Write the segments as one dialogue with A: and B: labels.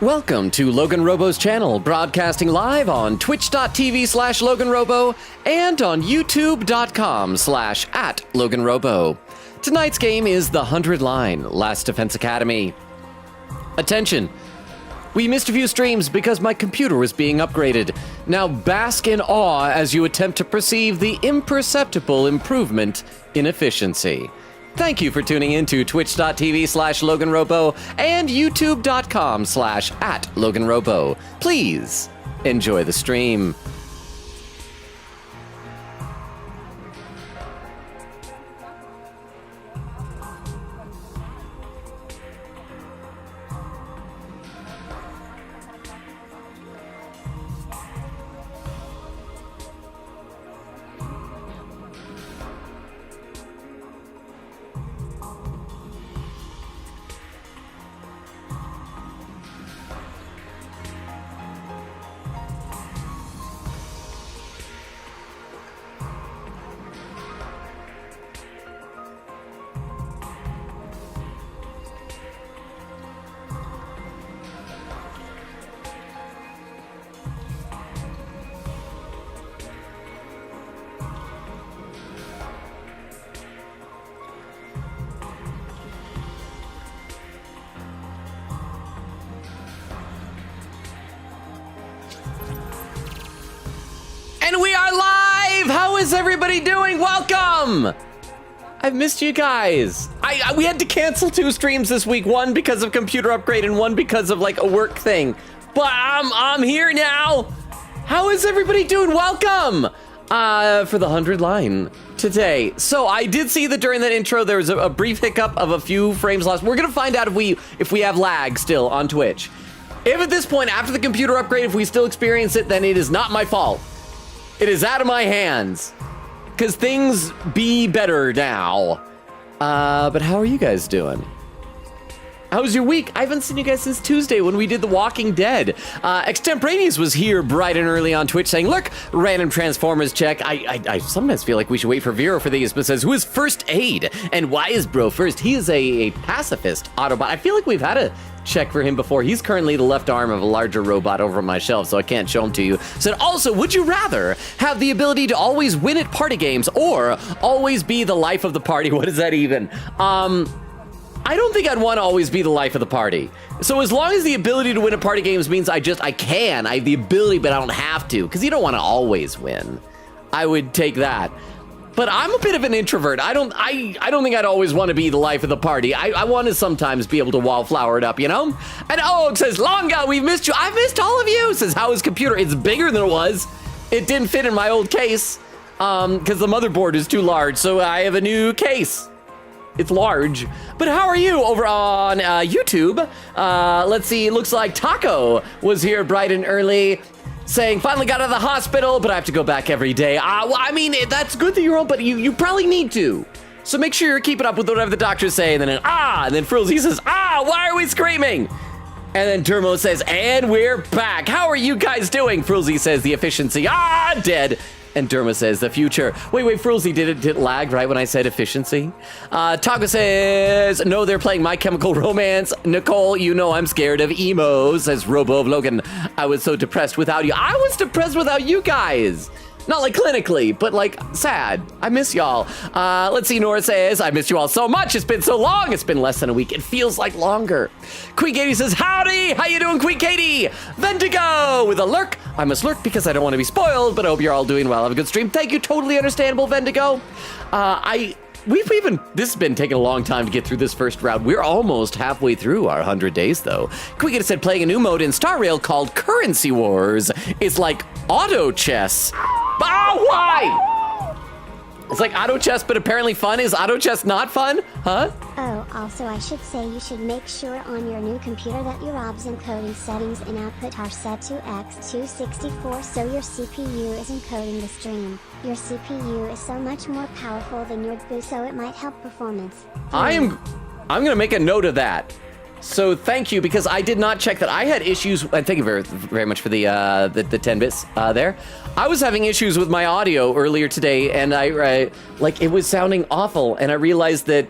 A: Welcome to LoganRobo's channel, broadcasting live on twitch.tv/LoganRobo and on youtube.com/@LoganRobo. Tonight's game is The 100 Line, Last Defense Academy. Attention! We missed a few streams because my computer was being upgraded. Now bask in awe as you attempt to perceive the imperceptible improvement in efficiency. Thank you for tuning in to twitch.tv/LoganRobo and youtube.com/@LoganRobo. Please enjoy the stream. And we are live! How is everybody doing? Welcome! I've missed you guys. We had to cancel 2 streams this week, one because of computer upgrade and one because of like a work thing. But I'm here now. How is everybody doing? Welcome for the 100 line today. So I did see that during that intro there was a brief hiccup of a few frames lost. We're gonna find out if we have lag still on Twitch. If at this point after the computer upgrade, if we still experience it, then it is not my fault. It is out of my hands, because things be better now. But how are you guys doing? How was your week? I haven't seen you guys since Tuesday when we did The Walking Dead. Extemporaneous was here bright and early on Twitch saying, look, random Transformers check. I sometimes feel like we should wait for Vero for these, but says, who is First Aid? And why is Bro first? He is a pacifist Autobot. I feel like we've had a check for him before. He's currently the left arm of a larger robot over on my shelf, so I can't show him to you. Said, also, would you rather have the ability to always win at party games or always be the life of the party? What is that even? I don't think I'd want to always be the life of the party. So as long as the ability to win at party games means I have the ability, but I don't have to, because you don't want to always win. I would take that. But I'm a bit of an introvert. I don't think I'd always want to be the life of the party. I want to sometimes be able to wallflower it up, you know? And Og says, Longa, we've missed you. I've missed all of you. Says, how is computer? It's bigger than it was. It didn't fit in my old case because the motherboard is too large. So I have a new case. It's large. But how are you over on YouTube? Let's see. It looks like Taco was here bright and early, saying, finally got out of the hospital, but I have to go back every day. Well, I mean, that's good that you're home, but you probably need to. So make sure you're keeping up with whatever the doctors say. And then, and then Frilzy says, why are we screaming? And then Dermo says, and we're back. How are you guys doing? Frilzy says, the efficiency, dead. And Derma says, the future. Wait, Frilzy, did it lag right when I said efficiency? Taco says, no, they're playing My Chemical Romance. Nicole, you know I'm scared of emos, says Robo of Logan. I was so depressed without you. I was depressed without you guys. Not like clinically, but like sad. I miss y'all. Let's see, Nora says, I miss you all so much. It's been so long. It's been less than a week. It feels like longer. Queen Katie says, howdy. How you doing, Queen Katie? Vendigo with a lurk. I must lurk because I don't want to be spoiled, but I hope you're all doing well. Have a good stream. Thank you. Totally understandable, Vendigo. This has been taking a long time to get through this first round. We're almost halfway through our 100 days, though. Quick said playing a new mode in Star Rail called Currency Wars. It's like auto chess. Why? It's like auto chess, but apparently fun. Is auto chess not fun? Huh?
B: Oh, also I should say you should make sure on your new computer that your OBS encoding settings and output are set to x264 so your CPU is encoding the stream. Your CPU is so much more powerful than your GPU, so it might help performance. I'm
A: gonna make a note of that. So thank you, because I did not check that. I had issues, and thank you very, very much for the 10 bits there. I was having issues with my audio earlier today, and like it was sounding awful, and I realized that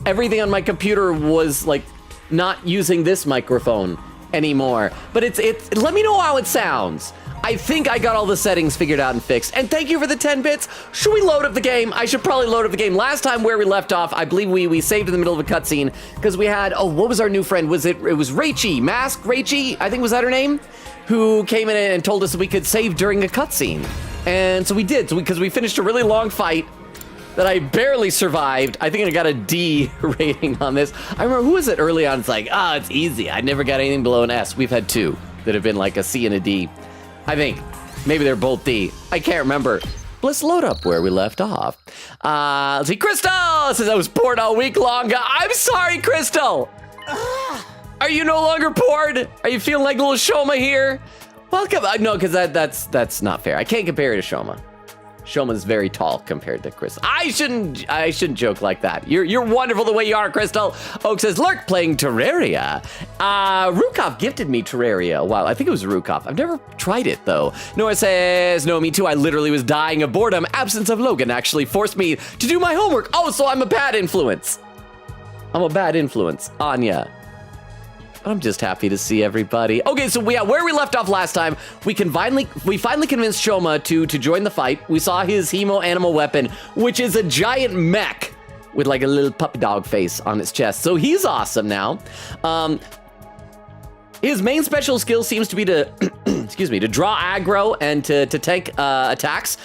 A: everything on my computer was like not using this microphone. anymore. But it's let me know how it sounds. I think I got all the settings figured out and fixed. And thank you for the 10 bits. Should we load up the game? I should probably load up the game. Last time where we left off, I believe we saved in the middle of a cutscene because we had, what was our new friend? It was Rachie, Mask Rachie, I think was that her name? Who came in and told us that we could save during a cutscene. And so we did, because we finished a really long fight that I barely survived. I think I got a D rating on this. I remember, who was it early on? It's like, it's easy. I never got anything below an S. We've had 2 that have been like a C and a D. I think. Maybe they're both D. I can't remember. Let's load up where we left off. Let's see. Crystal says I was bored all week long. I'm sorry, Crystal. Are you no longer bored? Are you feeling like little Shoma here? Welcome. No, because that's not fair. I can't compare it to Shoma. Shoma's very tall compared to Crystal. I shouldn't joke like that. You're wonderful the way you are, Crystal. Oak says, Lurk playing Terraria. Rukov gifted me Terraria. Wow, I think it was Rukov. I've never tried it, though. Nora says, no, me too. I literally was dying of boredom. Absence of Logan actually forced me to do my homework. Oh, so I'm a bad influence. I'm a bad influence. Anya. I'm just happy to see everybody. Okay, so where we left off last time, we finally convinced Shoma to join the fight. We saw his hemo animal weapon, which is a giant mech with like a little puppy dog face on its chest. So he's awesome now. His main special skill seems to be to, to draw aggro and to tank attacks.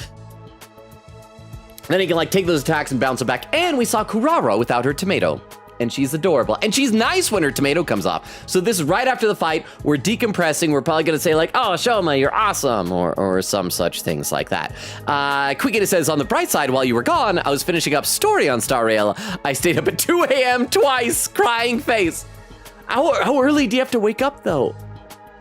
A: Then he can like take those attacks and bounce them back. And we saw Kurara without her tomato. And she's adorable. And she's nice when her tomato comes off. So this is right after the fight. We're decompressing. We're probably going to say like, oh, Shoma, you're awesome. Or some such things like that. Quickita says, on the bright side, while you were gone, I was finishing up Story on Star Rail. I stayed up at 2 a.m. twice, crying face. How early do you have to wake up, though?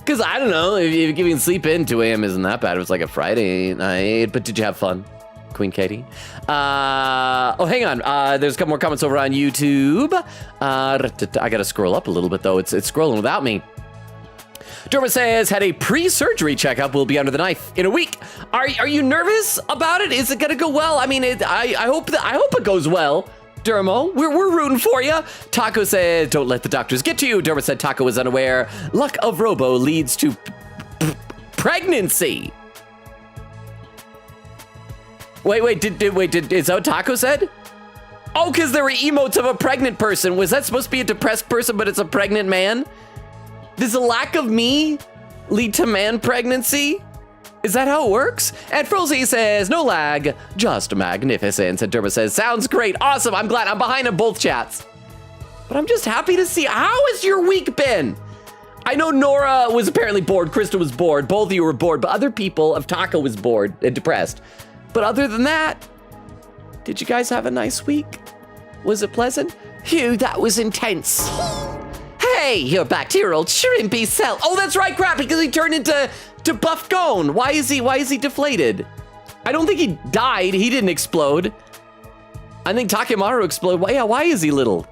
A: Because I don't know. If you can sleep in, 2 a.m. isn't that bad. It was like a Friday night. But did you have fun? Queen Katie. Hang on. There's a couple more comments over on YouTube. I gotta scroll up a little bit though. It's scrolling without me. Derma says, had a pre-surgery checkup. Will be under the knife in a week. Are you nervous about it? Is it gonna go well? I mean, I hope it goes well. Dermo, we're rooting for you. Taco says, don't let the doctors get to you. Derma said Taco was unaware. Luck of Robo leads to pregnancy. Wait, is that what Taco said? Oh, because there were emotes of a pregnant person. Was that supposed to be a depressed person, but it's a pregnant man? Does a lack of me lead to man pregnancy? Is that how it works? And Frozy says, no lag, just magnificent. And Derma says, sounds great, awesome. I'm glad I'm behind in both chats. But I'm just happy to see, how has your week been? I know Nora was apparently bored, Krista was bored, both of you were bored, but other people, of Taco was bored and depressed. But other than that, did you guys have a nice week? Was it pleasant? Phew, that was intense. Hey, you're back to your old shrimpy self. Oh, that's right, crap, because he turned into Buff Gone. Why is he deflated? I don't think he died. He didn't explode. I think Takemaru exploded. Why is he little?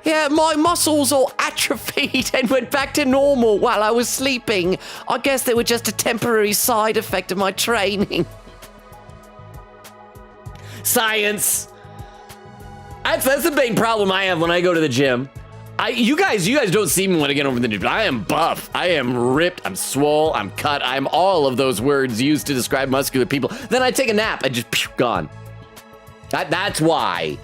A: Yeah, my muscles all atrophied and went back to normal while I was sleeping. I guess they were just a temporary side effect of my training. Science. That's the main problem I have when I go to the gym. You guys don't see me when I get over the gym. I am buff. I am ripped. I'm swole. I'm cut. I'm all of those words used to describe muscular people. Then I take a nap and just gone. That's why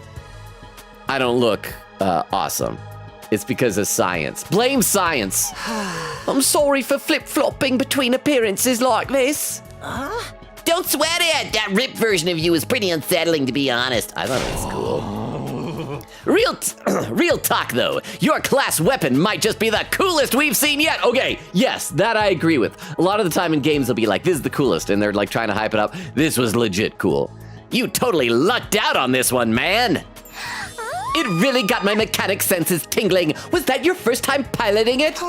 A: I don't look awesome. It's because of science. Blame science. I'm sorry for flip-flopping between appearances like this.
C: Don't sweat it. That ripped version of you is pretty unsettling, to be honest.
A: I thought it was cool. Real talk, though. Your class weapon might just be the coolest we've seen yet. Okay, yes, that I agree with. A lot of the time in games, they'll be like, this is the coolest, and they're like trying to hype it up. This was legit cool. You totally lucked out on this one, man. It really got my mechanic senses tingling. Was that your first time piloting it?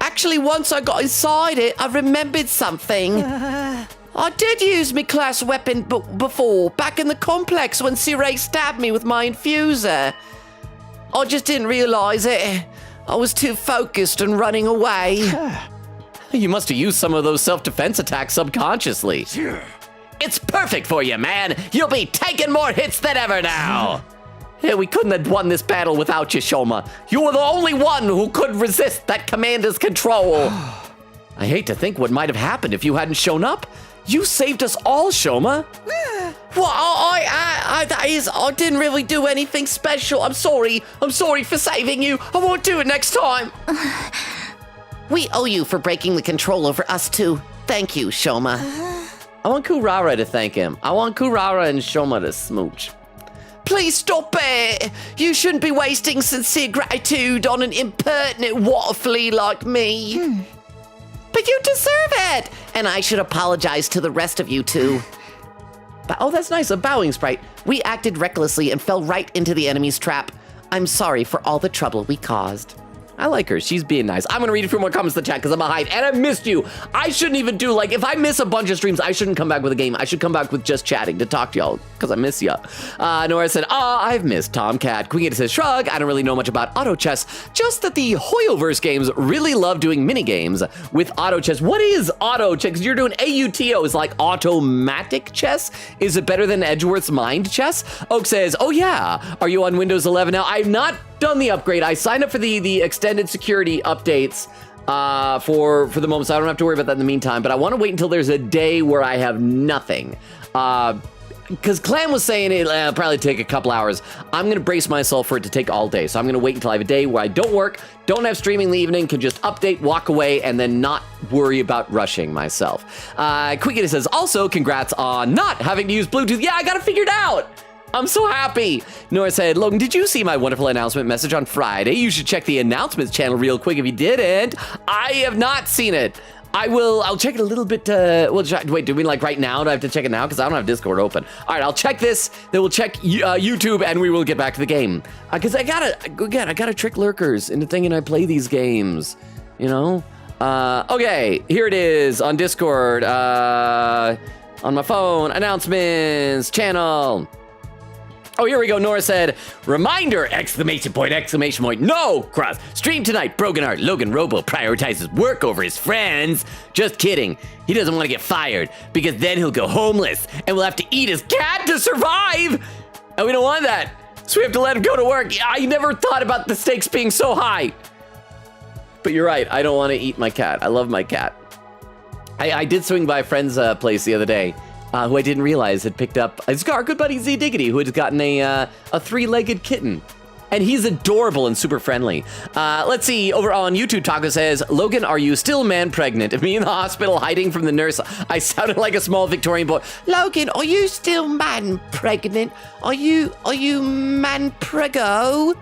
A: Actually, once I got inside it, I remembered something. I did use my class weapon before, back in the complex when Sirei stabbed me with my infuser. I just didn't realize it. I was too focused and running away. You must have used some of those self-defense attacks subconsciously. It's perfect for you, man. You'll be taking more hits than ever now. Yeah, we couldn't have won this battle without you, Shoma. You were the only one who could resist that commander's control. I hate to think what might have happened if you hadn't shown up. You saved us all, Shoma. Well, I didn't really do anything special. I'm sorry. I'm sorry for saving you. I won't do it next time.
C: We owe you for breaking the control over us too. Thank you, Shoma.
A: I want Kurara to thank him. I want Kurara and Shoma to smooch.
C: Please stop it. You shouldn't be wasting sincere gratitude on an impertinent water flea like me. But you deserve it. And I should apologize to the rest of you too.
A: But, oh, that's nice, a bowing sprite.
C: We acted recklessly and fell right into the enemy's trap. I'm sorry for all the trouble we caused.
A: I like her. She's being nice. I'm going to read a few more comments in the chat because I'm behind. And I missed you. I shouldn't even do, like, if I miss a bunch of streams, I shouldn't come back with a game. I should come back with just chatting to talk to y'all because I miss ya. Nora said, I've missed Tomcat. Queen says, shrug. I don't really know much about auto chess. Just that the Hoyoverse games really love doing mini games with auto chess. What is auto chess? 'Cause you're doing AUTO is like automatic chess. Is it better than Edgeworth's Mind chess? Oak says, oh yeah. Are you on Windows 11 now? I've not done the upgrade. I signed up for the extended security updates for the moment, so I don't have to worry about that in the meantime. But I want to wait until there's a day where I have nothing. Because Clam was saying it'll probably take a couple hours. I'm going to brace myself for it to take all day. So I'm going to wait until I have a day where I don't work, don't have streaming in the evening, can just update, walk away, and then not worry about rushing myself. Quickity says, also, congrats on not having to use Bluetooth. Yeah, I got it figured out. I'm so happy. Nora said, Logan, did you see my wonderful announcement message on Friday? You should check the announcements channel real quick if you didn't. I have not seen it. I'll check it a little bit. Wait, do we like right now? Do I have to check it now? Because I don't have Discord open. All right, I'll check this. Then we'll check YouTube and we will get back to the game. Because I gotta trick lurkers into thinking I play these games, you know? Okay, here it is on Discord, on my phone, announcements, channel. Oh, here we go. Nora said, reminder, exclamation point, no, cross. Stream tonight, Broken Art, Logan Robo prioritizes work over his friends. Just kidding. He doesn't want to get fired because then he'll go homeless and we'll have to eat his cat to survive. And we don't want that. So we have to let him go to work. I never thought about the stakes being so high. But you're right. I don't want to eat my cat. I love my cat. I did swing by a friend's place the other day. Who I didn't realize had picked up our good buddy Z Diggity, who had gotten a three-legged kitten. And he's adorable and super friendly. Let's see, over on YouTube, Taco says, Logan, are you still man-pregnant? Me in the hospital hiding from the nurse. I sounded like a small Victorian boy.
C: Logan, are you still man-pregnant? Are you man-prego?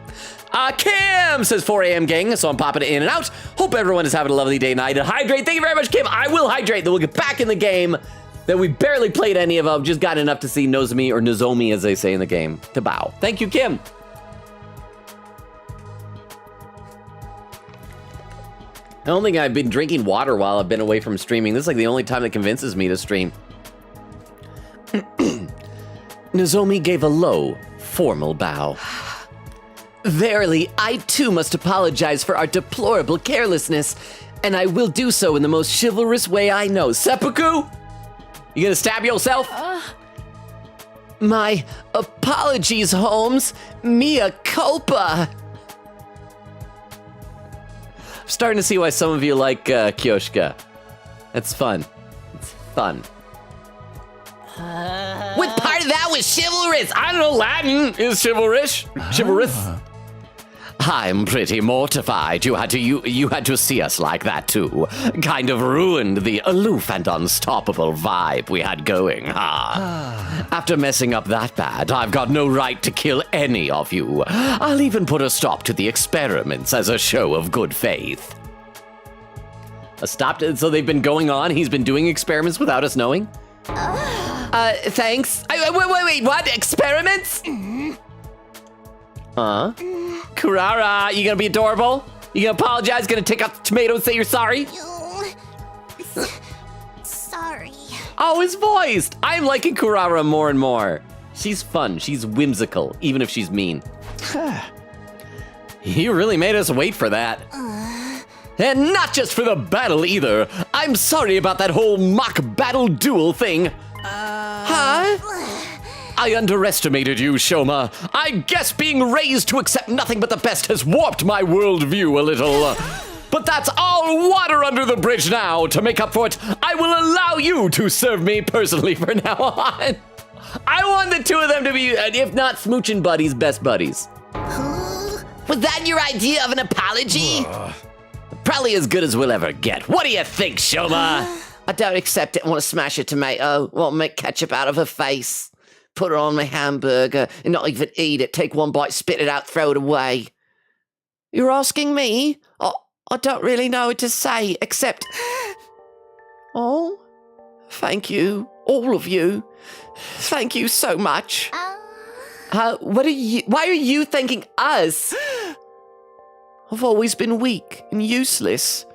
A: Kim says 4 a.m. gang, so I'm popping it in and out. Hope everyone is having a lovely day and night. And hydrate. Thank you very much, Kim. I will hydrate. Then we'll get back in the game. That we barely played any of them, just got enough to see Nozomi, or Nozomi as they say in the game, to bow. Thank you, Kim. I don't think I've been drinking water while I've been away from streaming. This is like the only time that convinces me to stream. Nozomi gave a low, formal bow. Verily, I too must apologize for our deplorable carelessness, and I will do so in the most chivalrous way I know. Seppuku? You gonna stab yourself?
C: My apologies, Holmes. Mea culpa.
A: I'm starting to see why some of you like Kyoshka. It's fun. It's fun.
C: What part of that was chivalrous?
A: I don't know, Latin is chivalrous. Chivalrous.
D: I'm pretty mortified. You had to see us like that too. Kind of ruined the aloof and unstoppable vibe we had going, huh? After messing up that bad, I've got no right to kill any of you. I'll even put a stop to the experiments as a show of good faith.
A: So they've been going on? He's been doing experiments without us knowing?
C: Thanks. Wait, what? Experiments?
A: Kurara, you gonna be adorable? You gonna apologize? Gonna take out the tomato and say you're sorry?
B: Sorry.
A: Oh, his voice! I'm liking Kurara more and more. She's fun. She's whimsical, even if she's mean. You really made us wait for that. And not just for the battle either. I'm sorry about that whole mock battle duel thing.
C: Huh?
D: I underestimated you, Shoma. I guess being raised to accept nothing but the best has warped my worldview a little. But that's all water under the bridge now. To make up for it, I will allow you to serve me personally from now on. I want the two of them to be, if not smooching buddies, best buddies.
C: Was that your idea of an apology?
D: Probably as good as we'll ever get. What do you think, Shoma?
C: I don't accept it. I want to smash a tomato. Want to make ketchup out of her face. Put her on my hamburger and not even eat it. Take one bite, spit it out, throw it away. You're asking me? I don't really know what to say, except... Oh, thank you, all of you. Thank you so much. Why are you thanking us? I've always been weak and useless.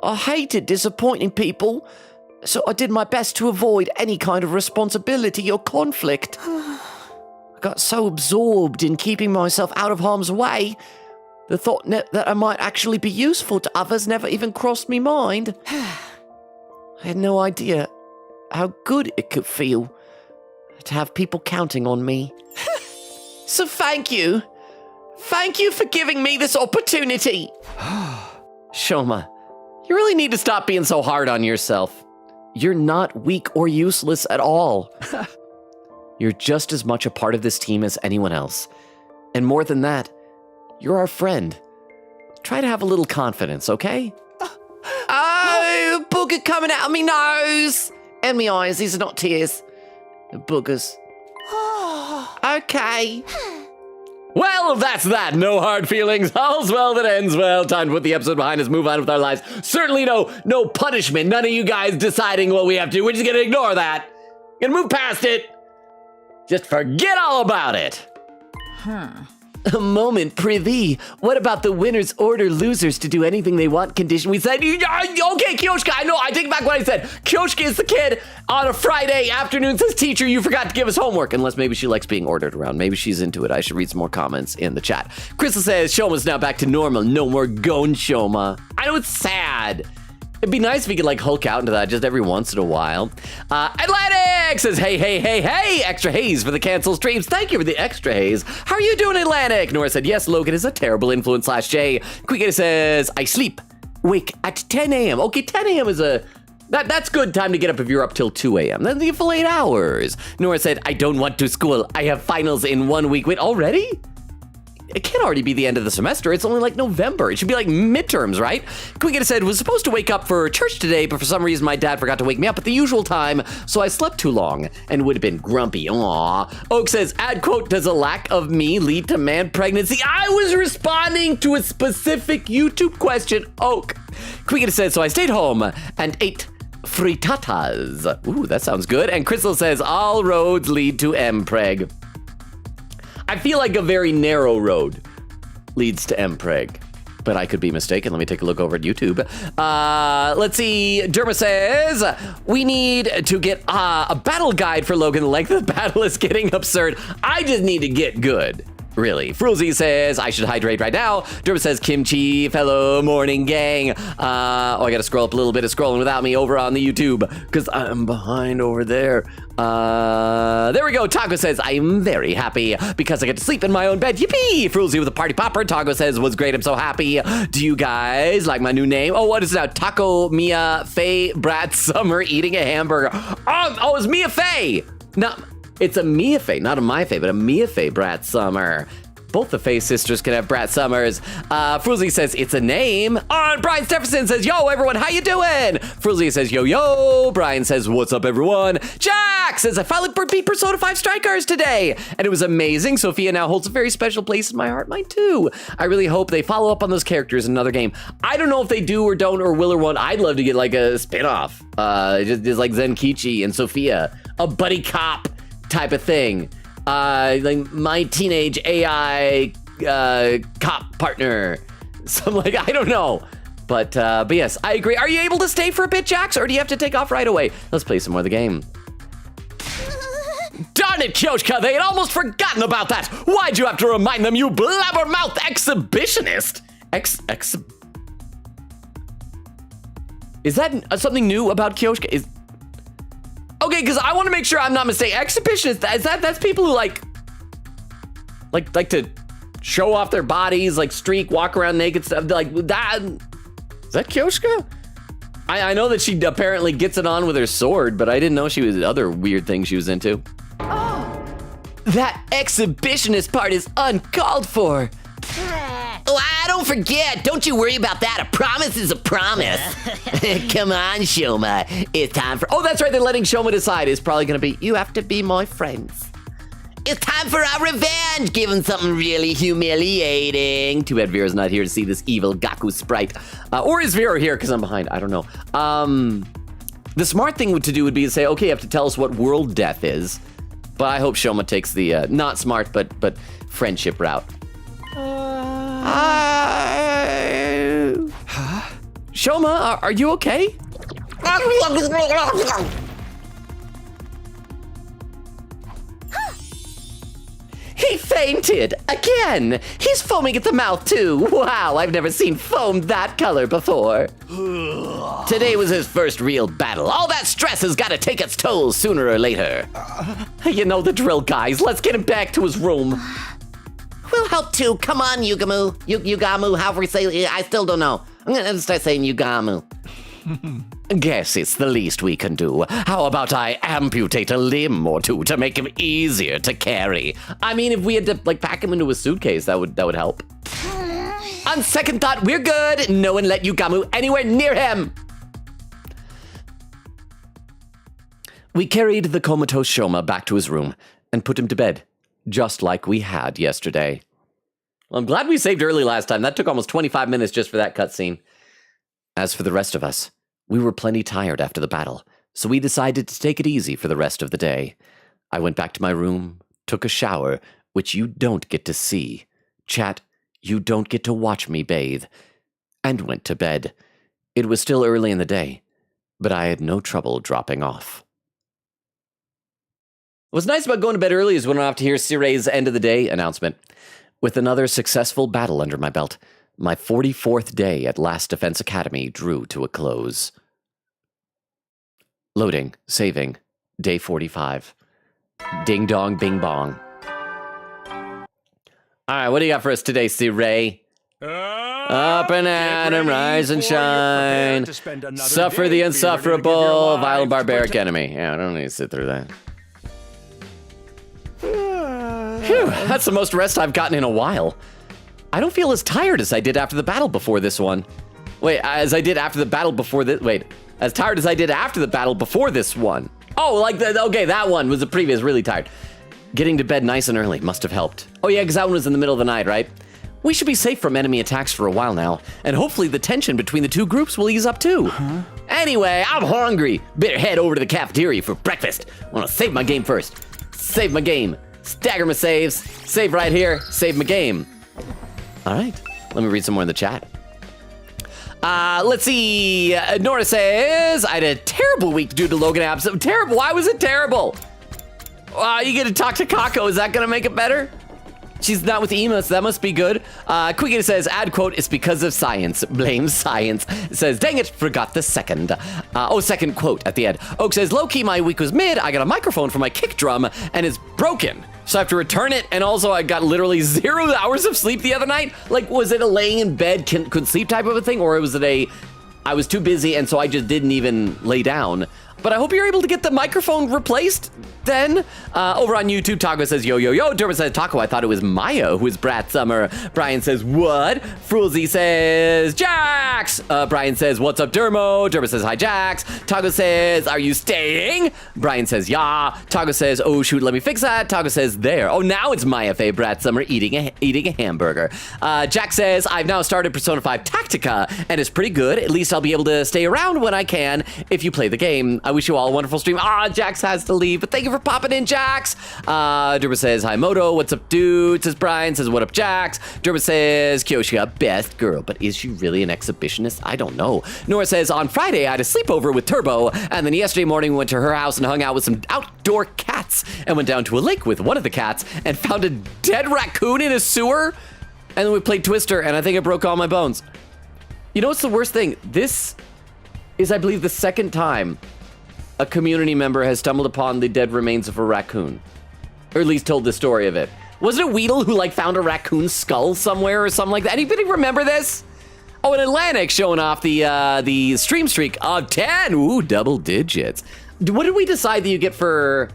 C: I hated disappointing people, so I did my best to avoid any kind of responsibility or conflict. I got so absorbed in keeping myself out of harm's way, the thought that I might actually be useful to others never even crossed my mind. I had no idea how good it could feel to have people counting on me. So thank you. Thank you for giving me this opportunity.
D: Shoma, you really need to stop being so hard on yourself. You're not weak or useless at all. You're just as much a part of this team as anyone else. And more than that, you're our friend. Try to have a little confidence, okay?
C: Oh, booger coming out of me nose. And me eyes, these are not tears. They're boogers. Okay.
D: Well, that's that. No hard feelings. All's well that ends well. Time to put the episode behind us, move on with our lives. Certainly no punishment. None of you guys deciding what we have to do. We're just gonna ignore that. Gonna move past it. Just forget all about it.
C: A moment, prithee. What about the winners order losers to do anything they want condition? We said,
D: Okay, Kyoshka, I know, I take back what I said. Kyoshka is the kid on a Friday afternoon says, teacher, you forgot to give us homework. Unless maybe she likes being ordered around. Maybe she's into it. I should read some more comments in the chat. Crystal says, Shoma's now back to normal. No more Gon Shoma. I know it's sad. It'd be nice if we could like Hulk out into that just every once in a while. Atlantic says, hey, extra haze for the canceled streams. Thank you for the extra haze. How are you doing, Atlantic? Nora said, yes, Logan is a terrible influence /J. Quick says, I sleep, wake at 10 a.m. Okay, 10 a.m. is that's good time to get up if you're up till 2 a.m. That's the full 8 hours. Nora said, I don't want to school. I have finals in 1 week. Wait, already? It can't already be the end of the semester. It's only like November. It should be like midterms, right? Quick said, was supposed to wake up for church today, but for some reason my dad forgot to wake me up at the usual time, so I slept too long and would have been grumpy. Aww. Oak says, ad quote, does a lack of me lead to man pregnancy? I was responding to a specific YouTube question, Oak. Quick said, so I stayed home and ate frittatas. Ooh, that sounds good. And Crystal says, all roads lead to Mpreg. I feel like a very narrow road leads to Mpreg, but I could be mistaken. Let me take a look over at YouTube. Let's see. Derma says, we need to get a battle guide for Logan. The length of the battle is getting absurd. I just need to get good. Really. Fruzy says, I should hydrate right now. Derma says, kimchi, fellow morning gang. I gotta scroll up a little bit of scrolling without me over on the YouTube, because I'm behind over there. There we go. Taco says, I'm very happy because I get to sleep in my own bed. Yippee! Fruzy with a party popper. Taco says, was great. I'm so happy. Do you guys like my new name? Oh, what is it now? Taco Mia Faye Brat Summer eating a hamburger. Oh, it's Mia Faye. No. It's a Mia Faye, not a My Faye, but a Mia Faye Brat Summer. Both the Faye sisters can have Brat Summers. Fruzy says, it's a name. And Brian Stephenson says, yo, everyone, how you doing? Fruzy says, yo. Brian says, what's up, everyone? Jack says, I finally beat Persona 5 Strikers today. And it was amazing. Sophia now holds a very special place in my heart. Mine too. I really hope they follow up on those characters in another game. I don't know if they do or don't or will or won't. I'd love to get like a spin-off. Just like Zenkichi and Sophia. A buddy cop type of thing. Like my teenage AI cop partner. Some like, I don't know. But yes, I agree. Are you able to stay for a bit, Jax, or do you have to take off right away? Let's play some more of the game. Darn it, Kyoshka, they had almost forgotten about that. Why'd you have to remind them, you blabbermouth exhibitionist? Is that something new about Kyoshka? Okay,
A: Okay, because I want to make sure I'm not mistaken. Exhibitionists, that's people who like to show off their bodies, like streak, walk around naked stuff. Like that. Is that Kyoshka? I know that she apparently gets it on with her sword, but I didn't know she was other weird things she was into.
C: That exhibitionist part is uncalled for. Oh, don't forget. Don't you worry about that. A promise is a promise. Come on, Shoma. It's time for...
A: Oh, that's right. They're letting Shoma decide. It's probably going to be,
C: You have to be my friends. It's time for our revenge. Give him something really humiliating.
A: too bad Vera's not here to see this evil Gaku sprite. Or is Vera here because I'm behind? I don't know. The smart thing to do would be to say, okay, you have to tell us what world death is. But I hope Shoma takes the not smart, but friendship route. Shoma, are you okay?
C: He fainted again. He's foaming at the mouth too. Wow, I've never seen foam that color before. Today was his first real battle. All that stress has got to take its toll sooner or later.
A: You know the drill, guys. Let's get him back to his room.
C: We'll help too. Come on, Yugamu. Yugamu, however we say it. I still don't know. I'm going to start saying Yugamu.
D: Guess it's the least we can do. How about I amputate a limb or two to make him easier to carry?
A: I mean, if we had to pack him into a suitcase, that would help. On second thought, we're good. No one let Yugamu anywhere near him.
D: We carried the comatose Shoma back to his room and put him to bed, just like we had yesterday.
A: Well, I'm glad we saved early last time. That took almost 25 minutes just for that cutscene.
D: As for the rest of us, we were plenty tired after the battle, so we decided to take it easy for the rest of the day. I went back to my room, took a shower, which you don't get to see. Chat, you don't get to watch me bathe. And went to bed. It was still early in the day, but I had no trouble dropping off.
A: What's nice about going to bed early is we don't have to hear Sirei's end of the day announcement.
D: With another successful battle under my belt, my 44th day at Last Defense Academy drew to a close. Loading, saving, day 45. Ding dong, bing bong.
A: All right, what do you got for us today, Sirei? Up and at 'em, rise and shine. Suffer the insufferable, violent barbaric enemy. Yeah, I don't need to sit through that. Phew, that's the most rest I've gotten in a while. I don't feel as tired as I did after the battle before this one. Wait, as I did after the battle before this. Wait, as tired as I did after the battle before this one. Oh, okay, that one was the previous, really tired. Getting to bed nice and early must have helped. Oh yeah, because that one was in the middle of the night, right? We should be safe from enemy attacks for a while now, and hopefully the tension between the two groups will ease up too. Anyway, I'm hungry. Better head over to the cafeteria for breakfast. I want to save my game first. Save my game. Stagger my saves. Save right here. Save my game. All right, let me read some more in the chat. Let's see. Nora says, I had a terrible week due to Logan abs. Terrible? Why was it terrible? You get to talk to Kako. Is that going to make it better? She's not with Ema, so that must be good. Quiggity says, ad quote, it's because of science. Blame science. It says, dang it, forgot the second. Second quote at the end. Oak says, low-key, my week was mid. I got a microphone for my kick drum, and it's broken. So I have to return it, and also I got literally 0 hours of sleep the other night. Like, was it a laying in bed, couldn't sleep type of a thing? Or was it I was too busy, and so I just didn't even lay down? But I hope you're able to get the microphone replaced then. Over on YouTube, Taco says, yo, yo, yo. Dermot says, Taco, I thought it was Maya who is Brat Summer. Brian says, what? Frulzy says, Jax. Brian says, what's up, Dermo? Dermot says, hi, Jax. Taco says, are you staying? Brian says, yeah. Taco says, oh, shoot, let me fix that. Taco says, there. Oh, now it's Maya Faye Brat Summer eating a hamburger. Jax says, I've now started Persona 5 Tactica, and it's pretty good. At least I'll be able to stay around when I can if you play the game. I wish you all a wonderful stream. Jax has to leave, but thank you for popping in, Jax. Derma says, hi, Moto. What's up, dude? Says Brian. Says, what up, Jax? Derma says, Kyoshia, best girl, but is she really an exhibitionist? I don't know. Nora says, on Friday, I had a sleepover with Turbo, and then yesterday morning we went to her house and hung out with some outdoor cats, and went down to a lake with one of the cats, and found a dead raccoon in a sewer, and then we played Twister, and I think I broke all my bones. You know what's the worst thing? This is, I believe, the second time a community member has stumbled upon the dead remains of a raccoon. Or at least told the story of it. Wasn't it Weedle who like found a raccoon skull somewhere or something like that? Anybody remember this? Oh, and Atlantic showing off the stream streak of 10. Ooh, double digits. What did we decide that you get for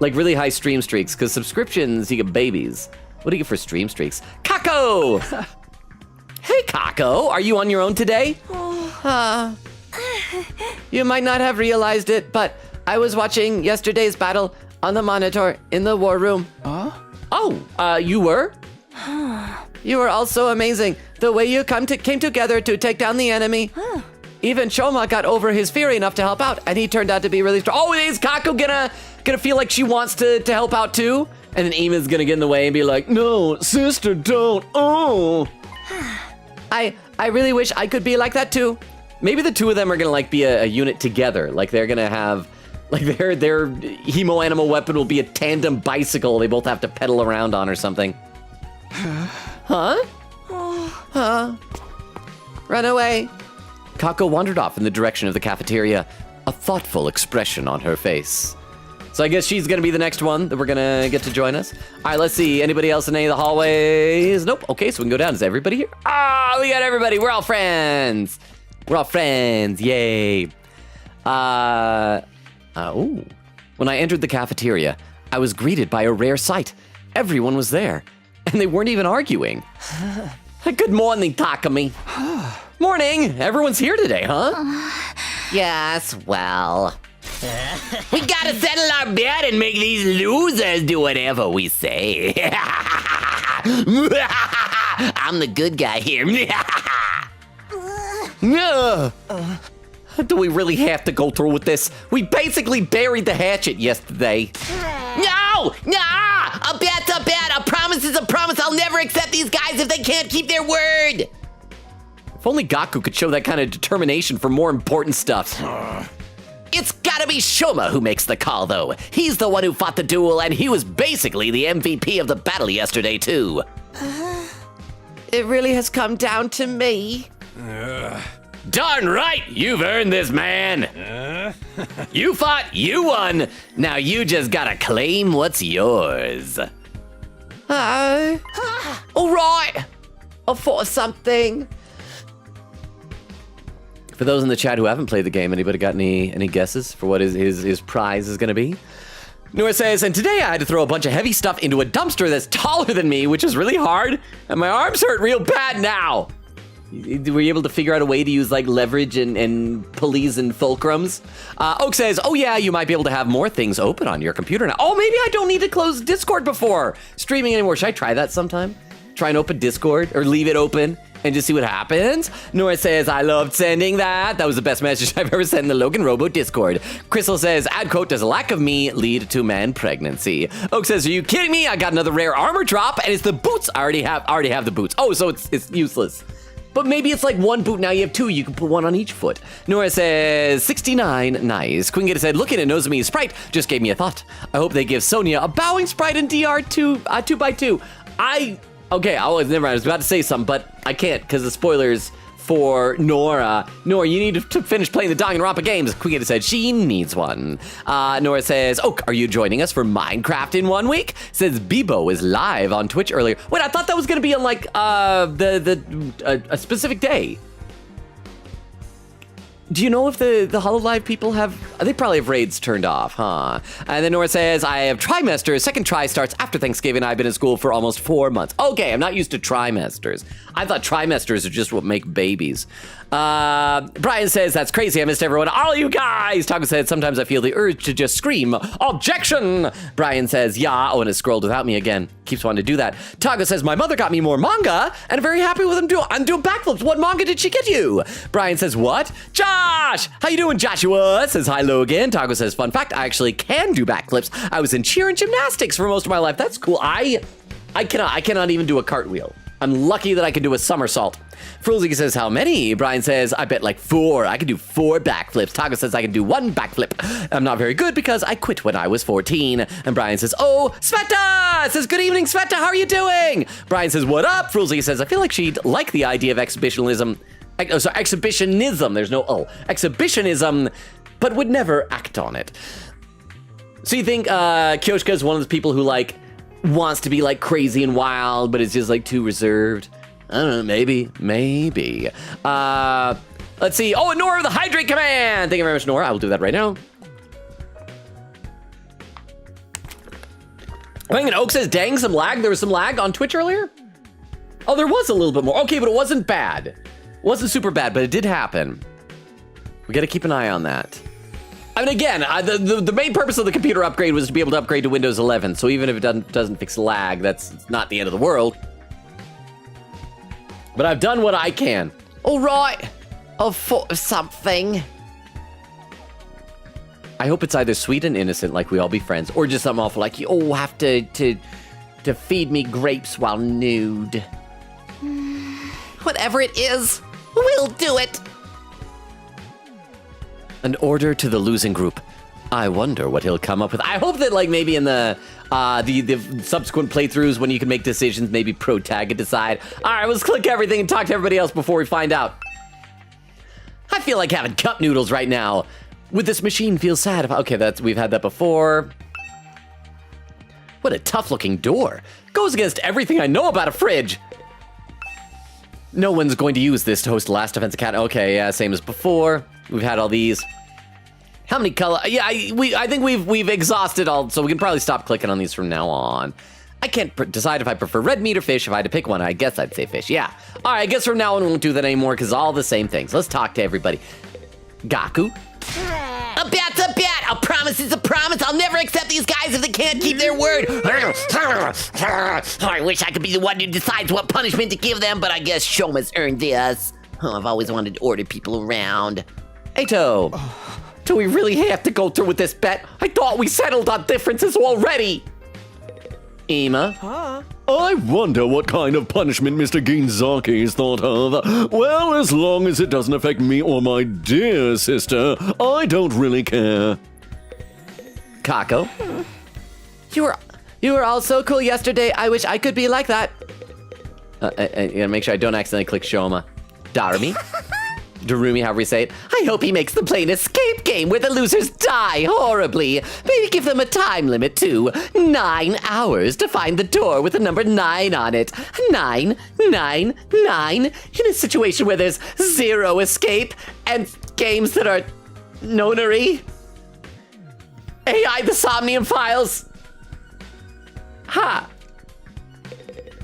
A: like really high stream streaks? Because subscriptions, you get babies. What do you get for stream streaks? Kako! Hey, Kako, are you on your own today? You might not have realized it, but I was watching yesterday's battle on the monitor in the war room. Oh, you were? You were also amazing. The way you came together to take down the enemy. Even Shoma got over his fear enough to help out, and he turned out to be really strong. Oh, is Kako gonna feel like she wants to help out too? And then Eva's gonna get in the way and be like, no, sister, don't. Oh. I really wish I could be like that too. Maybe the two of them are gonna like be a unit together. Like they're gonna have, like their hemo animal weapon will be a tandem bicycle they both have to pedal around on or something. Huh? Run away. Kako wandered off in the direction of the cafeteria, a thoughtful expression on her face. So I guess she's gonna be the next one that we're gonna get to join us. All right, let's see. Anybody else in any of the hallways? Nope. Okay, so we can go down. Is everybody here? Ah, we got everybody. We're all friends. We're all friends. Yay. When I entered the cafeteria, I was greeted by a rare sight. Everyone was there, and they weren't even arguing. Good morning, Takumi. Morning. Everyone's here today, huh?
C: Yes, well. We gotta settle our bet and make these losers do whatever we say. I'm the good guy here.
A: Do we really have to go through with this? We basically buried the hatchet yesterday.
C: No! A bet's a bet! A promise is a promise! I'll never accept these guys if they can't keep their word!
A: If only Gaku could show that kind of determination for more important stuff.
C: It's gotta be Shoma who makes the call, though. He's the one who fought the duel, and he was basically the MVP of the battle yesterday, too. It really has come down to me.
D: Darn right, you've earned this, man. You fought, you won. Now you just gotta claim what's yours.
C: All right. I'll fought something.
A: For those in the chat who haven't played the game, anybody got any guesses for what his prize is going to be? Nora says, and today I had to throw a bunch of heavy stuff into a dumpster that's taller than me, which is really hard, and my arms hurt real bad now. Were you able to figure out a way to use like leverage and pulleys and fulcrums? Oak says, oh yeah, you might be able to have more things open on your computer now. Oh, maybe I don't need to close Discord before streaming anymore. Should I try that sometime? Try and open Discord or leave it open and just see what happens? Nora says, I loved sending that. That was the best message I've ever sent in the Logan Robo Discord. Crystal says, ad quote, does a lack of me lead to man pregnancy? Oak says, are you kidding me? I got another rare armor drop and it's the boots. I already have the boots. Oh, so it's useless. But maybe it's like one boot, now you have two, you can put one on each foot. Nora says, 69, nice. Queen Gator said, looking at Nozomi's sprite just gave me a thought. I hope they give Sonia a bowing sprite in DR 2x2. Okay, I was about to say something, but I can't because the spoilers for Nora. Nora, you need to finish playing the Danganronpa games. Queen Gator said she needs one. Nora says, oh, are you joining us for Minecraft in 1 week? Says Bebo is live on Twitch earlier. Wait, I thought that was gonna be on like a specific day. Do you know if the HoloLive people they probably have raids turned off, huh? And then Nora says, I have trimesters. Second try starts after Thanksgiving. I've been in school for almost 4 months. Okay, I'm not used to trimesters. I thought trimesters are just what make babies. Brian says, that's crazy. I missed everyone. All you guys. Taco said, sometimes I feel the urge to just scream, objection. Brian says, yeah. Oh, and it scrolled without me again. Keeps wanting to do that. Taco says, my mother got me more manga, and I'm very happy with him I'm doing backflips. What manga did she get you? Brian says, what? Josh! How you doing, Joshua? Says, hi, Logan. Taco says, fun fact, I actually can do backflips. I was in cheer and gymnastics for most of my life. That's cool. I cannot even do a cartwheel. I'm lucky that I can do a somersault. Frulzy says, how many? Brian says, I bet like 4. I can do 4 backflips. Taco says, I can do 1 backflip. I'm not very good because I quit when I was 14. And Brian says, oh, Sveta! Says, good evening, Sveta. How are you doing? Brian says, what up? Frulzy says, I feel like she'd like the idea of exhibitionism. Exhibitionism. There's no O. Exhibitionism. but would never act on it. So you think Kyoshka is one of those people who like wants to be like crazy and wild, but is just like too reserved? I don't know, maybe. Let's see. Oh, Nora with the hydrate command. Thank you very much, Nora. I will do that right now. I think Oak says, dang, some lag. There was some lag on Twitch earlier? Oh, there was a little bit more. Okay, but it wasn't bad. It wasn't super bad, but it did happen. We got to keep an eye on that. I mean, again, the main purpose of the computer upgrade was to be able to upgrade to Windows 11. So even if it doesn't fix lag, that's not the end of the world. But I've done what I can.
C: All right. I've thought of something.
A: I hope it's either sweet and innocent, like we all be friends, or just something awful, like you all have to feed me grapes while nude.
C: Whatever it is, we'll do it.
A: An order to the losing group. I wonder what he'll come up with. I hope that, like, maybe in the subsequent playthroughs, when you can make decisions, maybe pro tag and decide. All right, let's click everything and talk to everybody else before we find out. I feel like having cup noodles right now. Would this machine feel sad if... Okay, we've had that before. What a tough-looking door. Goes against everything I know about a fridge. No one's going to use this to host Last Defense Academy. Okay, yeah, same as before. We've had all these. How many color... Yeah, I think we've exhausted all, so we can probably stop clicking on these from now on. I can't decide if I prefer red meat or fish. If I had to pick one, I guess I'd say fish. Yeah. All right, I guess from now on we won't do that anymore because all the same things. Let's talk to everybody. Gaku.
C: A bet's a bet. A promise is a promise. I'll never accept these guys if they can't keep their word. I wish I could be the one who decides what punishment to give them, but I guess Shoma's earned this. Oh, I've always wanted to order people around.
A: Eito, do we really have to go through with this bet? I thought we settled our differences already. Ima?
E: I wonder what kind of punishment Mr. Ginzaki's thought of. Well, as long as it doesn't affect me or my dear sister, I don't really care.
A: Kako?
C: You were all so cool yesterday. I wish I could be like that.
A: I gotta make sure I don't accidentally click Shoma. Darumi? Darumi, however we say it.
C: I hope he makes the plain escape game where the losers die horribly. Maybe give them a time limit too. 9 hours to find the door with the number 9 on it. 9, 9, 9. In a situation where there's 0 escape and games that are nonery. AI the Somnium Files. Ha.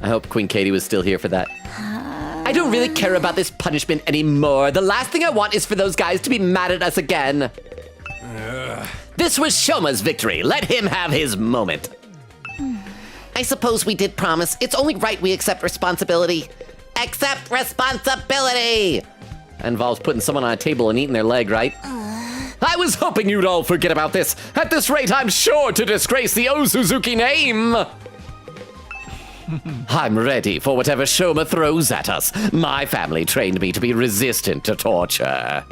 A: I hope Queen Katie was still here for that.
C: I don't really care about this punishment anymore. The last thing I want is for those guys to be mad at us again.
D: This was Shoma's victory. Let him have his moment.
C: I suppose we did promise. It's only right we accept responsibility. Accept responsibility!
A: That involves putting someone on a table and eating their leg, right?
D: I was hoping you'd all forget about this. At this rate, I'm sure to disgrace the Osuzuki name. I'm ready for whatever Shoma throws at us. My family trained me to be resistant to torture.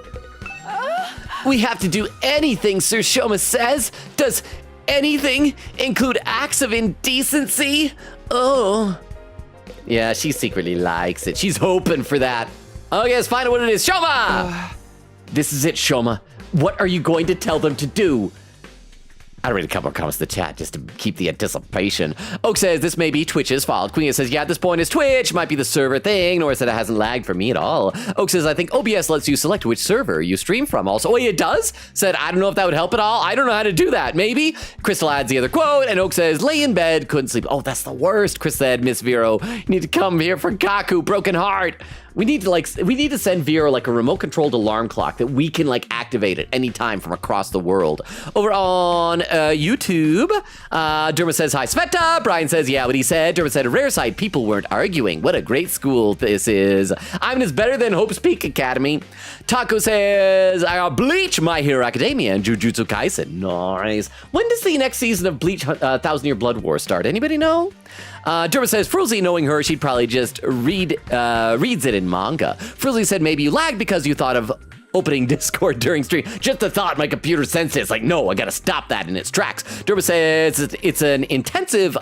C: We have to do anything Sir Shoma says? Does anything include acts of indecency? Oh.
A: Yeah, she secretly likes it. She's hoping for that. Okay, let's find out what it is. Shoma! This is it, Shoma. What are you going to tell them to do? I'll read a couple of comments in the chat just to keep the anticipation. Oak says, this may be Twitch's fault. Queen says, yeah, at this point it's Twitch. Might be the server thing. Nora said it hasn't lagged for me at all. Oak says, I think OBS lets you select which server you stream from also. Oh, it does? Said, I don't know if that would help at all. I don't know how to do that. Maybe. Crystal adds the other quote, and Oak says, lay in bed, couldn't sleep. Oh, that's the worst. Chris said, Miss Vero, you need to come here for Gaku, broken heart. We need to send Vero like a remote controlled alarm clock that we can like activate at any time from across the world. Over on YouTube, Derma says, hi Sveta. Brian says, yeah, what he said. Derma said, a rare sight, people weren't arguing. What a great school this is. I'm is better than Hope's Peak Academy. Taco says, Bleach, My Hero Academia, and Jujutsu Kaisen. Nice. When does the next season of Bleach 1,000 Year Blood War start? Anybody know? Derma says, Fruzzy, knowing her, she'd probably just reads it in manga. Fruzzy said, maybe you lagged because you thought of opening Discord during stream. Just the thought, my computer sensed it. It's like, no, I gotta stop that in its tracks. Derma says, it's an intensive,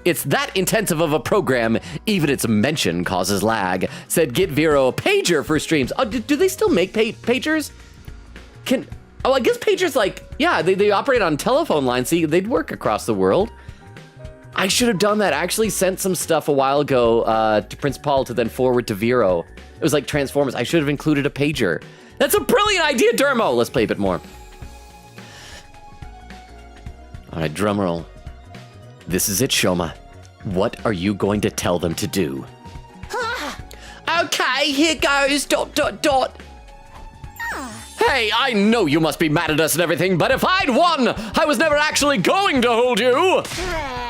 A: it's that intensive of a program, even its mention causes lag. Said, get Vero a pager for streams. Oh, do they still make pagers? Oh, I guess pagers like, yeah, they operate on telephone lines, so they'd work across the world. I should have done that. I actually sent some stuff a while ago to Prince Paul to then forward to Vero. It was like Transformers. I should have included a pager. That's a brilliant idea, Dermo. Let's play a bit more. All right, drum roll. This is it, Shoma. What are you going to tell them to do?
C: Okay, here goes, ...
A: Hey, I know you must be mad at us and everything, but if I'd won, I was never actually going to hold you.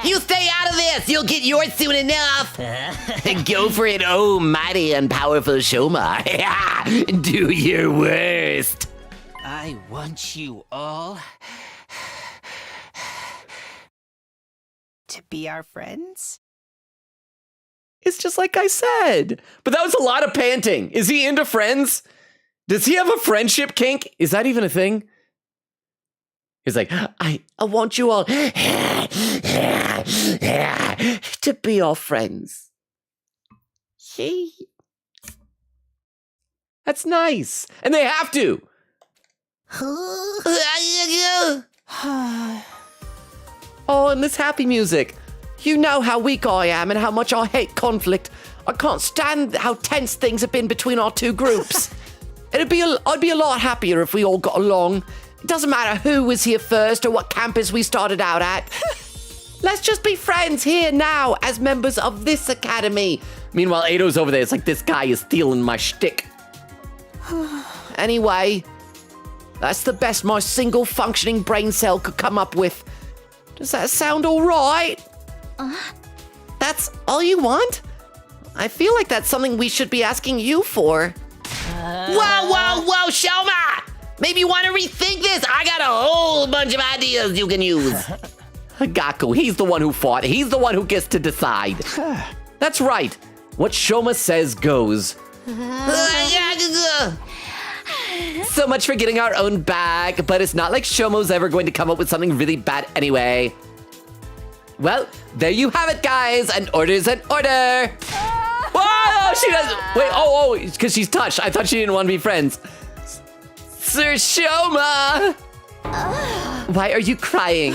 C: You stay out of this! You'll get yours soon enough! Go for it, oh mighty and powerful Shoma. Do your worst.
F: I want you all to be our friends.
A: It's just like I said. But that was a lot of panting. Is he into friends? Does he have a friendship kink? Is that even a thing? He's like, I want you all to be our friends. That's nice. And they have to. Oh, and this happy music. You know how weak I am and how much I hate conflict. I can't stand how tense things have been between our two groups. I'd be a lot happier if we all got along. It doesn't matter who was here first or what campus we started out at. Let's just be friends here now as members of this academy. Meanwhile, Ado's over there. It's like, this guy is stealing my shtick. Anyway, that's the best my single functioning brain cell could come up with. Does that sound all right? That's all you want? I feel like that's something we should be asking you for.
C: Whoa, Shoma! Maybe you want to rethink this. I got a whole bunch of ideas you can use.
A: Gaku, he's the one who fought. He's the one who gets to decide. That's right. What Shoma says goes. So much for getting our own back, but it's not like Shomo's ever going to come up with something really bad anyway. Well, there you have it, guys. An order's an order. Whoa, she doesn't. Wait, because she's touched. I thought she didn't want to be friends. Sir Shoma! Why are you crying?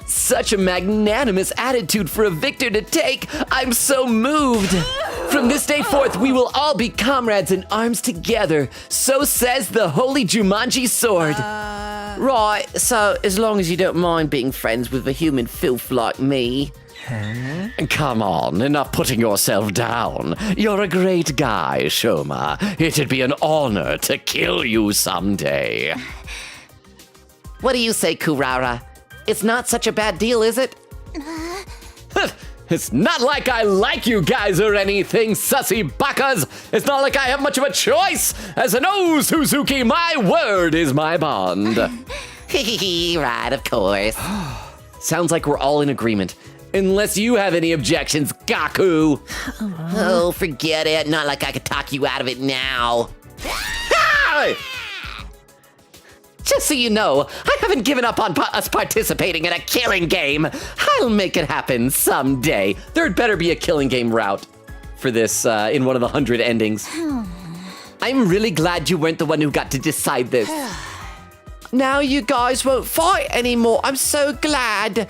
A: Such a magnanimous attitude for a victor to take. I'm so moved. From this day forth, we will all be comrades in arms together. So says the Holy Jumanji Sword. Right, so as long as you don't mind being friends with a human filth like me.
D: Come on, enough putting yourself down. You're a great guy, Shoma. It'd be an honor to kill you someday.
C: What do you say, Kurara? It's not such a bad deal, is it?
A: It's not like I like you guys or anything, sussy bakas. It's not like I have much of a choice. As an O Suzuki, my word is my bond.
C: Right, of course.
A: Sounds like we're all in agreement. Unless you have any objections, Gaku.
C: Oh, forget it. Not like I could talk you out of it now.
A: Just so you know, I haven't given up on us participating in a killing game. I'll make it happen someday. There'd better be a killing game route for this in one of the 100 endings. I'm really glad you weren't the one who got to decide this. Now you guys won't fight anymore. I'm so glad.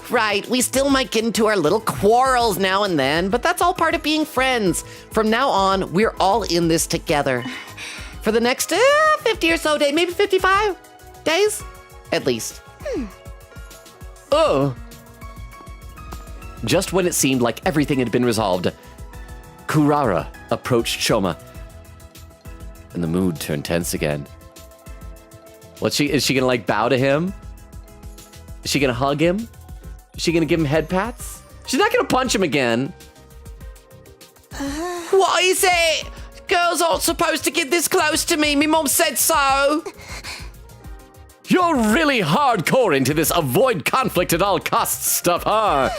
C: Right, we still might get into our little quarrels now and then, but that's all part of being friends. From now on, we're all in this together. For the next 50 or so days, maybe 55 days, at least.
A: Oh. Just when it seemed like everything had been resolved, Kurara approached Shoma, and the mood turned tense again. Is she gonna like bow to him? Is she gonna hug him? Is she gonna give him head pats? She's not gonna punch him again.
C: What is it? Girls aren't supposed to get this close to me. Me mom said so.
A: You're really hardcore into this avoid conflict at all costs stuff, huh?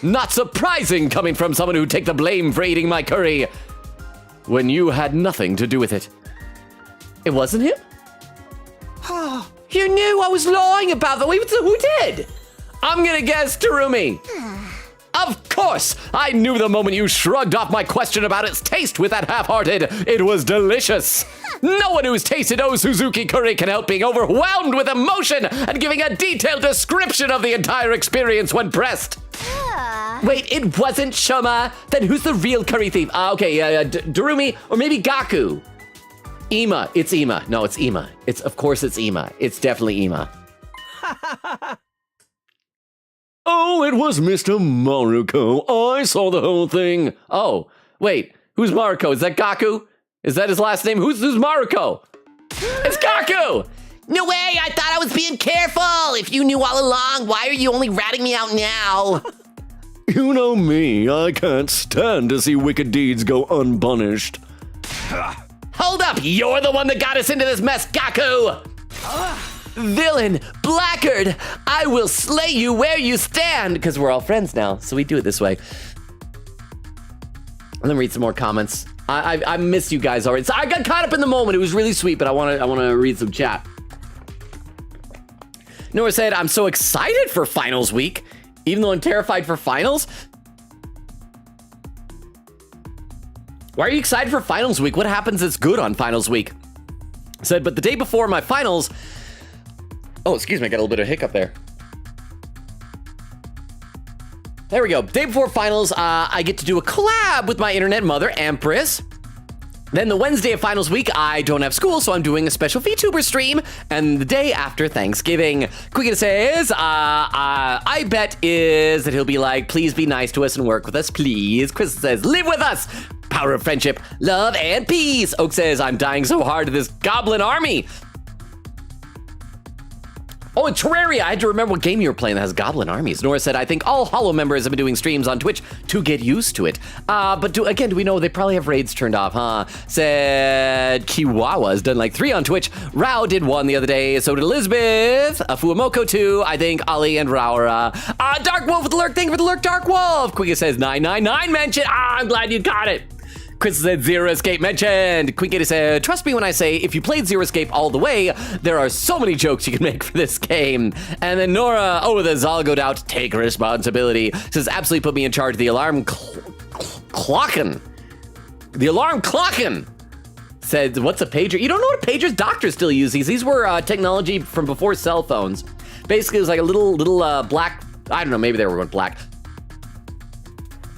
A: Not surprising coming from someone who'd take the blame for eating my curry when you had nothing to do with it. It wasn't him? You knew I was lying about that. Who did? I'm gonna guess Terumi. Of course!
D: I knew the moment you shrugged off my question about its taste with that half-hearted, it was delicious. No one who's tasted O Suzuki curry can help being overwhelmed with emotion and giving a detailed description of the entire experience when pressed. Wait, it wasn't Shoma? Then who's the real curry thief? Darumi or maybe Gaku? Ima. It's Ima. No, it's Ima. Of course it's Ima. It's definitely Ima.
E: Oh, it was Mr. Maruko. I saw the whole thing.
D: Oh, wait. Who's Maruko? Is that Gaku? Is that his last name? Who's Maruko? It's Gaku!
C: No way, I thought I was being careful. If you knew all along, why are you only ratting me out now?
E: You know me. I can't stand to see wicked deeds go unpunished.
D: Hold up! You're the one that got us into this mess, Gaku! Villain, blackguard, I will slay you where you stand! Because we're all friends now, so we do it this way. Let me read some more comments. I missed you guys already. So I got caught up in the moment. It was really sweet, but I want to read some chat. Nora said, I'm so excited for finals week, even though I'm terrified for finals. Why are you excited for finals week? What happens that's good on finals week? Said, but the day before my finals... Oh, excuse me, I got a little bit of hiccup there. There we go. Day before finals, I get to do a collab with my internet mother, Empress. Then the Wednesday of finals week, I don't have school, so I'm doing a special VTuber stream. And the day after Thanksgiving, Quiggin says, I bet is that he'll be like, please be nice to us and work with us, please. Chris says, live with us. Power of friendship, love, and peace. Oak says, I'm dying so hard to this goblin army. Oh, and Terraria, I had to remember what game you were playing that has goblin armies. Nora said, I think all Hollow members have been doing streams on Twitch to get used to it. But do we know they probably have raids turned off, huh? Said Kiwawa's done like 3 on Twitch. Rao did 1 the other day. So did Elizabeth. Fuamoko 2, I think, Ali and Raura. Dark Wolf with the lurk. Thank you for the lurk, Dark Wolf. Quigga says 999 mention. I'm glad you got it. Chris said Zero Escape mentioned. Quinkity said, trust me when I say if you played Zero Escape all the way, there are so many jokes you can make for this game. And then Nora, the Zalgoed out, take responsibility, says absolutely put me in charge of the alarm clocking. The alarm clocking. Said, what's a pager? You don't know what a pager's? Doctors still use these. These were technology from before cell phones. Basically, it was like a little black, I don't know, maybe they were going black.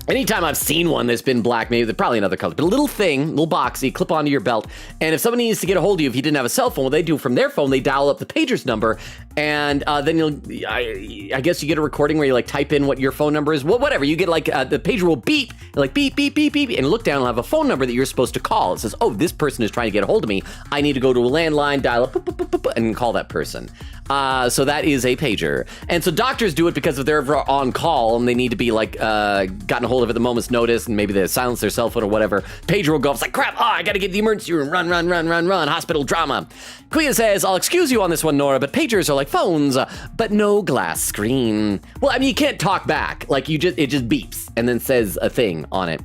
D: Anytime I've seen one that's been black, maybe they're probably another color, but a little thing, little box you clip onto your belt. And if somebody needs to get a hold of you, if you didn't have a cell phone, what they do from their phone, they dial up the pager's number. And then I guess you get a recording where you like type in what your phone number is. Well, whatever, you get like, the pager will beep, like beep, beep, beep, beep. And look down, it'll have a phone number that you're supposed to call. It says, oh, this person is trying to get a hold of me. I need to go to a landline, dial up, and call that person. So that is a pager. And so doctors do it because if they're ever on call and they need to be like gotten a hold of at the moment's notice and maybe they silence their cell phone or whatever, pager will go, it's like, crap, I gotta get to the emergency room, run, hospital drama. Queen says, I'll excuse you on this one, Nora, but pagers are like phones, but no glass screen. Well, I mean, you can't talk back. Like, it just beeps and then says a thing on it.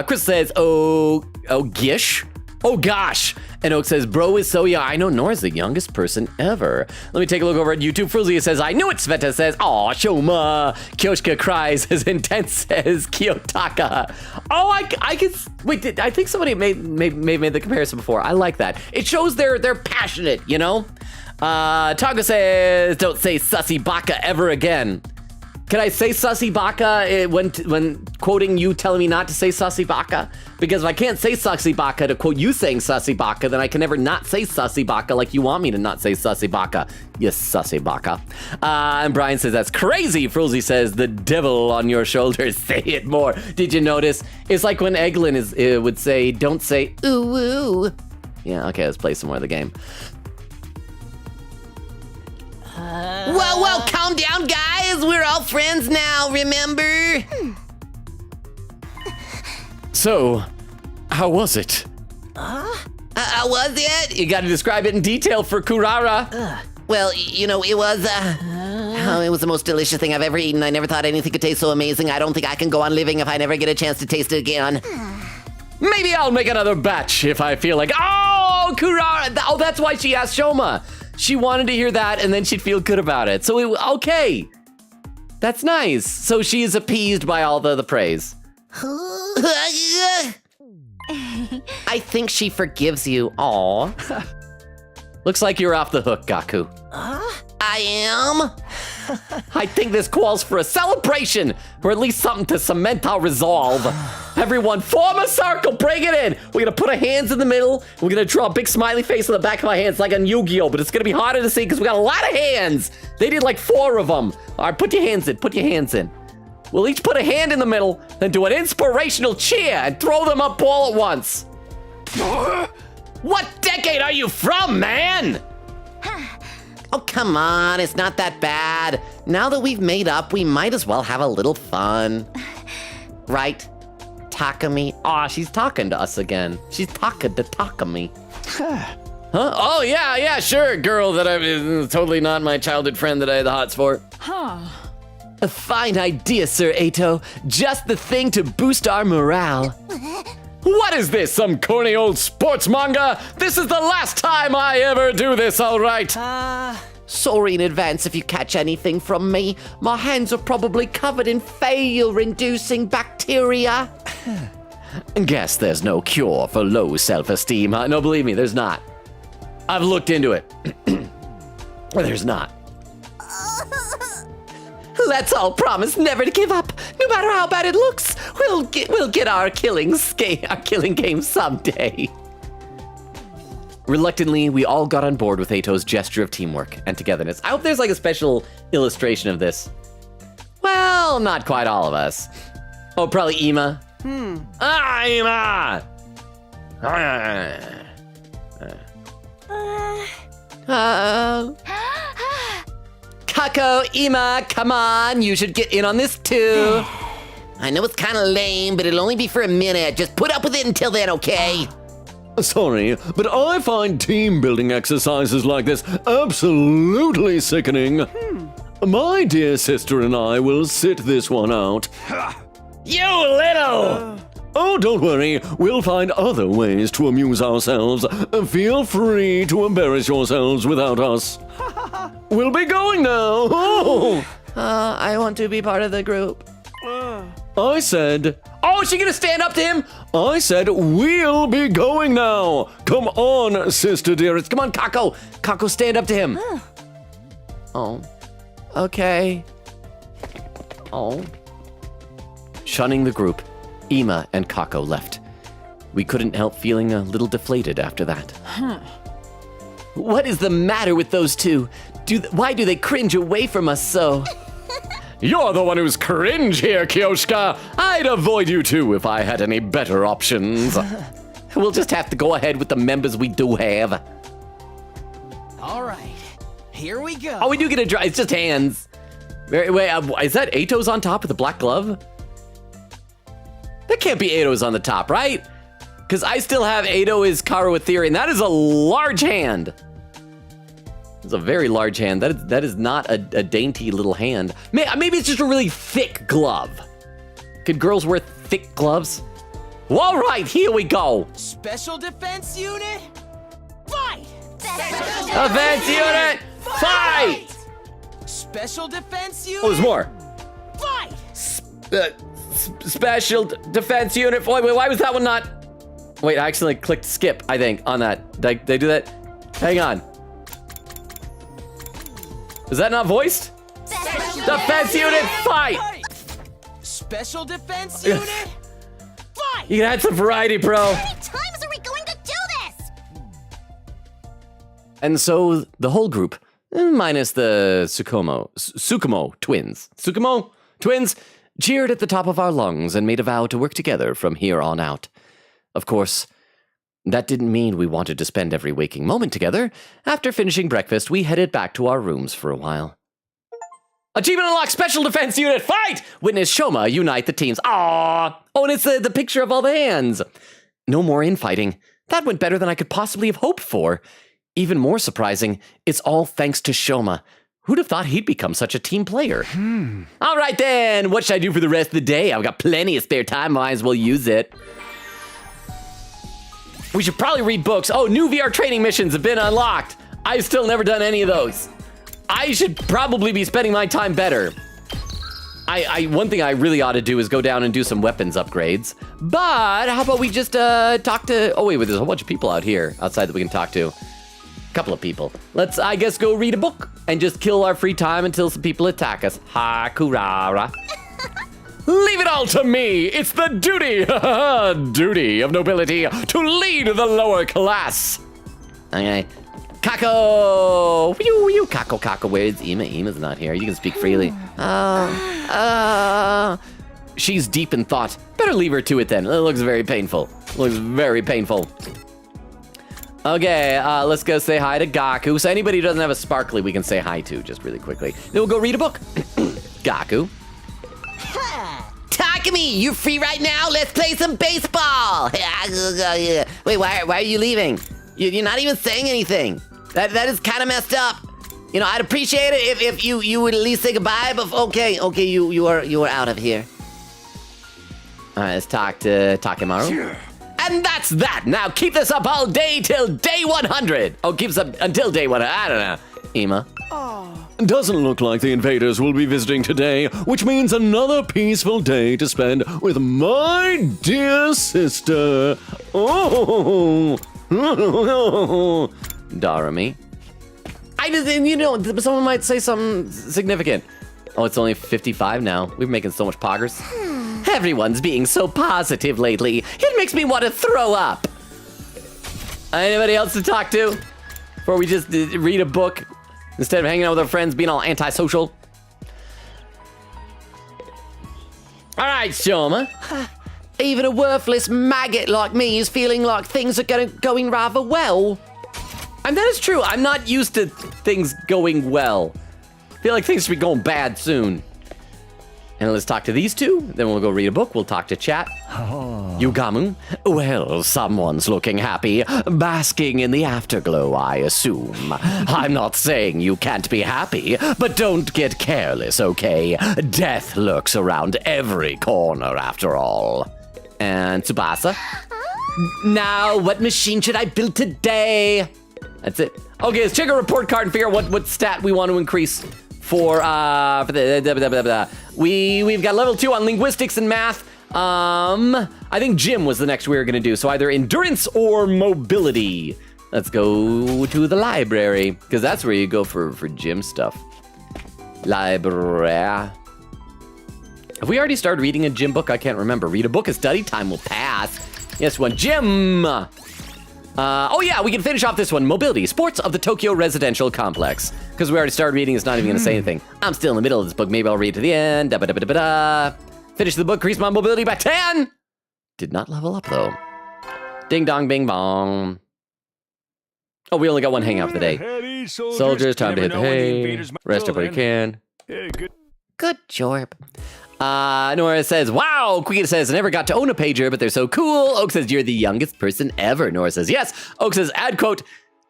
D: Chris says, oh, gish. Oh gosh. And Oak says, bro is so young. I know Nora's the youngest person ever. Let me take a look over at YouTube. Fruzia says, I knew it. Sveta says, aw, Shoma. Kyoshka cries as intense as Kiyotaka. Oh, I can, wait, I think somebody made the comparison before. I like that. It shows they're passionate, you know? Taga says, don't say sussy baka ever again. Can I say sussy baka when quoting you telling me not to say sussy baka? Because if I can't say sussy baka to quote you saying sussy baka, then I can never not say sussy baka like you want me to not say sussy baka. You sussy baka. And Brian says, that's crazy. Frulzy says, the devil on your shoulders, say it more. Did you notice? It's like when Eglin would say, don't say ooh ooh. Yeah, okay, let's play some more of the game.
C: Well, calm down, guys. We're all friends now, remember?
E: So, how was it?
C: How was it?
D: You gotta describe it in detail for Kurara.
C: Well, you know, it was the most delicious thing I've ever eaten. I never thought anything could taste so amazing. I don't think I can go on living if I never get a chance to taste it again.
D: Maybe I'll make another batch if I feel like, oh, Kurara. Oh, that's why she asked Shoma. She wanted to hear that, and then she'd feel good about it. So, okay.
A: That's nice. So she is appeased by all the praise.
C: I think she forgives you.
A: Aw. Looks like you're off the hook, Gaku.
C: I am.
A: I think this calls for a celebration, or at least something to cement our resolve. Everyone, form a circle, bring it in. We're gonna put our hands in the middle. We're gonna draw a big smiley face on the back of our hands like on Yu-Gi-Oh, but it's gonna be harder to see because we got a lot of hands. They did like 4 of them. All right, put your hands in, put your hands in. We'll each put a hand in the middle, then do an inspirational cheer and throw them up all at once. What decade are you from, man?
C: Oh, come on, it's not that bad. Now that we've made up, we might as well have a little fun. Right? Takumi?
A: Aw, she's talking to us again. She's talking to Takumi. Huh? Oh, yeah, sure, girl that I'm totally not my childhood friend that I had the hots for.
C: A fine idea, Sir Ato. Just the thing to boost our morale.
A: What is this, some corny old sports manga? This is the last time I ever do this, all right?
C: Sorry in advance if you catch anything from me. My hands are probably covered in failure-inducing bacteria.
A: Guess there's no cure for low self-esteem, huh? No, believe me, there's not. I've looked into it. There's not.
C: Let's all promise never to give up, no matter how bad it looks. We'll get our killing game someday.
A: Reluctantly, we all got on board with Ato's gesture of teamwork and togetherness. I hope there's like a special illustration of this. Well, not quite all of us. Oh, probably Ima. Ima! Kako, Ima, come on. You should get in on this too.
C: I know it's kind of lame, but it'll only be for a minute. Just put up with it until then, okay?
E: Sorry, but I find team-building exercises like this absolutely sickening. My dear sister and I will sit this one out.
A: You little!
E: Oh, don't worry. We'll find other ways to amuse ourselves. Feel free to embarrass yourselves without us. We'll be going now. Oh.
C: I want to be part of the group.
E: I said...
A: Oh, is she gonna stand up to him?
E: I said we'll be going now. Come on, sister dearest.
A: Come on, Kako. Kako, stand up to him. Oh. Okay. Oh. Shunning the group, Ima and Kako left. We couldn't help feeling a little deflated after that.
C: What is the matter with those two? Why do they cringe away from us so?
A: You're the one who's cringe here, Kyoshka. I'd avoid you too if I had any better options.
C: We'll just have to go ahead with the members we do have.
F: All right, here we go.
A: Oh, we do get a dry. It's just hands. Wait, is that Ato's on top with the black glove? That can't be Ato's on the top, right? Because I still have Ato is Karu Ethereum. That is a large hand. It's a very large hand. That is not a dainty little hand. Maybe it's just a really thick glove. Could girls wear thick gloves? Well, all right, here we go.
F: Special defense unit, fight!
A: Defense unit, fight!
F: Special defense unit,
A: Oh, there's more.
F: fight!
A: Special defense unit. Wait, why was that one not? Wait, I accidentally clicked skip, I think, on that. Did I do that? Hang on. Is that not voiced? Defense unit, fight!
F: Special defense unit, fight!
A: You can add some variety, bro.
B: How many times are we going to do this?
A: And so the whole group, minus the Tsukumo twins, cheered at the top of our lungs and made a vow to work together from here on out. Of course, that didn't mean we wanted to spend every waking moment together. After finishing breakfast, we headed back to our rooms for a while. Achievement unlocked, special defense unit, fight! Witness Shoma unite the teams. Aww! Oh, and it's the picture of all the hands. No more infighting. That went better than I could possibly have hoped for. Even more surprising, it's all thanks to Shoma. Who'd have thought he'd become such a team player? All right then, what should I do for the rest of the day? I've got plenty of spare time, might as well use it. We should probably read books. Oh, new VR training missions have been unlocked. I've still never done any of those. I should probably be spending my time better. One thing I really ought to do is go down and do some weapons upgrades. But how about we just talk to... Oh, wait, there's a whole bunch of people out here outside that we can talk to. A couple of people. Let's, I guess, go read a book and just kill our free time until some people attack us. Ha-kurara. Leave it all to me. It's the duty of nobility to lead the lower class. Okay. Kako! Whew, Kako, Kako. Where's Ema? Ema's not here. You can speak freely. She's deep in thought. Better leave her to it then. It looks very painful. Looks very painful. Okay, let's go say hi to Gaku. So anybody who doesn't have a sparkly, we can say hi to just really quickly. Then we'll go read a book. Gaku.
C: Takumi, you free right now? Let's play some baseball. Wait, why are you leaving? You're not even saying anything. That is kind of messed up. You know, I'd appreciate it if you would at least say goodbye. But okay, you are out of here.
A: All right, let's talk to Takemaru. And that's that. Now keep this up all day till day 100. Oh, keep this up until day 100. I don't know. Ema.
E: Doesn't look like the invaders will be visiting today, which means another peaceful day to spend with my dear sister. Oh.
A: Darami. Someone might say something significant. Oh, it's only 55 now. We're making so much poggers. Everyone's being so positive lately. It makes me want to throw up. Anybody else to talk to? Before we just read a book instead of hanging out with our friends, being all antisocial? All right, Shoma.
C: Even a worthless maggot like me is feeling like things are going rather well.
A: And that is true. I'm not used to things going well. I feel like things should be going bad soon. And let's talk to these two. Then we'll go read a book. We'll talk to chat. Yugamu. Well, someone's looking happy. Basking in the afterglow, I assume. I'm not saying you can't be happy, but don't get careless, okay? Death lurks around every corner, after all. And Tsubasa. Now, what machine should I build today? That's it. Okay, let's check our report card and figure out what stat we want to increase for the we've got level 2 on linguistics and math. I think gym was the next we were gonna do. So either endurance or mobility. Let's go to the library, because that's where you go for gym stuff. Library. Have we already started reading a gym book? I can't remember. Read a book as study time will pass. Yes, one. Gym. Oh yeah, we can finish off this one. Mobility, sports of the Tokyo residential complex. Because we already started reading, it's not even gonna say anything. I'm still in the middle of this book. Maybe I'll read to the end. Da-ba-da-ba-da-ba-da. Finish the book, increase my mobility by 10. Did not level up though. Ding dong bing bong. Oh, we only got one hangout for the day. Soldiers, time to hit the hay. Rest up what you can.
C: Good job.
A: Nora says, wow. Queen says, I never got to own a pager, but they're so cool. Oak says, you're the youngest person ever. Nora says, yes. Oak says, add quote,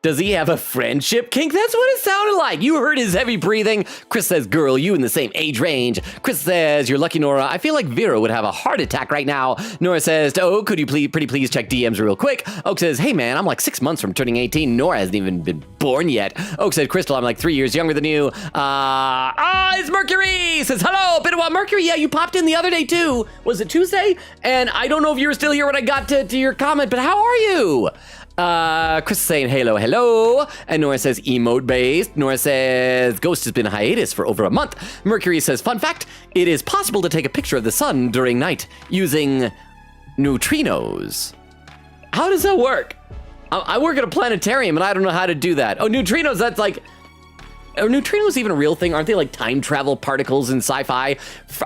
A: does he have a friendship kink? That's what it sounded like. You heard his heavy breathing. Chris says, girl, you in the same age range. Chris says, you're lucky, Nora. I feel like Vera would have a heart attack right now. Nora says, oh, could you pretty please check DMs real quick? Oak says, hey man, I'm like 6 months from turning 18. Nora hasn't even been born yet. Oak said, Crystal, I'm like 3 years younger than you. It's Mercury. Says, hello, Bitawa Mercury. Yeah, you popped in the other day too. Was it Tuesday? And I don't know if you were still here when I got to your comment, but how are you? Chris is saying hello, and Nora says emote based. Nora says Ghost has been in hiatus for over a month. Mercury says, fun fact, it is possible to take a picture of the sun during night using neutrinos. How does that work? I work at a planetarium and I don't know how to do that. Oh, neutrinos, that's like, are neutrinos even a real thing? Aren't they like time travel particles in sci-fi?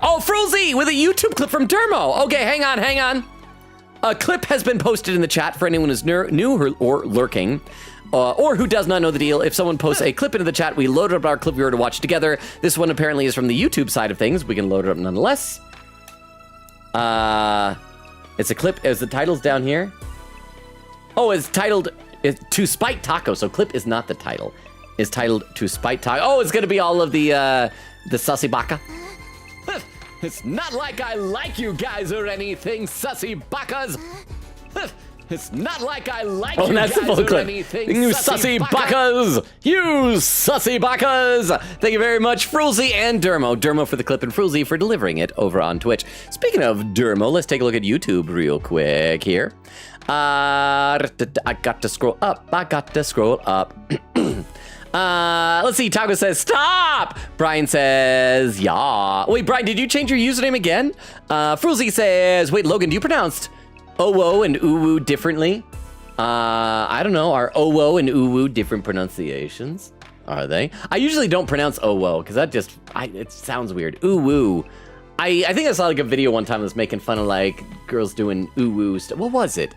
A: Oh, Frulzy with a YouTube clip from Dermo. Okay, hang on. A clip has been posted in the chat for anyone who's new or lurking, or who does not know the deal. If someone posts a clip into the chat, we load up our clip we were to watch together. This one apparently is from the YouTube side of things. We can load it up nonetheless. It's a clip. Is the title's down here? Oh, it's titled To Spite Taco. So clip is not the title. It's titled To Spite Taco. Oh, it's gonna be all of the sussy baka. It's not like I like you guys or anything, sussy bakas. It's not like I like
D: Oh,
A: you
D: that's the
A: guys
D: full
A: or
D: clip.
A: anything,
D: You sussy bakas! You sussy bakas! Thank you very much, Frulzy and Dermo. Dermo for the clip and Frulzy for delivering it over on Twitch. Speaking of Dermo, let's take a look at YouTube real quick here. I got to scroll up. Let's see. Taco says, stop! Brian says, yeah. Wait, Brian, did you change your username again? Frulzy says, wait, Logan, do you pronounce OO and uwu differently? I don't know. Are OO and uwu different pronunciations? Are they? I usually don't pronounce OO because that just, it sounds weird. Uwu. I think I saw like a video one time that was making fun of like girls doing uwu stuff. What was it?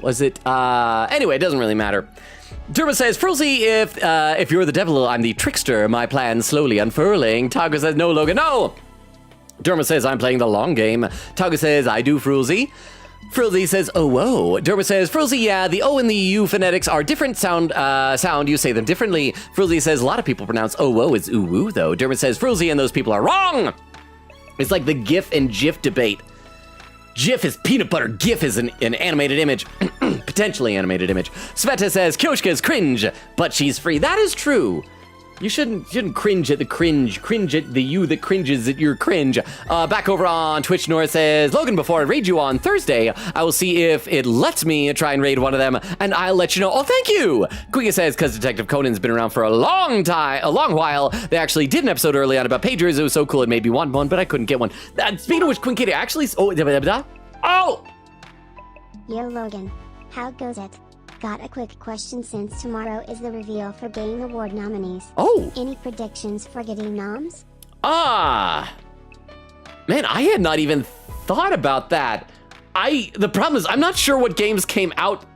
D: Anyway, it doesn't really matter. Derma says, Frulzy, if you're the devil, I'm the trickster, my plan slowly unfurling. Tago says, no, Logan, no! Derma says, I'm playing the long game. Tago says, I do, Frulzy. Frulzy says, oh, whoa. Derma says, Frulzy, yeah, the O and the U phonetics are different sound, you say them differently. Frulzy says, a lot of people pronounce oh, as ooh, though. Derma says, Frulzy and those people are wrong! It's like the GIF and GIF debate. GIF is peanut butter, GIF is an animated image. Potentially animated image. Sveta says, Kyoshka is cringe, but she's free. That is true. You shouldn't cringe at the cringe. Cringe at the you that cringes at your cringe. Back over on Twitch, Nora says, Logan, before I raid you on Thursday, I will see if it lets me try and raid one of them, and I'll let you know. Oh, thank you. Quigga says, because Detective Conan's been around for a long while. They actually did an episode early on about pagers. It was so cool it made me want one, but I couldn't get one. Speaking of which, Queen Kitty actually... Oh!
B: Yo Logan, how goes it? Got a quick question since tomorrow is the reveal for Game Award nominees.
D: Oh!
B: Any predictions for getting noms?
D: Man, I had not even thought about that. The problem is, I'm not sure what games came out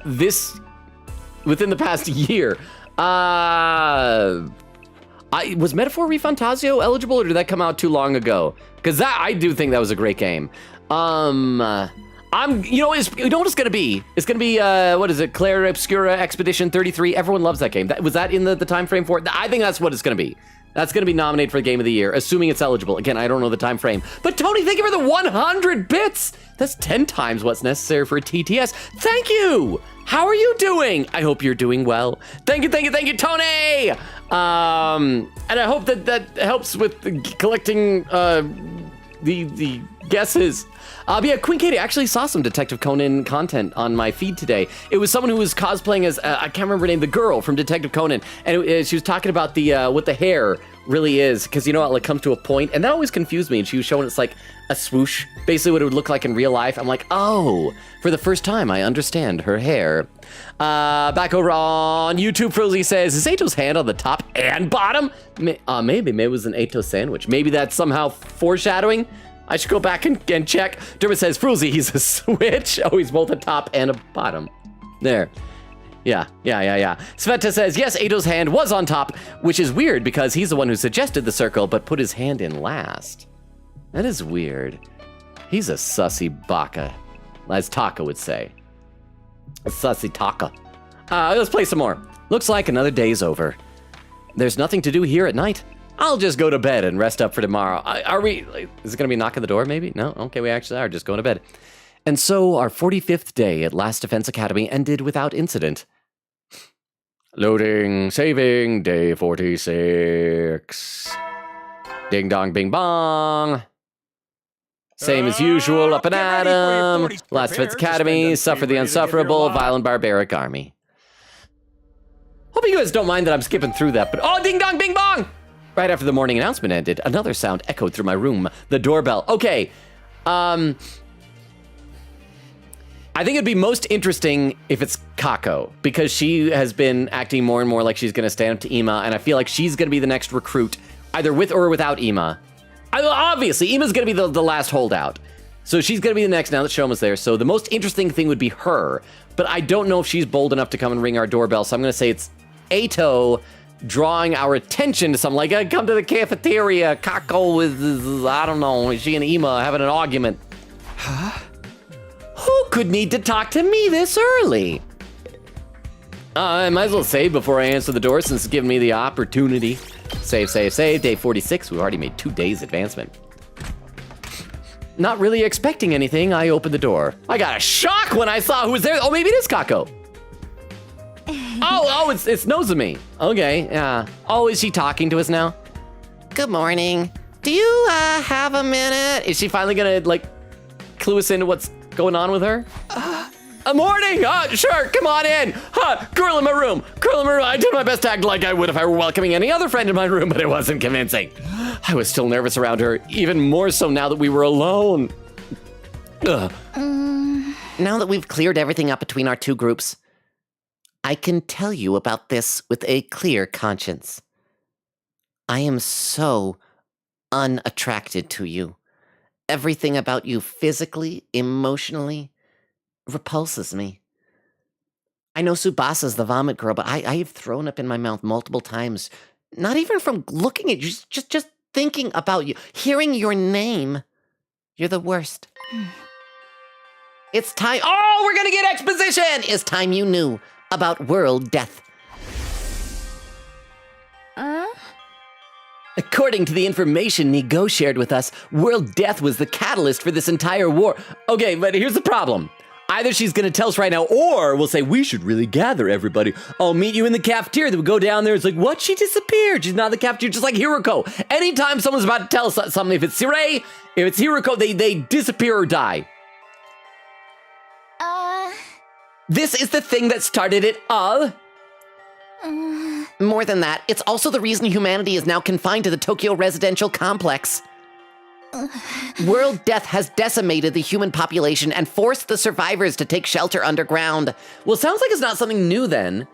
D: within the past year. Was Metaphor Refantasio eligible, or did that come out too long ago? Because I do think that was a great game. You know what it's gonna be? It's gonna be, what is it? Claire Obscura Expedition 33. Everyone loves that game. Was that in the time frame for it? I think that's what it's gonna be. That's gonna be nominated for the Game of the Year, assuming it's eligible. Again, I don't know the time frame. But Tony, thank you for the 100 bits! That's 10 times what's necessary for a TTS. Thank you! How are you doing? I hope you're doing well. Thank you, Tony! And I hope that helps with collecting, the guesses. But yeah, Queen Katie actually saw some Detective Conan content on my feed today. It was someone who was cosplaying as, I can't remember her name, the girl from Detective Conan. And she was talking about what the hair really is. Because you know how it comes to a point, and that always confused me. And she was showing it's like a swoosh, basically what it would look like in real life. I'm like, oh, for the first time, I understand her hair. Back over on YouTube, Frozy says, is Ato's hand on the top and bottom? Maybe it was an Ato sandwich. Maybe that's somehow foreshadowing. I should go back and check. Dermot says, Froozy, he's a switch. Oh, he's both a top and a bottom. There. Yeah. Sveta says, yes, Ato's hand was on top, which is weird because he's the one who suggested the circle, but put his hand in last. That is weird. He's a sussy baka, as Taka would say. A sussy Taka. Let's play some more. Looks like another day's over. There's nothing to do here at night. I'll just go to bed and rest up for tomorrow. Is it gonna be knocking the door maybe? No? Okay, we actually are just going to bed. And so our 45th day at Last Defense Academy ended without incident. Loading, saving, day 46. Ding dong, bing bong. Same as usual, up and at 'em. Last Defense Academy, suffer the unsufferable, violent barbaric army. Hope you guys don't mind that I'm skipping through that, but oh, ding dong, bing bong! Right after the morning announcement ended, another sound echoed through my room, the doorbell. Okay, I think it'd be most interesting if it's Kako, because she has been acting more and more like she's gonna stand up to Ima, and I feel like she's gonna be the next recruit, either with or without Ima. Obviously, Ima's gonna be the last holdout. So she's gonna be the next now that Shoma's there, so the most interesting thing would be her, but I don't know if she's bold enough to come and ring our doorbell, so I'm gonna say it's Ato, drawing our attention to something like, come to the cafeteria, Kako with, I don't know, she and Ima having an argument. Huh? Who could need to talk to me this early? I might as well save before I answer the door since it's giving me the opportunity. Save. Day 46, we've already made 2 days advancement.
A: Not really expecting anything, I opened the door. I got a shock when I saw who was there. Oh, maybe it is Kako. It's Nozomi. Okay, yeah. Oh, is she talking to us now?
C: Good morning. Do you have a minute?
A: Is she finally gonna, like, clue us into what's going on with her? A morning! Sure, come on in! Girl in my room! I did my best to act like I would if I were welcoming any other friend in my room, but it wasn't convincing. I was still nervous around her, even more so now that we were alone.
C: Now that we've cleared everything up between our two groups, I can tell you about this with a clear conscience. I am so unattracted to you. Everything about you physically, emotionally, repulses me. I know Tsubasa's the vomit girl, but I've thrown up in my mouth multiple times. Not even from looking at you, just thinking about you, hearing your name. You're the worst. It's time. Oh, we're gonna get exposition! It's time you knew about world death.
A: According to the information Nigo shared with us, world death was the catalyst for this entire war. Okay, but here's the problem. Either she's gonna tell us right now, or we'll say, we should really gather everybody. I'll meet you in the cafeteria. Then we go down there, it's like, what? She disappeared. She's not in the cafeteria, just like Hiroko. Anytime someone's about to tell us something, if it's Sirei, if it's Hiroko, they disappear or die. This is the thing that started it all.
C: More than that, it's also the reason humanity is now confined to the Tokyo residential complex. World death has decimated the human population and forced the survivors to take shelter underground.
A: Well, it sounds like it's not something new then.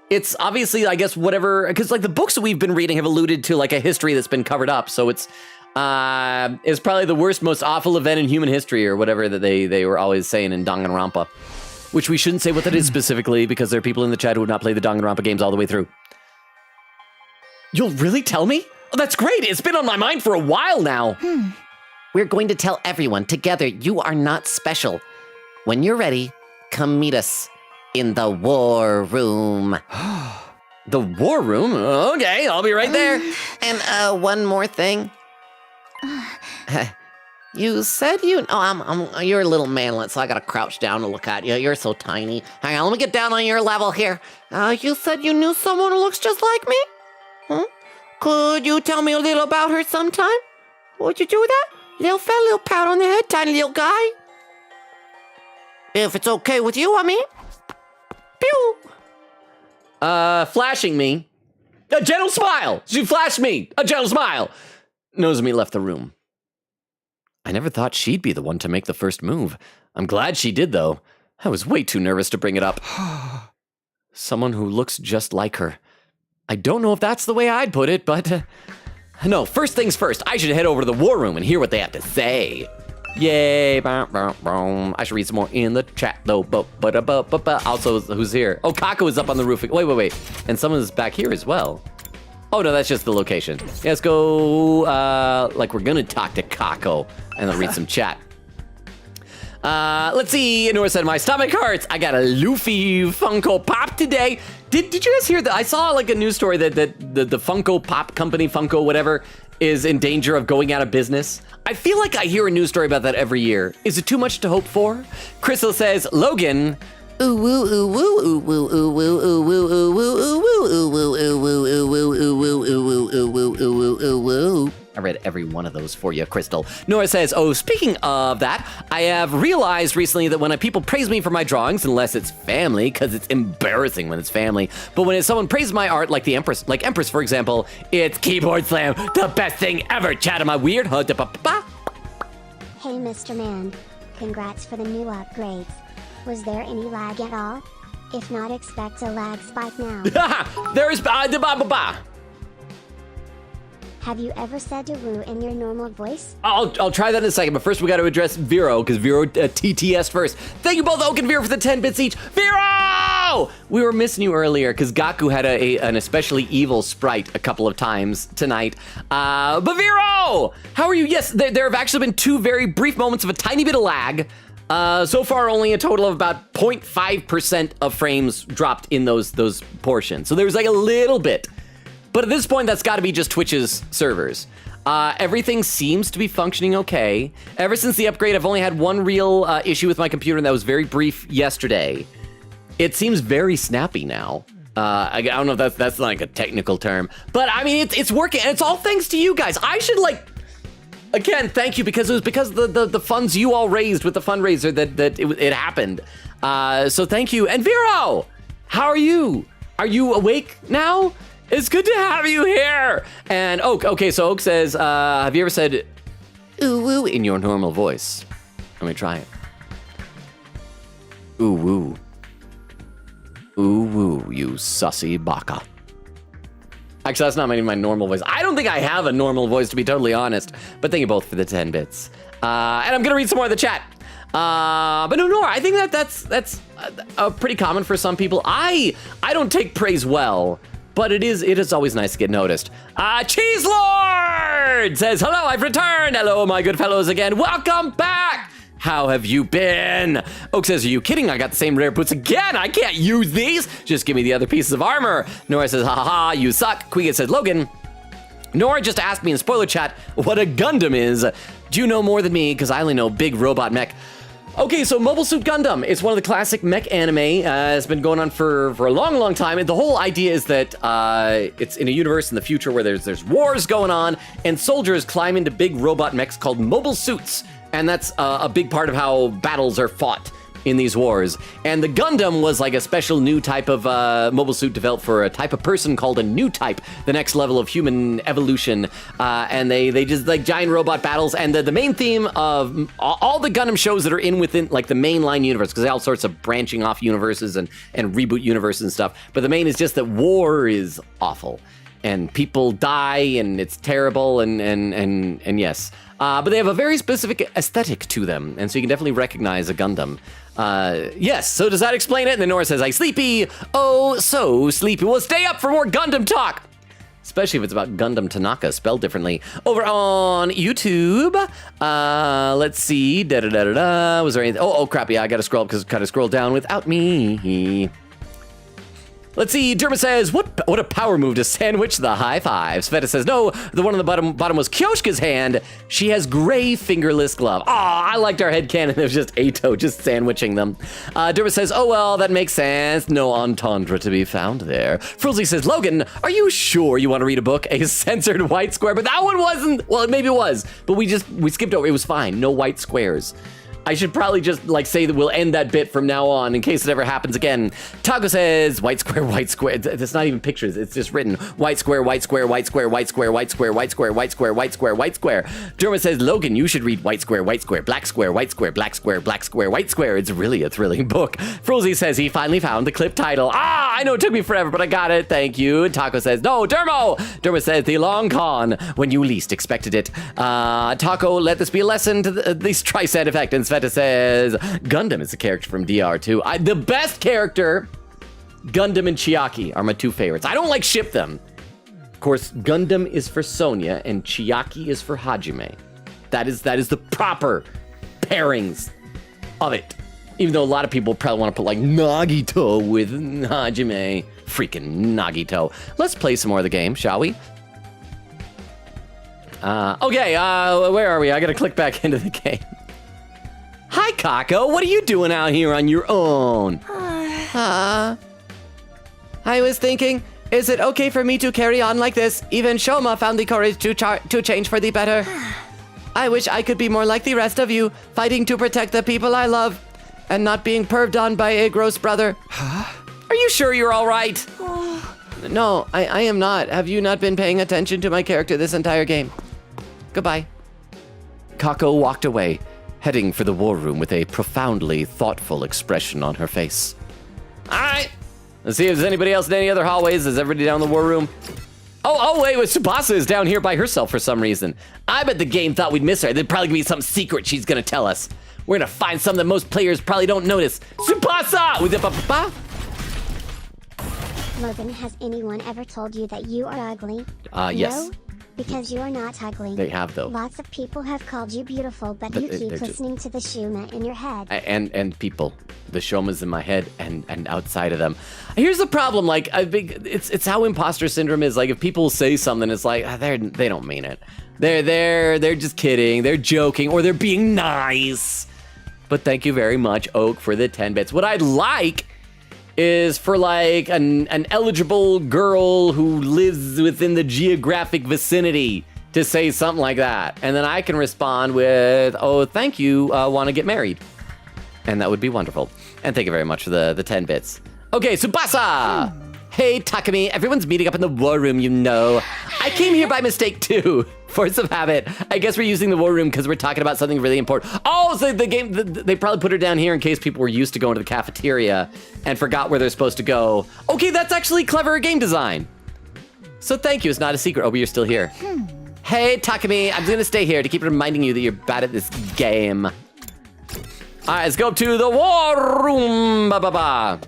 A: It's obviously, I guess, whatever, because like the books that we've been reading have alluded to like a history that's been covered up. So it's probably the worst, most awful event in human history or whatever that they were always saying in Danganronpa. Which we shouldn't say what that is specifically because there are people in the chat who have not played the Danganronpa games all the way through. You'll really tell me? Oh, that's great. It's been on my mind for a while now.
C: We're going to tell everyone together you are not special. When you're ready, come meet us in the war room.
A: The war room? Okay, I'll be right there.
C: And one more thing. You said you're a little manlet, so I gotta crouch down to look at you. You're so tiny. Hang on, let me get down on your level here. You said you knew someone who looks just like me? Could you tell me a little about her sometime? Would you do that? Little fat, little pat on the head, tiny little guy. If it's okay with you, I mean. Pew!
A: Flashing me. A gentle smile! She flashed me! A gentle smile! Nozomi left the room. I never thought she'd be the one to make the first move. I'm glad she did, though. I was way too nervous to bring it up. Someone who looks just like her. I don't know if that's the way I'd put it, but... No, first things first, I should head over to the war room and hear what they have to say. Yay. I should read some more in the chat, though. Also, who's here? Oh, Kako is up on the roof. Wait. And someone's back here as well. Oh, no, that's just the location. Yeah, let's go, like we're gonna talk to Kako, and then read some chat. Let's see, Nora said, my stomach hurts. I got a Luffy Funko Pop today. Did you guys hear that? I saw like a news story that the Funko Pop company, Funko whatever, is in danger of going out of business. I feel like I hear a news story about that every year. Is it too much to hope for? Crystal says, Logan.
C: Ooh woo ooh woo ooh woo ooh woo ooh woo ooh woo ooh woo ooh woo ooh woo ooh woo ooh woo ooh woo ooh woo ooh woo woo.
A: I read every one of those for you, Crystal. Nora says, oh, speaking of that, I have realized recently that when people praise me for my drawings, unless it's family, because it's embarrassing when it's family, but when someone praises my art, like the Empress, for example, it's Keyboard Slam, the best thing ever. Chat on my weird hood.
B: Hey, Mr. Man. Congrats for the new upgrades. Was there any lag at all? If not, expect a lag spike now.
A: There is
B: Have you ever said to woo in your normal voice?
A: I'll try that in a second, but first we got to address Vero, because Vero TTS first. Thank you both, Oak and Vero, for the 10 bits each. Vero! We were missing you earlier, because Gaku had an especially evil sprite a couple of times tonight. But Vero! How are you? Yes, there have actually been 2 very brief moments of a tiny bit of lag. So far, only a total of about 0.5% of frames dropped in those portions. So there was like a little bit. But at this point, that's got to be just Twitch's servers. Everything seems to be functioning okay. Ever since the upgrade, I've only had one real issue with my computer, and that was very brief yesterday. It seems very snappy now. I don't know if that's like a technical term, but I mean, it's working, and it's all thanks to you guys. I should again, thank you, because it was because of the funds you all raised with the fundraiser that it happened. So thank you. And Vero, how are you? Are you awake now? It's good to have you here. And Oak, okay, so Oak says, have you ever said ooh woo in your normal voice? Let me try it. Ooh woo. Ooh woo, you sussy baka. Actually, that's not my normal voice. I don't think I have a normal voice, to be totally honest. But thank you both for the 10 bits. And I'm gonna read some more of the chat. But no, Nora, I think that's pretty common for some people. I don't take praise well, but it is always nice to get noticed. Cheese Lord says, hello, I've returned. Hello, my good fellows again. Welcome back. How have you been? Oak says, are you kidding? I got the same rare boots again. I can't use these. Just give me the other pieces of armor. Nora says, ha ha ha, you suck. Quiga says, Logan, Nora just asked me in spoiler chat what a Gundam is. Do you know more than me? Because I only know big robot mech. Okay, so Mobile Suit Gundam is one of the classic mech anime. It's been going on for a long, long time. And the whole idea is that it's in a universe in the future where there's wars going on, and soldiers climb into big robot mechs called mobile suits. And that's a big part of how battles are fought in these wars. And the Gundam was like a special new type of mobile suit developed for a type of person called a new type, the next level of human evolution. And they just like giant robot battles. And the main theme of all the Gundam shows that are within like the mainline universe, because they have all sorts of branching off universes and reboot universes and stuff. But the main is just that war is awful. And people die, and it's terrible, and yes. But they have a very specific aesthetic to them, and so you can definitely recognize a Gundam. Yes, so does that explain it? And then Nora says, I'm sleepy. Oh, so sleepy. Well, stay up for more Gundam talk. Especially if it's about Gundam Tanaka, spelled differently. Over on YouTube, let's see. Da-da-da-da-da. Was there anything? Oh, crap, yeah, I gotta scroll up because kind of scroll down without me. Let's see, Derma says, what a power move to sandwich the high five. Sveta says, no, the one on the bottom was Kyoshka's hand. She has gray fingerless glove. Aw, I liked our headcanon. It was just Ato just sandwiching them. Derma says, oh, well, that makes sense. No entendre to be found there. Frozy says, Logan, are you sure you want to read a book? A censored white square, but that one wasn't, well, maybe it was, but we skipped over. It was fine, no white squares. I should probably just like say that we'll end that bit from now on in case it ever happens again. Taco says, white square, white square. It's not even pictures. It's just written. White square, white square, white square, white square, white square, white square, white square, white square, white square. Dermot says, Logan, you should read white square, black square, white square, black square, black square, white square. It's really a thrilling book. Frozy says he finally found the clip title. I know it took me forever, but I got it. Thank you. And Taco says, no, Dermo. Dermo says, the long con when you least expected it. Taco, let this be a lesson to the Streisand effect. And Sveta says, Gundam is a character from DR2. The best character, Gundam and Chiaki, are my two favorites. I don't like ship them. Of course, Gundam is for Sonya and Chiaki is for Hajime. That is the proper pairings of it. Even though a lot of people probably want to put like Nagito with Hajime. Freaking Nagito. Let's play some more of the game, shall we? Okay, where are we? I gotta click back into the game. Hi, Kako. What are you doing out here on your own? I was thinking, is it okay for me to carry on like this? Even Shoma found the courage to change for the better. I wish I could be more like the rest of you, fighting to protect the people I love, and not being perved on by a gross brother. Are you sure you're all right? No, I am not. Have you not been paying attention to my character this entire game? Goodbye. Kako walked away, heading for the war room with a profoundly thoughtful expression on her face. All right. Let's see if there's anybody else in any other hallways. Is everybody down in the war room? Oh, wait, Tsubasa is down here by herself for some reason. I bet the game thought we'd miss her. There'd probably be some secret she's gonna tell us. We're gonna find something that most players probably don't notice. Tsubasa!
B: Logan, has anyone ever told you that you are ugly?
A: Yes.
B: No? Because you are not ugly.
A: They have, though.
B: Lots of people have called you beautiful, but you
A: they're
B: keep
A: just-
B: listening to the Shuma in your head.
A: And people, the Shomas in my head and outside of them. Here's the problem, like it's how imposter syndrome is. Like if people say something, it's like they don't mean it. They're just kidding. They're joking or they're being nice. But thank you very much, Oak, for the 10 bits. What I'd like is for like an eligible girl who lives within the geographic vicinity to say something like that. And then I can respond with, oh, thank you, want to get married. And that would be wonderful. And thank you very much for the 10 bits. Okay, Tsubasa! Hey, Takumi, everyone's meeting up in the war room, you know. I came here by mistake too. Force of habit. I guess we're using the war room because we're talking about something really important. Oh, so the game, they probably put her down here in case people were used to going to the cafeteria and forgot where they're supposed to go. Okay, that's actually clever game design. So thank you, it's not a secret. Oh, but you're still here. Hey, Takumi, I'm gonna stay here to keep reminding you that you're bad at this game. All right, let's go to the war room. Ba-ba-ba.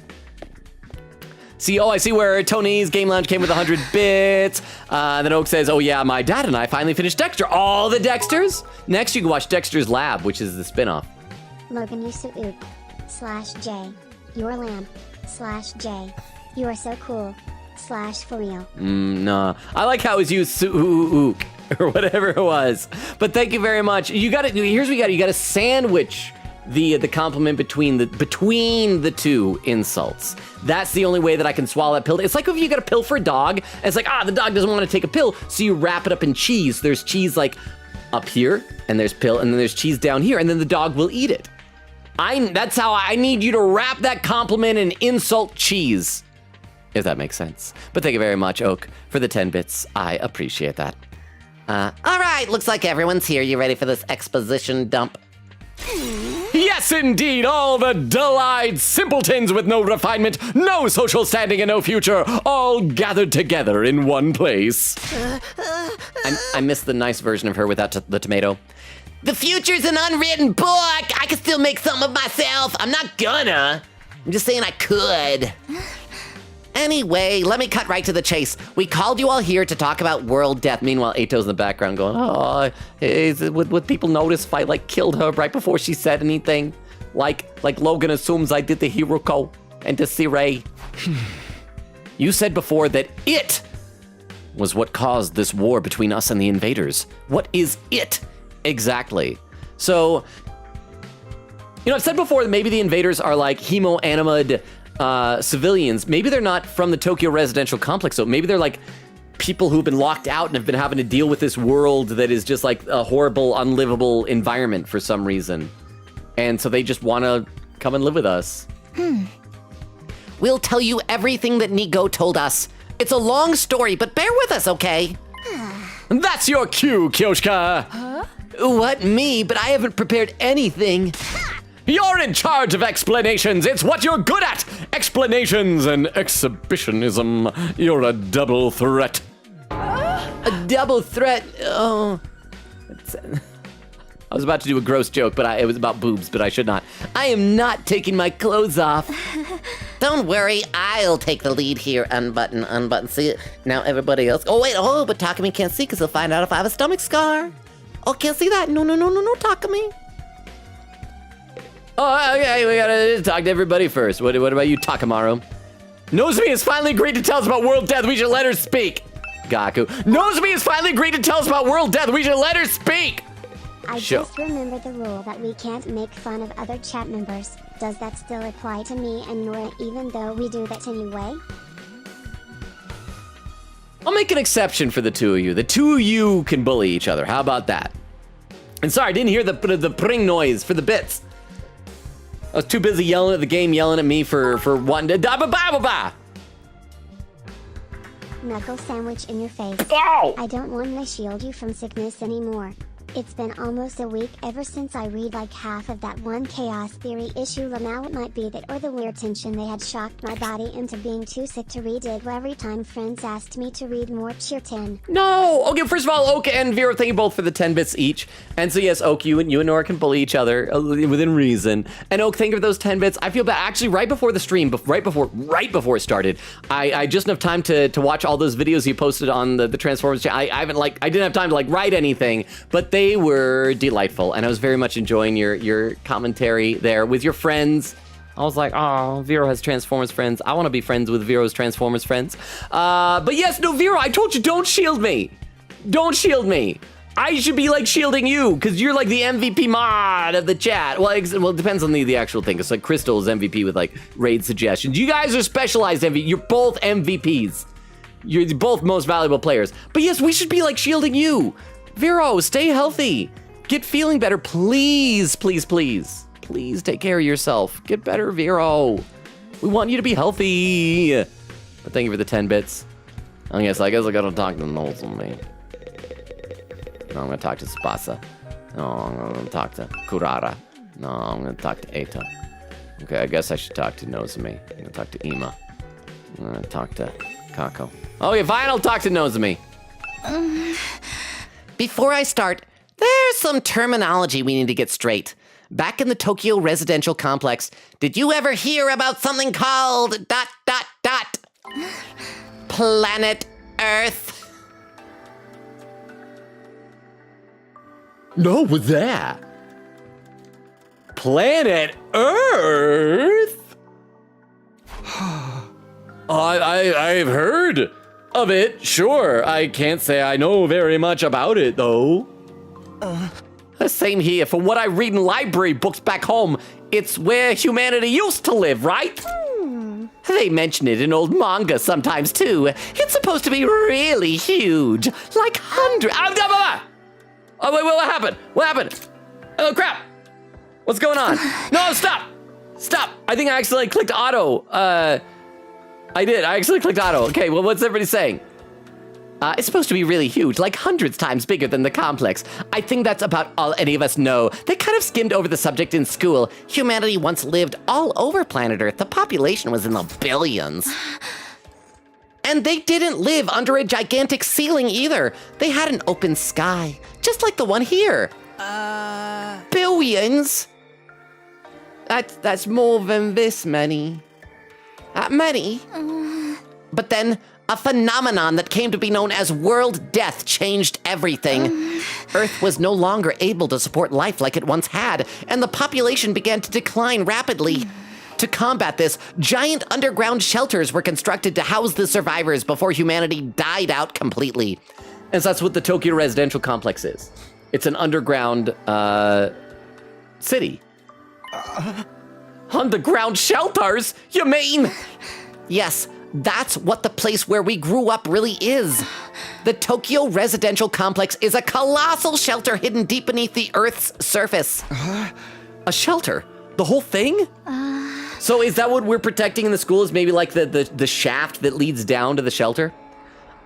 A: See, oh, I see where Tony's Game Lounge came with 100 bits. Then Oak says, oh yeah, my dad and I finally finished Dexter. All the Dexters? Next, you can watch Dexter's Lab, which is the spinoff.
B: Logan Yusuuk /J. Your lamb /J. You are so cool /for real.
A: No, I like how it was used Suuk or whatever it was. But thank you very much. You got it. Here's what you got. You got to sandwich the compliment between the two insults. That's the only way that I can swallow that pill. It's like if you got a pill for a dog, and it's like, the dog doesn't want to take a pill, so you wrap it up in cheese. There's cheese like up here, and there's pill, and then there's cheese down here, and then the dog will eat it. That's how I need you to wrap that compliment in insult cheese, if that makes sense. But thank you very much, Oak, for the 10 bits. I appreciate that.
C: All right, looks like everyone's here. You ready for this exposition dump?
A: Yes, indeed, all the dull-eyed simpletons with no refinement, no social standing, and no future, all gathered together in one place. I missed the nice version of her without the tomato.
C: The future's an unwritten book. I can still make something of myself. I'm not gonna. I'm just saying I could. Anyway, let me cut right to the chase. We called you all here to talk about world death.
A: Meanwhile, Ato's in the background going, would people notice if I, killed her right before she said anything? Like Logan assumes I did to Hiruko and to Sirei. You said before that it was what caused this war between us and the invaders. What is it exactly? So, I've said before that maybe the invaders are like hemo-animated civilians. Maybe they're not from the Tokyo residential complex, so maybe they're like people who've been locked out and have been having to deal with this world that is just like a horrible, unlivable environment for some reason. And so they just want to come and live with us.
C: We'll tell you everything that Nigo told us. It's a long story, but bear with us, okay?
A: That's your cue, Kyoshka.
C: What, me? But I haven't prepared anything.
A: You're in charge of explanations. It's what you're good at. Explanations and exhibitionism. You're a double threat.
C: A double threat? Oh.
A: I was about to do a gross joke, but it was about boobs, but I should not.
C: I am not taking my clothes off. Don't worry, I'll take the lead here. Unbutton. See it? Now everybody else. Oh, wait. Oh, but Takumi can't see because he'll find out if I have a stomach scar. Oh, can't see that. No, Takumi.
A: Oh, okay, we gotta talk to everybody first. What about you, Takamaru? Nozomi has finally agreed to tell us about world death. We should let her speak. Gaku. Nozomi has finally agreed to tell us about world death. We should let her speak.
B: I just remembered the rule that we can't make fun of other chat members. Does that still apply to me and Nora even though we do that anyway?
A: I'll make an exception for the two of you. The two of you can bully each other. How about that? And sorry, I didn't hear the pring noise for the bits. I was too busy yelling at the game, yelling at me for wanting to da-ba-ba-ba-ba.
B: Knuckle sandwich in your face.
A: Oh!
B: I don't want to shield you from sickness anymore. It's been almost a week ever since I read like half of that one chaos theory issue. Now it might be that or the weird tension they had shocked my body into being too sick to read it every time friends asked me to read more. Cheer 10.
A: No! Okay, first of all, Oak and Vero, thank you both for the 10 bits each. And so yes, Oak, you and Nora can bully each other within reason. And Oak, thank you for those 10 bits. I feel bad. Actually, right before the stream, right before it started, I just enough time to watch all those videos you posted on the Transformers channel. I didn't have time to write anything, but they were delightful, and I was very much enjoying your commentary there with your friends. I was like, oh, Vero has Transformers friends. I want to be friends with Vero's Transformers friends. But yes, no, Vero, I told you, don't shield me. Don't shield me. I should be shielding you, because you're the MVP mod of the chat. Well, it depends on the actual thing. It's Crystal is MVP with raid suggestions. You guys are specialized MVP. You're both MVPs. You're both most valuable players. But yes, we should be shielding you. Vero, stay healthy. Get feeling better, please, please, please. Please take care of yourself. Get better, Vero. We want you to be healthy. But thank you for the 10 bits. I guess I gotta talk to Knowles on me. No, I'm gonna talk to Spasa. No, I'm gonna talk to Kurara. No, I'm gonna talk to Eta. Okay, I guess I should talk to Nozomi. I'm gonna talk to Ima. I'm gonna talk to Kako. Oh yeah, fine, I'll talk to Nozomi.
C: Before I start, there's some terminology we need to get straight. Back in the Tokyo residential complex, did you ever hear about something called ... Planet Earth?
A: No, with that. Planet Earth? I've heard of it, sure. I can't say I know very much about it, though.
C: Same here. From what I read in library books back home, it's where humanity used to live, right? They mention it in old manga sometimes, too. It's supposed to be really huge. Like hundreds...
A: Oh, wait, what happened? What happened? Oh, crap. What's going on? No, stop. Stop. I think I accidentally clicked auto. I did. I actually clicked auto. Okay, well, what's everybody saying?
C: It's supposed to be really huge, like hundreds times bigger than the complex. I think that's about all any of us know. They kind of skimmed over the subject in school. Humanity once lived all over planet Earth. The population was in the billions. And they didn't live under a gigantic ceiling either. They had an open sky, just like the one here. Billions? That's more than this many. Many. But then a phenomenon that came to be known as world death changed everything. Earth was no longer able to support life like it once had, and the population began to decline rapidly. To combat this, giant underground shelters were constructed to house the survivors before humanity died out completely.
A: And so that's what the Tokyo residential complex is. It's an underground city.
C: Underground shelters? You mean? Yes, that's what the place where we grew up really is. The Tokyo residential complex is a colossal shelter hidden deep beneath the Earth's surface.
A: A shelter? The whole thing? So is that what we're protecting in the school, is maybe like the shaft that leads down to the shelter?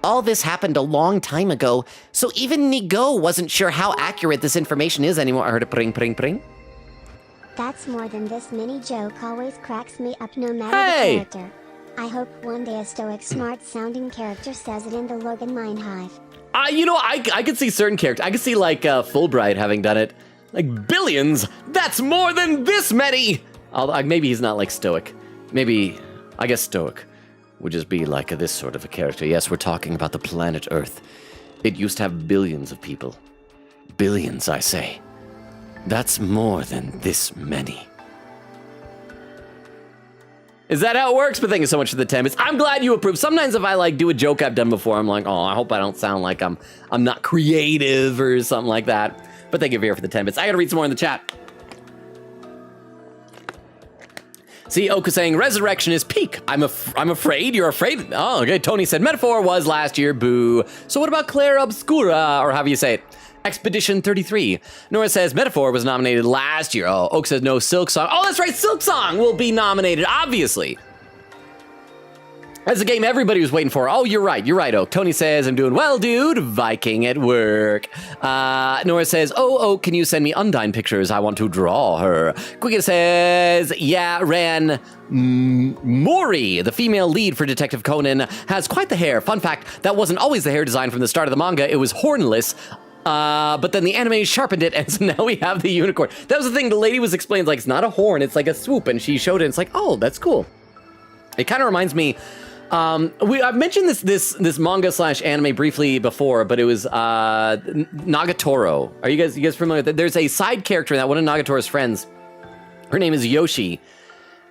C: All this happened a long time ago, so even Nigo wasn't sure how accurate this information is anymore. I heard a pring, pring, pring.
B: That's more than this mini joke always cracks me up no matter
A: Hey!
B: the character. I hope one day a stoic, smart-sounding character says it in the Logan Mind Hive.
A: I could see certain characters. I could see Fulbright having done it. Like billions. That's more than this many. Although maybe he's not stoic. Maybe, I guess stoic would just be this sort of a character. Yes, we're talking about the planet Earth. It used to have billions of people. Billions, I say. That's more than this many. Is that how it works? But thank you so much for the 10 bits. I'm glad you approve. Sometimes if I do a joke I've done before, I'm like, oh, I hope I don't sound like I'm not creative or something like that. But thank you, Vera, for the 10 bits. I gotta read some more in the chat. See, Oka saying, resurrection is peak. I'm afraid. You're afraid? Oh, okay. Tony said, Metaphor was last year. Boo. So what about Claire Obscura, or however you say it? Expedition 33. Nora says, Metaphor was nominated last year. Oh, Oak says, no, Silk Song. Oh, that's right. Silk Song will be nominated, obviously. That's a game everybody was waiting for. Oh, you're right, Oak. Tony says, I'm doing well, dude. Viking at work. Nora says, oh, can you send me Undyne pictures? I want to draw her. Quicken says, yeah, Ran Mori, the female lead for Detective Conan, has quite the hair. Fun fact, that wasn't always the hair design from the start of the manga. It was hornless. But then the anime sharpened it, and so now we have the unicorn. That was the thing the lady was explaining, like, it's not a horn, it's like a swoop, and she showed it, and it's like, oh, that's cool. It kind of reminds me, I've mentioned this manga / anime briefly before, but it was Nagatoro. Are you guys familiar with that? There's a side character in that, one of Nagatoro's friends. Her name is Yoshi.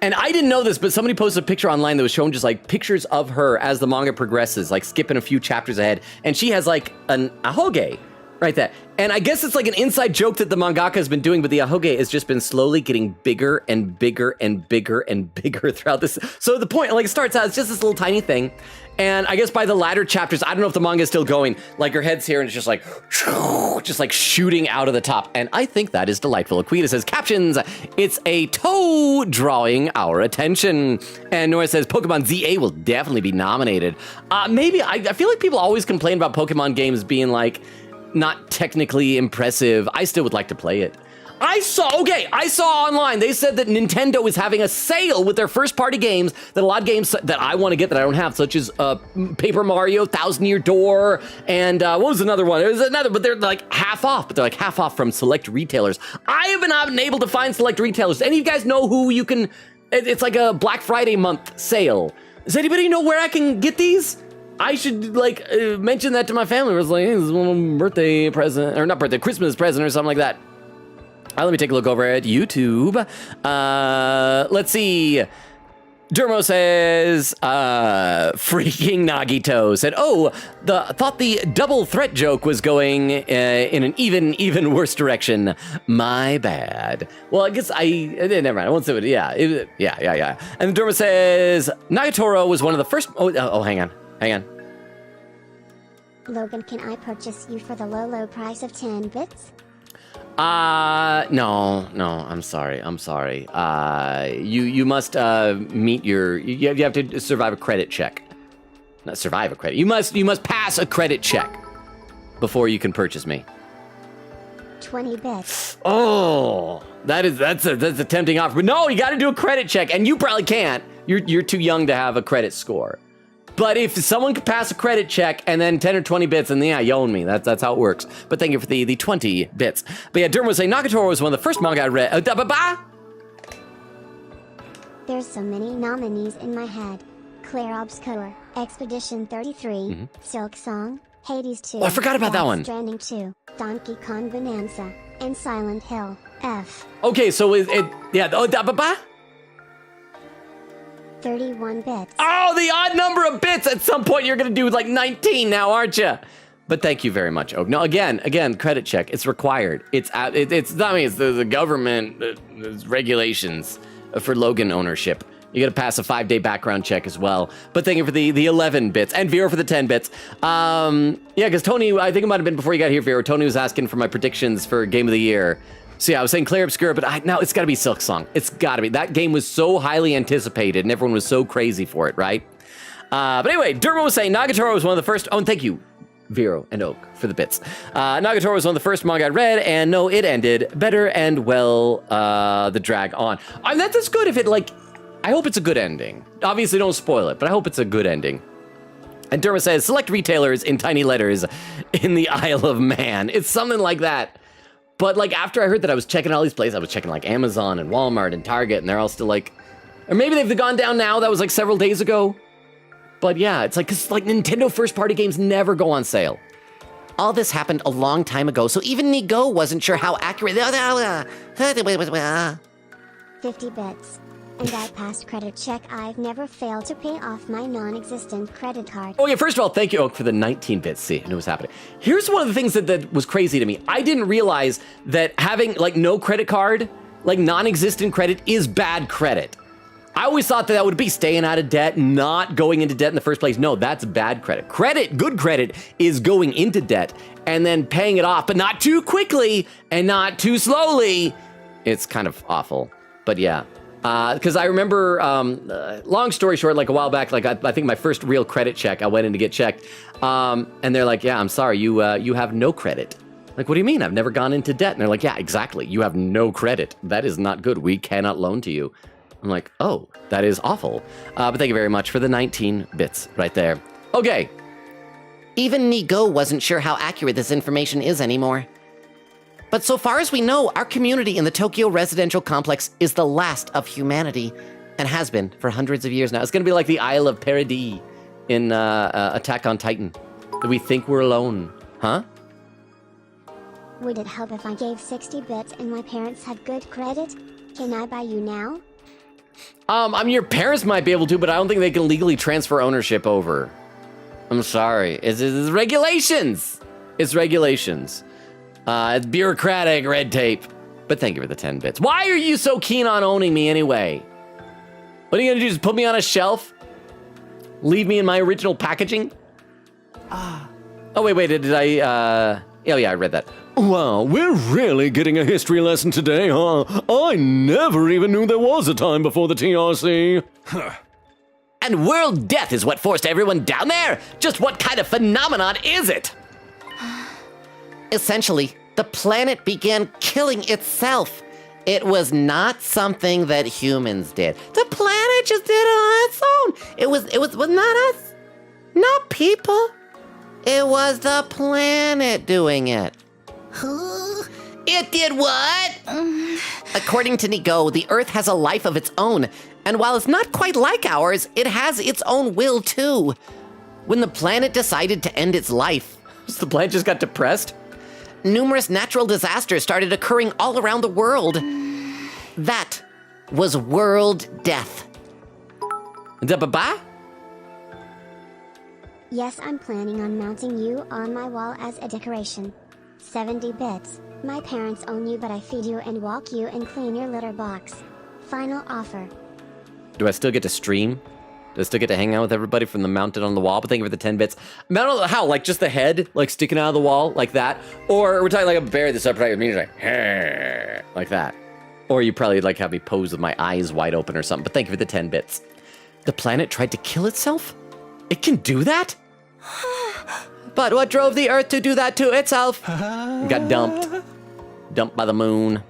A: And I didn't know this, but somebody posted a picture online that was showing just like pictures of her as the manga progresses, like skipping a few chapters ahead. And she has like a hoge right there. And I guess it's like an inside joke that the mangaka has been doing, but the ahoge has just been slowly getting bigger and bigger and bigger and bigger throughout this. So the point, like, it starts out, it's just this little tiny thing. And I guess by the latter chapters, I don't know if the manga is still going, like her head's here and it's just like shooting out of the top. And I think that is delightful. Aquita says, captions, it's a toe drawing our attention. And Nora says, Pokemon ZA will definitely be nominated. Maybe, I feel like people always complain about Pokemon games being like, not technically impressive. I still would like to play it. I saw online, they said that Nintendo is having a sale with their first party games, that a lot of games that I want to get that I don't have, such as Paper Mario, Thousand Year Door, and what was another one? There was another, but they're like half off, from select retailers. I have been unable to find select retailers. Any of you guys know who you can, it's like a Black Friday month sale. Does anybody know where I can get these? I should mention that to my family. I was like, hey, this is one birthday present, or not birthday, Christmas present or something like that. Let me take a look over at YouTube. Let's see. Dermo says, freaking Nagito said, thought the double threat joke was going in an even worse direction. My bad. Well, I guess never mind. I won't say it. Yeah. And Dermo says, Nagatoro was one of the first, hang on.
B: Logan, can I purchase you for the low price of 10 bits?
A: No, I'm sorry. You must meet you have to survive a credit check. Not survive a credit. You must pass a credit check before you can purchase me.
B: 20 bits.
A: Oh, that's a tempting offer. But no, you got to do a credit check, and you probably can't. You're too young to have a credit score. But if someone could pass a credit check and then 10 or 20 bits, and yeah, you own me. That's how it works. But thank you for the 20 bits. But yeah, Derm was saying Nagatoro was one of the first manga I read.
B: There's so many nominees in my head. Claire Obscure, Expedition 33, Silk Song, Hades 2.
A: Oh, I forgot about that one.
B: Stranding 2, Donkey Kong Bonanza, and Silent Hill, F.
A: Okay, so
B: 31 bits.
A: Oh, the odd number of bits. At some point, you're going to do like 19 now, aren't you? But thank you very much, Oak. No, again, credit check. It's required. It's the government regulations for Logan ownership. You got to pass a 5-day background check as well. But thank you for the 11 bits and Vero for the 10 bits. Yeah, because Tony, I think it might have been before you got here, Vero. Tony was asking for my predictions for Game of the Year. So yeah, I was saying Claire Obscure, but now it's got to be Silk Song. It's got to be. That game was so highly anticipated, and everyone was so crazy for it, right? But anyway, Dermo was saying Nagatoro was one of the first. Oh, and thank you, Vero and Oak, for the bits. Nagatoro was one of the first manga I read, and no, it ended better and well. The drag on. That's good if it I hope it's a good ending. Obviously, don't spoil it, but I hope it's a good ending. And Dermo says select retailers in tiny letters in the Isle of Man. It's something like that. But after I heard that, I was checking all these places. I was checking Amazon and Walmart and Target, and they're all still or maybe they've gone down now. That was several days ago. But yeah, it's because Nintendo first party games never go on sale.
C: All this happened a long time ago, so even Nigo wasn't sure how accurate.
B: 50 bits. And I passed credit check. I've never failed to pay off my non-existent credit card.
A: Oh yeah, first of all, thank you, Oak, for the 19 bits. See, I knew it was happening. Here's one of the things that was crazy to me. I didn't realize that having no credit card, non-existent credit, is bad credit. I always thought that would be staying out of debt, not going into debt in the first place. No, that's bad credit. Good credit is going into debt and then paying it off, but not too quickly and not too slowly. It's kind of awful, but yeah. Because I remember, long story short, like a while back, like I think my first real credit check, I went in to get checked, and they're like, yeah, I'm sorry, you have no credit. Like, what do you mean? I've never gone into debt. And they're like, yeah, exactly. You have no credit. That is not good. We cannot loan to you. I'm like, oh, that is awful. But thank you very much for the 19 bits right there. Okay.
C: Even Nigo wasn't sure how accurate this information is anymore. But so far as we know, our community in the Tokyo residential complex is the last of humanity, and has been for hundreds of years now. It's going to be like the Isle of Paradis in Attack on Titan. We think we're alone. Huh?
B: Would it help if I gave 60 bits and my parents had good credit? Can I buy you now?
A: I mean, your parents might be able to, but I don't think they can legally transfer ownership over. I'm sorry. It's regulations. It's regulations. It's bureaucratic red tape. But thank you for the 10 bits. Why are you so keen on owning me anyway? What are you gonna do, just put me on a shelf? Leave me in my original packaging? Oh, wait, did I, oh yeah, I read that.
E: Wow, we're really getting a history lesson today, huh? I never even knew there was a time before the TRC.
C: And world death is what forced everyone down there? Just what kind of phenomenon is it? Essentially, the planet began killing itself. It was not something that humans did. The planet just did it on its own. It was not us, not people. It was the planet doing it. It did what? According to Nigo, the Earth has a life of its own, and while it's not quite like ours, it has its own will too. When the planet decided to end its life,
A: So the planet just got depressed?
C: numerous natural disasters started occurring all around the world. That was world death.
A: Da-ba-ba?
B: Yes, I'm planning on mounting you on my wall as a decoration. 70 bits. My parents own you, but I feed you and walk you and clean your litter box. Final offer.
A: Do I still get to stream? Do I still get to hang out with everybody from the mounted on the wall? But thank you for the 10 bits. I don't know how, like just the head, like sticking out of the wall, like that? Or we're talking like a bear that's upright with me, like that. Or you probably like have me pose with my eyes wide open or something. But thank you for the 10 bits. The planet tried to kill itself? It can do that? But what drove the Earth to do that to itself? Got dumped. Dumped by the moon.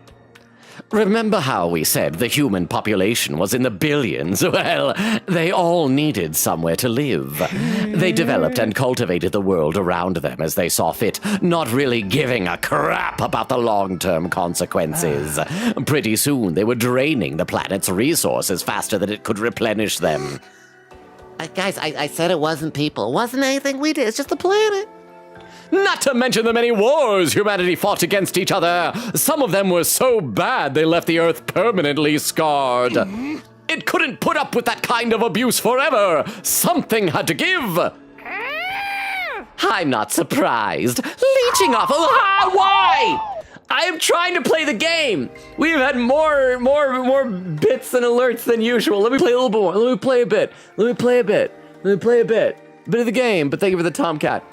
D: Remember how we said the human population was in the billions? Well, they all needed somewhere to live. They developed and cultivated the world around them as they saw fit, not really giving a crap about the long-term consequences. Pretty soon, they were draining the planet's resources faster than it could replenish them.
C: Guys, I said it wasn't people. It wasn't anything we did. It's just the planet.
D: Not to mention the many wars humanity fought against each other. Some of them were so bad they left the Earth permanently scarred. It couldn't put up with that kind of abuse forever. Something had to give.
C: I'm not surprised. Leeching off. Why?
A: I am trying to play the game. We've had more bits and alerts than usual. Let me play a little bit more. Let me play a bit. Let me play a bit. Let me play a bit. Bit of the game, but thank you for the Tomcat.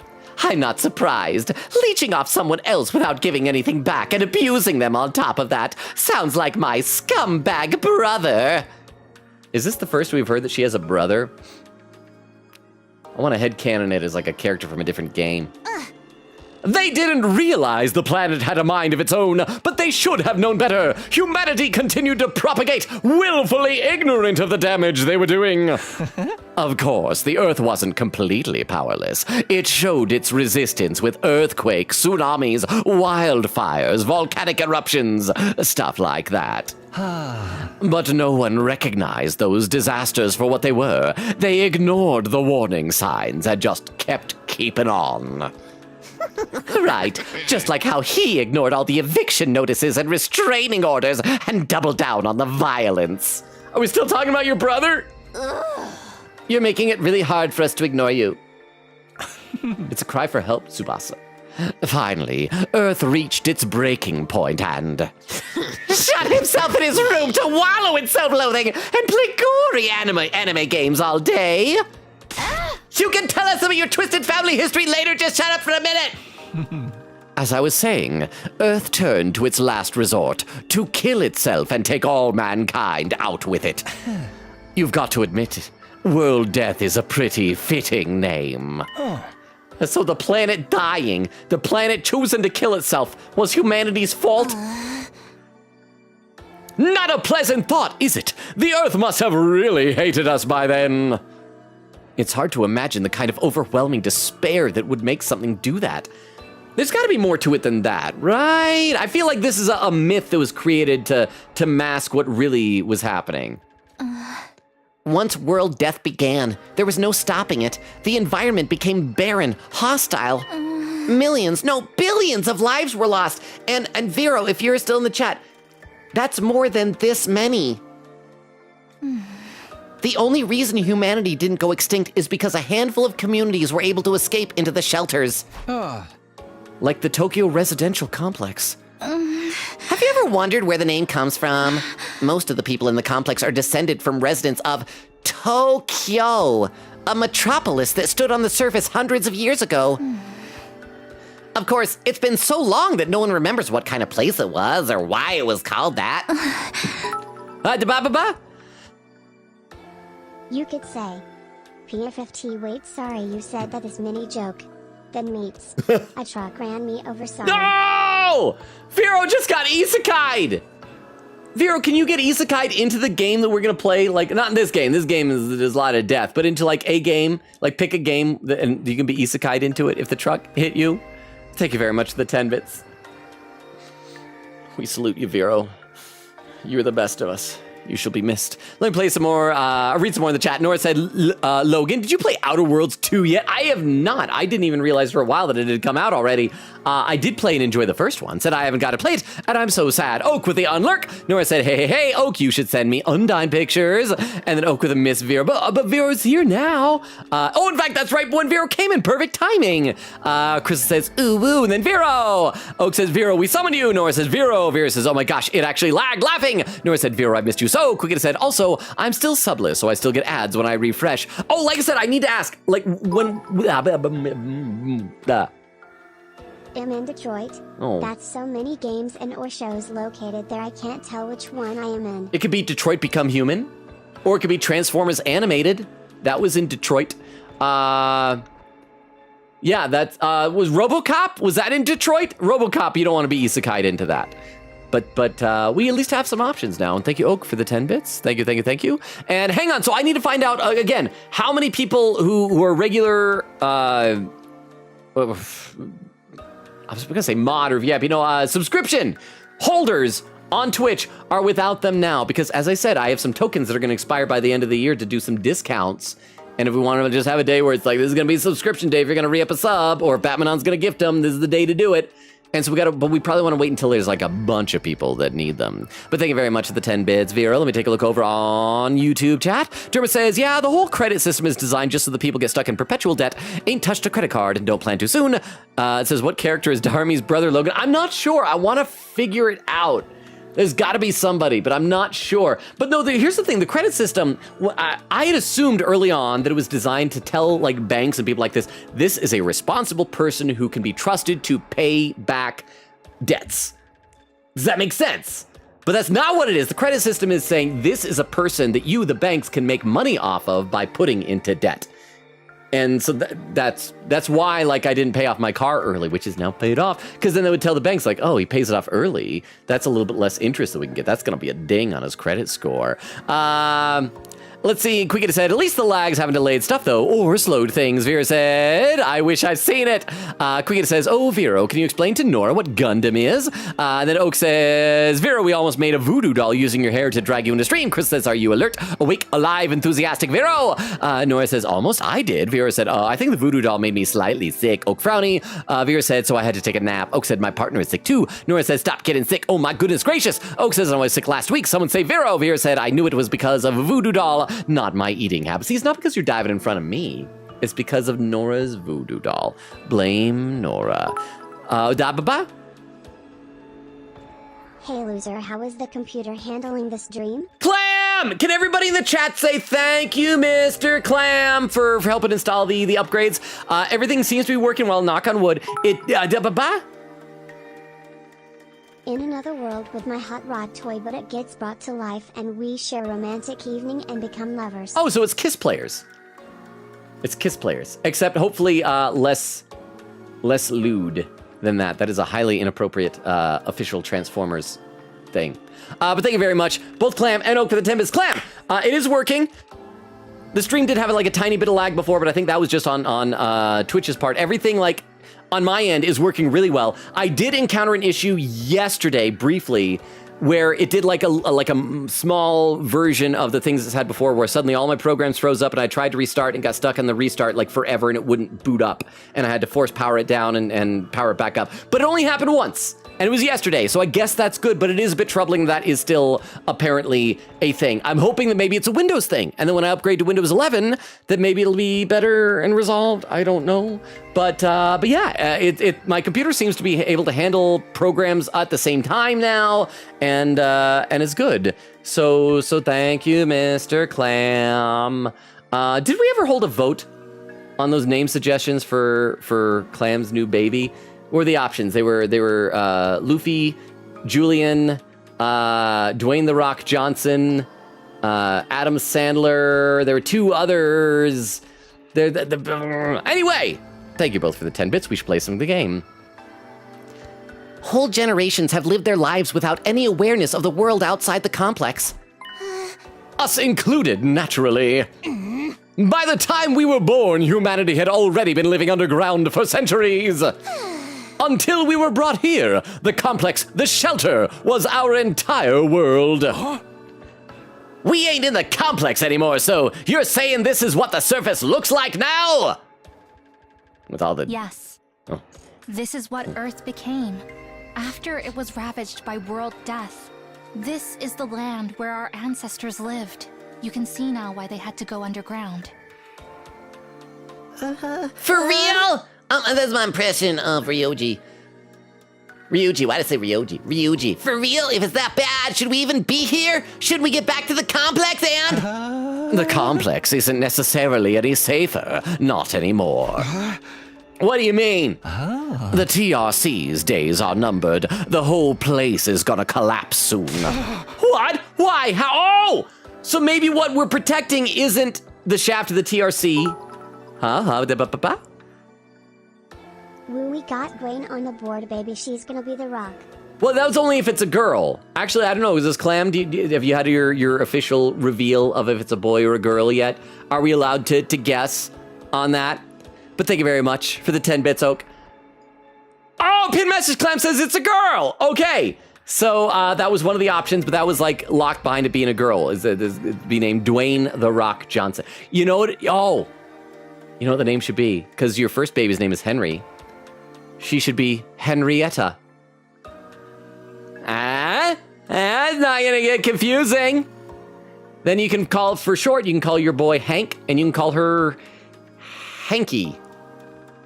C: I'm not surprised. Leeching off someone else without giving anything back and abusing them on top of that sounds like my scumbag brother.
A: Is this the first we've heard that she has a brother? I want to headcanon it as like a character from a different game.
D: They didn't realize the planet had a mind of its own, but they should have known better. Humanity continued to propagate, willfully ignorant of the damage they were doing. Of course, the Earth wasn't completely powerless. It showed its resistance with earthquakes, tsunamis, wildfires, volcanic eruptions, stuff like that. But no one recognized those disasters for what they were. They ignored the warning signs and just kept keeping on.
C: Right, just like how he ignored all the eviction notices and restraining orders and doubled down on the violence.
A: Are we still talking about your brother?
C: You're making it really hard for us to ignore you.
A: It's a cry for help, Tsubasa.
D: Finally, Earth reached its breaking point and
C: Shut himself in his room to wallow in self-loathing and play gory anime games all day. You can tell us some of your twisted family history later, just shut up for a minute.
D: as I was saying, Earth turned to its last resort, to kill itself and take all mankind out with it. You've got to admit it. World Death is a pretty fitting name.
A: So the planet dying, the planet choosing to kill itself, was humanity's fault?
D: Not a pleasant thought, is it? The Earth must have really hated us by then. It's hard to imagine the kind of overwhelming despair that would make something do that.
A: There's got to be more to it than that, right? I feel like this is a myth that was created to mask what really was happening.
C: Once world death began, there was no stopping it. The environment became barren, hostile. Millions, no, billions of lives were lost. And Vero, if you're still in the chat, that's more than this many. The only reason humanity didn't go extinct is because a handful of communities were able to escape into the shelters.
A: Like the Tokyo residential complex.
C: Have you ever wondered where the name comes from? Most of the people in the complex are descended from residents of Tokyo, a metropolis that stood on the surface hundreds of years ago. Of course, it's been so long that no one remembers what kind of place it was or why it was called that.
B: You could say, PFFT, wait, sorry, you said that is mini joke. Then meets. A truck ran me over, sorry.
A: No! Vero just got isekai'd! Vero, can you get isekai'd into the game that we're gonna play? Like, not in this game. This game is there's a lot of death, but into like a game, like pick a game and you can be isekai'd into it if the truck hit you. Thank you very much for the 10 bits. We salute you, Vero. You're the best of us. You shall be missed. Let me play some more, read some more in the chat. Nora said, Logan, did you play Outer Worlds 2 yet? I have not. I didn't even realize for a while that it had come out already. I did play and enjoy the first one. Said I haven't got to play it, and I'm so sad. Oak with the unlurk. Nora said, hey, Oak, you should send me Undyne pictures. And then Oak with a Miss Vero. But Vero's here now. In fact, that's right. When Vero came in, perfect timing. Chris says, ooh, and then Vero. Oak says, Vero, we summoned you. Nora says, Vero. Vero says, oh my gosh, it actually lagged, laughing. Nora said, Vero, I missed you so. Quickly said, also, I'm still subless, so I still get ads when I refresh. Oh, like I said, I need to ask, like, when...
B: I'm in Detroit.
A: Oh.
B: That's so many games and or shows located there, I can't tell which one I am in.
A: It could be Detroit Become Human, or it could be Transformers Animated. That was in Detroit. Yeah, that was RoboCop. Was that in Detroit? RoboCop, you don't want to be isekai'd into that. But we at least have some options now. And thank you, Oak, for the 10 bits. Thank you. And hang on, so I need to find out, again, how many people who are regular, I was going to say mod or VIP, subscription holders on Twitch are without them now. Because as I said, I have some tokens that are going to expire by the end of the year to do some discounts. And if we want to just have a day where it's like, this is going to be a subscription day, if you're going to re-up a sub, or if Batmanon's going to gift them, this is the day to do it. And so but we probably want to wait until there's like a bunch of people that need them. But thank you very much for the 10 bits, Vera. Let me take a look over on YouTube chat. Dermot says, yeah, the whole credit system is designed just so the people get stuck in perpetual debt, ain't touched a credit card, and don't plan too soon. It says, what character is Darmy's brother, Logan? I'm not sure. I want to figure it out. There's got to be somebody, but I'm not sure. But no, here's the thing. The credit system, I had assumed early on that it was designed to tell like banks and people like this is a responsible person who can be trusted to pay back debts. Does that make sense? But that's not what it is. The credit system is saying this is a person that you, the banks, can make money off of by putting into debt. And so that's why, like, I didn't pay off my car early, which is now paid off. Because then they would tell the banks, like, oh, he pays it off early. That's a little bit less interest that we can get. That's going to be a ding on his credit score. Let's see, Quicket said, at least the lags haven't delayed stuff, though, or slowed things. Vera said, I wish I'd seen it. Quicket says, oh, Vero, can you explain to Nora what Gundam is? Then Oak says, Vero, we almost made a voodoo doll using your hair to drag you into stream. Chris says, are you alert, awake, alive, enthusiastic, Vero? Nora says, almost, I did. Vera said, I think the voodoo doll made me slightly sick. Oak frowny. Vera said, so I had to take a nap. Oak said, my partner is sick too. Nora says, stop getting sick. Oh my goodness gracious. Oak says, I was sick last week. Someone say Vero. Vera said, I knew it was because of a voodoo doll. Not my eating habits. See, it's not because you're diving in front of me. It's because of Nora's voodoo doll. Blame Nora.
B: Hey loser, how is the computer handling this dream?
A: Clam! Can everybody in the chat say thank you, Mr. Clam, for helping install the upgrades? Everything seems to be working well, knock on wood.
B: in another world with my hot rod toy, but it gets brought to life and we share a romantic evening and become lovers.
A: Oh, so it's Kiss Players. It's Kiss Players, except hopefully less lewd than that. That is a highly inappropriate official Transformers thing. But thank you very much, both Clam and Oak, for the 10 bits. Clam, it is working. The stream did have like a tiny bit of lag before, but I think that was just on Twitch's part. Everything like on my end is working really well. I did encounter an issue yesterday briefly where it did like a small version of the things it's had before, where suddenly all my programs froze up and I tried to restart and got stuck on the restart like forever and it wouldn't boot up. And I had to force power it down and power it back up. But it only happened once. And it was yesterday, so I guess that's good, but it is a bit troubling that is still apparently a thing. I'm hoping that maybe it's a Windows thing, and then when I upgrade to Windows 11, that maybe it'll be better and resolved. I don't know. But yeah, my computer seems to be able to handle programs at the same time now, and it's good. So thank you, Mr. Clam. Did we ever hold a vote on those name suggestions for Clam's new baby? What were the options? They were Luffy, Julian, Dwayne "The Rock" Johnson, Adam Sandler. There were two others. Anyway, thank you both for the 10 bits. We should play some of the game.
C: Whole generations have lived their lives without any awareness of the world outside the complex.
D: Us included, naturally. By the time we were born, humanity had already been living underground for centuries. Until we were brought here, the complex, the shelter, was our entire world. We ain't in the complex anymore, so you're saying this is what the surface looks like now? With all the...
G: Yes.
D: Oh.
G: This is what Earth became after it was ravaged by world death. This is the land where our ancestors lived. You can see now why they had to go underground.
C: For real? That's my impression of Ryoji. Ryuji, why did I say Ryoji? Ryuji. For real? If it's that bad, should we even be here? Should we get back to the complex and...
D: The complex isn't necessarily any safer. Not anymore. What do you mean? The TRC's days are numbered. The whole place is gonna collapse soon.
A: What? Why? How? Oh! So maybe what we're protecting isn't the shaft of the TRC. Huh?
B: Woo, we got Dwayne on the board, baby. She's gonna be the Rock.
A: Well, that was only if it's a girl. Actually, I don't know. Is this Clam? Have you had your official reveal of if it's a boy or a girl yet? Are we allowed to guess on that? But thank you very much for the 10 bits, Oak. Oh, pin message Clam says it's a girl. Okay. So that was one of the options, but that was like locked behind it being a girl. It'd be named Dwayne "The Rock" Johnson. You know what? Oh, you know what the name should be? Because your first baby's name is Henry. She should be Henrietta. That's not gonna get confusing. Then you can call, for short, you can call your boy Hank, and you can call her Hanky,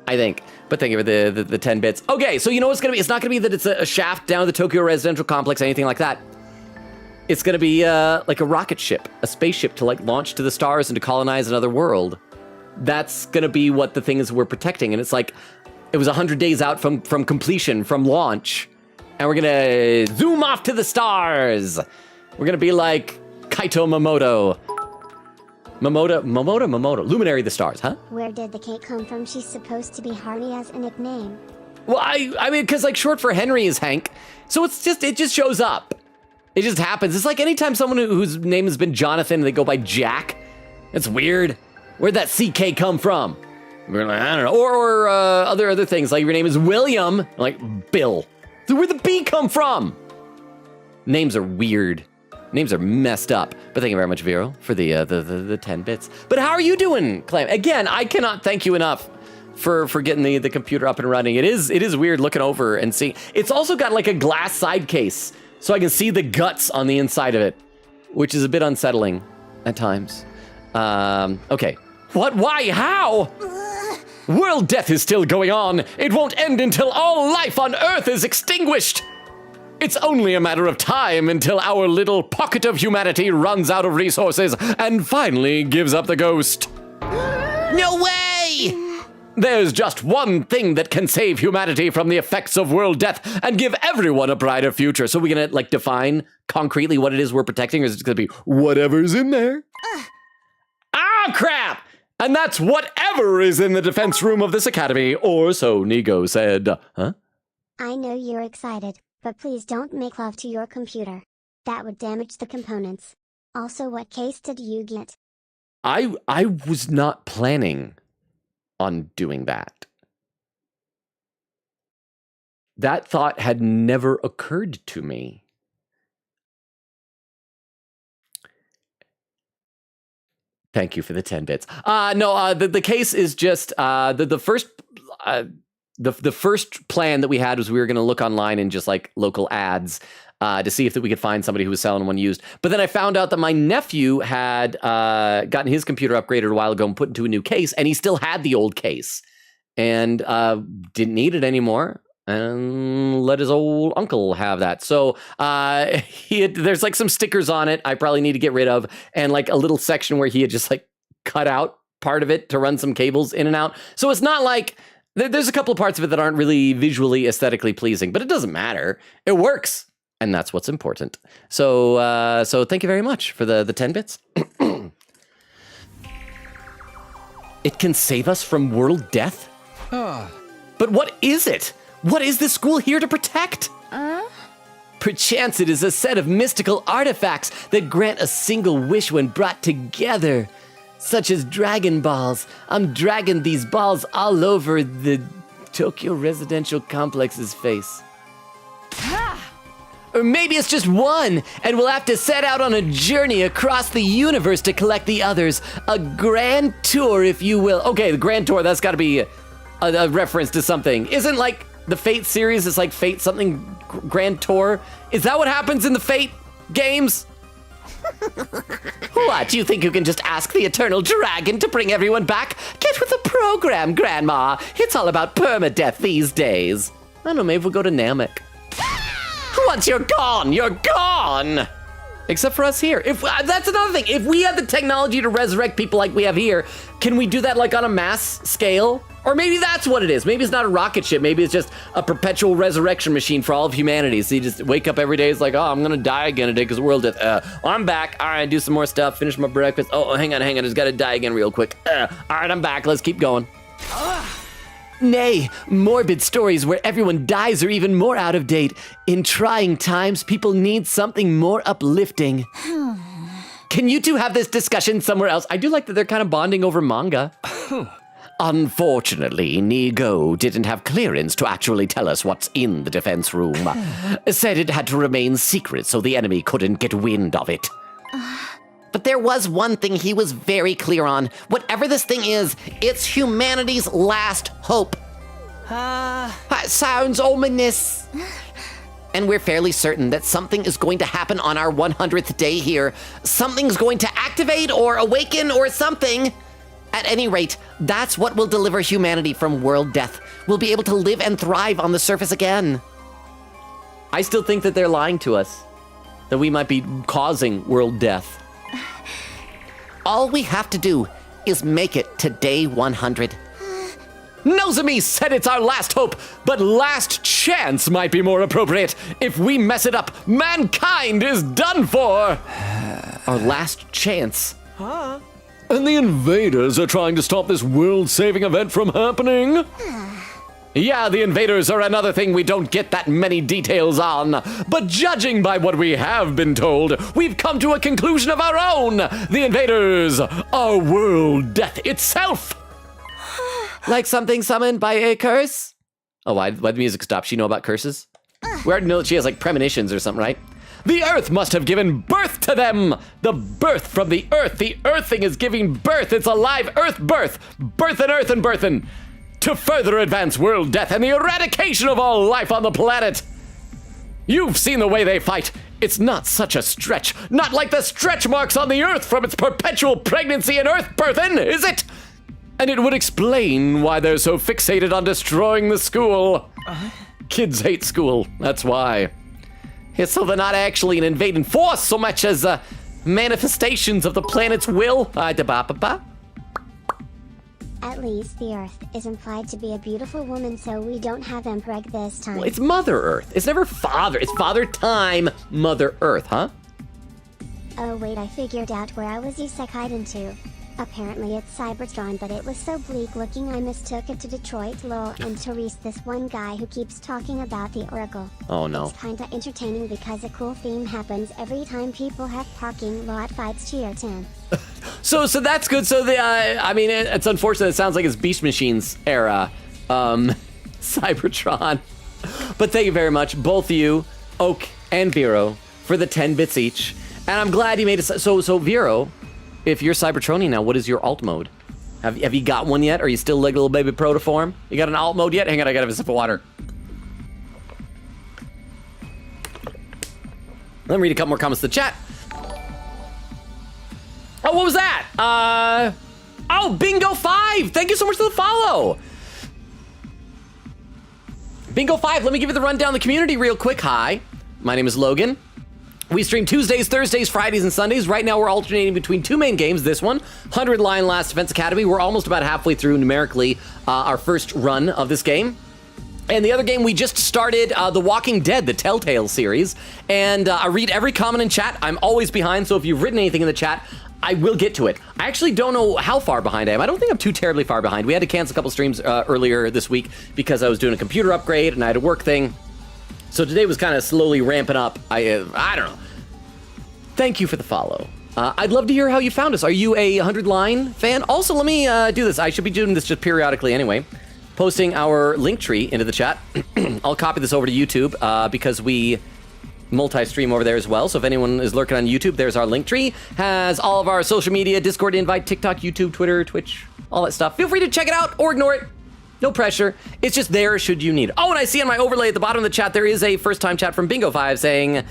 A: I think. But thank you for the 10 bits. Okay, so you know what's gonna be? It's not gonna be that it's a shaft down to the Tokyo residential complex, anything like that. It's gonna be like a rocket ship, a spaceship to like launch to the stars and to colonize another world. That's gonna be what the thing is we're protecting, and it's like, it was 100 days out from completion, from launch. And we're gonna zoom off to the stars. We're gonna be like Kaito Momoto. Momoto. Luminary of the Stars, huh?
B: Where did the cake come from? She's supposed to be Harney as a nickname.
A: Well, I mean, because like short for Henry is Hank. So it just shows up. It just happens. It's like anytime someone whose name has been Jonathan and they go by Jack. It's weird. Where'd that CK come from? We're like, I don't know. Or other things, like your name is William, like Bill. So where'd the B come from? Names are weird. Names are messed up. But thank you very much, Vero, for the 10 bits. But how are you doing, Clam? Again, I cannot thank you enough for getting the computer up and running. It is weird looking over and seeing. It's also got like a glass side case, so I can see the guts on the inside of it, which is a bit unsettling at times. Okay. What? Why? How?
D: World death is still going on. It won't end until all life on Earth is extinguished. It's only a matter of time until our little pocket of humanity runs out of resources and finally gives up the ghost.
C: No way!
D: There's just one thing that can save humanity from the effects of world death and give everyone a brighter future. So we're gonna like define concretely what it is we're protecting, or is it gonna be whatever's in there? Ah, crap! And that's whatever is in the defense room of this academy, or so Nego said. Huh?
B: I know you're excited, but please don't make love to your computer. That would damage the components. Also, what case did you get?
A: I was not planning on doing that. That thought had never occurred to me. Thank you for the 10 bits. The case is just the first plan that we had was we were going to look online and just like local ads to see if we could find somebody who was selling one used. But then I found out that my nephew had gotten his computer upgraded a while ago and put into a new case, and he still had the old case and didn't need it anymore. And let his old uncle have that. So there's like some stickers on it I probably need to get rid of, and like a little section where he had just like cut out part of it to run some cables in and out. So it's not like there's a couple of parts of it that aren't really visually aesthetically pleasing, but it doesn't matter. It works, and that's what's important. So thank you very much for the 10 bits. It can save us from world death? But what is it? What is this school here to protect? Perchance it is a set of mystical artifacts that grant a single wish when brought together. Such as Dragon Balls. I'm dragging these balls all over the Tokyo residential complex's face. Or maybe it's just one, and we'll have to set out on a journey across the universe to collect the others. A grand tour, if you will. Okay, the grand tour, that's gotta be a reference to something. Isn't like the Fate series, it's like Fate something grand tour? Is that what happens in the Fate games? What, you think you can just ask the Eternal Dragon to bring everyone back? Get with the program, Grandma. It's all about permadeath these days. I don't know, maybe we'll go to Namek. Once you're gone, you're gone! Except for us here. That's another thing. If we have the technology to resurrect people like we have here, can we do that like on a mass scale? Or maybe that's what it is. Maybe it's not a rocket ship. Maybe it's just a perpetual resurrection machine for all of humanity. So you just wake up every day, it's like, oh, I'm gonna die again today because world death. I'm back. All right, do some more stuff, finish my breakfast. Oh, hang on, I just gotta die again real quick. All right, I'm back, let's keep going. Nay, morbid stories where everyone dies are even more out of date. In trying times, people need something more uplifting. Can you two have this discussion somewhere else? I do like that they're kind of bonding over manga.
D: Unfortunately, Nego didn't have clearance to actually tell us what's in the defense room. Said it had to remain secret so the enemy couldn't get wind of it.
C: But there was one thing he was very clear on. Whatever this thing is, it's humanity's last hope. That sounds ominous. And we're fairly certain that something is going to happen on our 100th day here. Something's going to activate or awaken or something. At any rate, that's what will deliver humanity from world death. We'll be able to live and thrive on the surface again.
A: I still think that they're lying to us. That we might be causing world death.
C: All we have to do is make it to day 100.
D: Nozomi said it's our last hope, but last chance might be more appropriate. If we mess it up, mankind is done for.
A: Our last chance.
E: And the invaders are trying to stop this world-saving event from happening?
D: Yeah, the invaders are another thing we don't get that many details on. But judging by what we have been told, we've come to a conclusion of our own. The invaders are world death itself.
A: Like something summoned by a curse? Oh, why'd the music stop? She know about curses? We already know that she has like premonitions or something, right?
D: The earth must have given birth to them. The birth from the earth. The earthing is giving birth. It's a live earth birth. Birth and earth and birthin'. To further advance world death and the eradication of all life on the planet. You've seen the way they fight. It's not such a stretch. Not like the stretch marks on the earth from its perpetual pregnancy and earth birthin', is it? And it would explain why they're so fixated on destroying the school. Kids hate school, that's why.
A: Yeah, so they're not actually an invading force so much as manifestations of the planet's will.
B: At least the Earth is implied to be a beautiful woman, so we don't have Empreg this time.
A: Well, it's Mother Earth. It's never Father. It's Father Time, Mother Earth, huh?
B: Oh wait, I figured out where I was isekai'd into. Apparently it's Cybertron, but it was so bleak looking I mistook it to Detroit, lol, and Therese, this one guy who keeps talking about the Oracle.
A: Oh no.
B: It's kinda entertaining because a cool theme happens every time people have parking lot fights. Cheer 10.
A: So that's good. So I mean, it's unfortunate. It sounds like it's Beast Machines era, Cybertron. But thank you very much, both of you, Oak and Vero, for the 10 bits each. And I'm glad you made it. So Vero, if you're Cybertronian now, what is your alt mode? Have you got one yet? Or are you still like little baby protoform? You got an alt mode yet? Hang on, I gotta have a sip of water. Let me read a couple more comments to the chat. Oh, what was that? Oh, Bingo5! Thank you so much for the follow! Bingo5, let me give you the rundown of the community real quick. Hi, my name is Logan. We stream Tuesdays, Thursdays, Fridays, and Sundays. Right now, we're alternating between two main games. This one, 100 Lion Last Defense Academy. We're almost about halfway through, numerically, our first run of this game. And the other game, we just started The Walking Dead, the Telltale series. And I read every comment in chat. I'm always behind, so if you've written anything in the chat, I will get to it. I actually don't know how far behind I am. I don't think I'm too terribly far behind. We had to cancel a couple streams earlier this week because I was doing a computer upgrade and I had a work thing. So today was kind of slowly ramping up. I don't know. Thank you for the follow. I'd love to hear how you found us. Are you a 100 Line fan? Also, let me do this. I should be doing this just periodically anyway. Posting our link tree into the chat. I'll copy this over to YouTube because we multi-stream over there as well. So if anyone is lurking on YouTube, there's our link tree. Has all of our social media, Discord invite, TikTok, YouTube, Twitter, Twitch, all that stuff. Feel free to check it out or ignore it. No pressure. It's just there should you need it. Oh, and I see on my overlay at the bottom of the chat, there is a first-time chat from Bingo5 saying,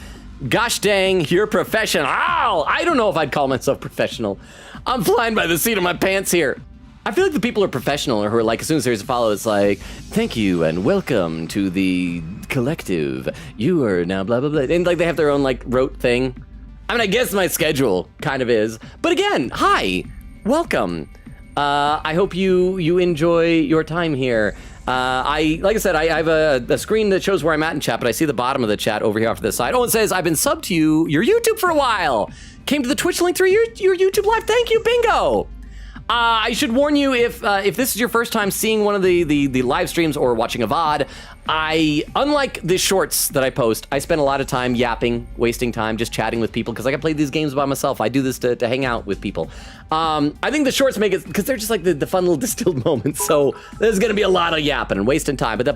A: gosh dang, you're professional. Ow! I don't know if I'd call myself professional. I'm flying by the seat of my pants here. I feel like the people are professional or who are like, as soon as there's a follow, it's like, thank you and welcome to the collective. You are now blah, blah, blah. And like they have their own like rote thing. I mean, I guess my schedule kind of is. But again, hi, welcome. I hope you enjoy your time here. Like I said, I have a screen that shows where I'm at in chat, but I see the bottom of the chat over here off to the side. Oh, it says, I've been subbed to your YouTube for a while. Came to the Twitch link through your YouTube live. Thank you, Bingo. I should warn you if this is your first time seeing one of the live streams or watching a VOD, unlike the shorts that I post, I spend a lot of time yapping, wasting time, just chatting with people because I can play these games by myself. I do this to hang out with people. I think the shorts make it, because they're just like the fun little distilled moments, so there's going to be a lot of yapping and wasting time. But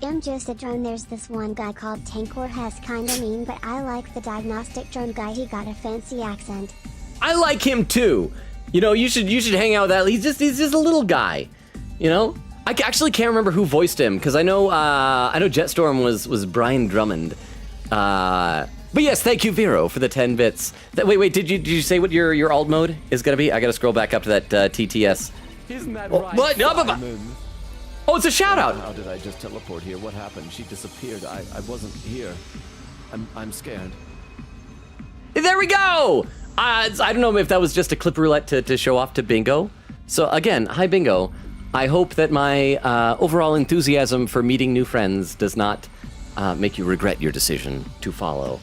B: I'm just a drone. There's this one guy called Tankor Hess, kinda mean, but I like the diagnostic drone guy. He got a fancy accent.
A: I like him too. You know, you should hang out with that. He's just a little guy, you know? I actually can't remember who voiced him because I know Jetstorm was Brian Drummond. But yes, thank you, Vero, for the 10 bits. Wait, did you say what your alt mode is gonna be? I gotta scroll back up to that TTS.
E: Isn't that
A: Oh,
E: right?
A: what? No, oh, it's a shout out.
E: How did I just teleport here? What happened? She disappeared. I wasn't here. I'm scared.
A: There we go. I don't know if that was just a clip roulette to show off to Bingo. So again, hi Bingo. I hope that my overall enthusiasm for meeting new friends does not make you regret your decision to follow.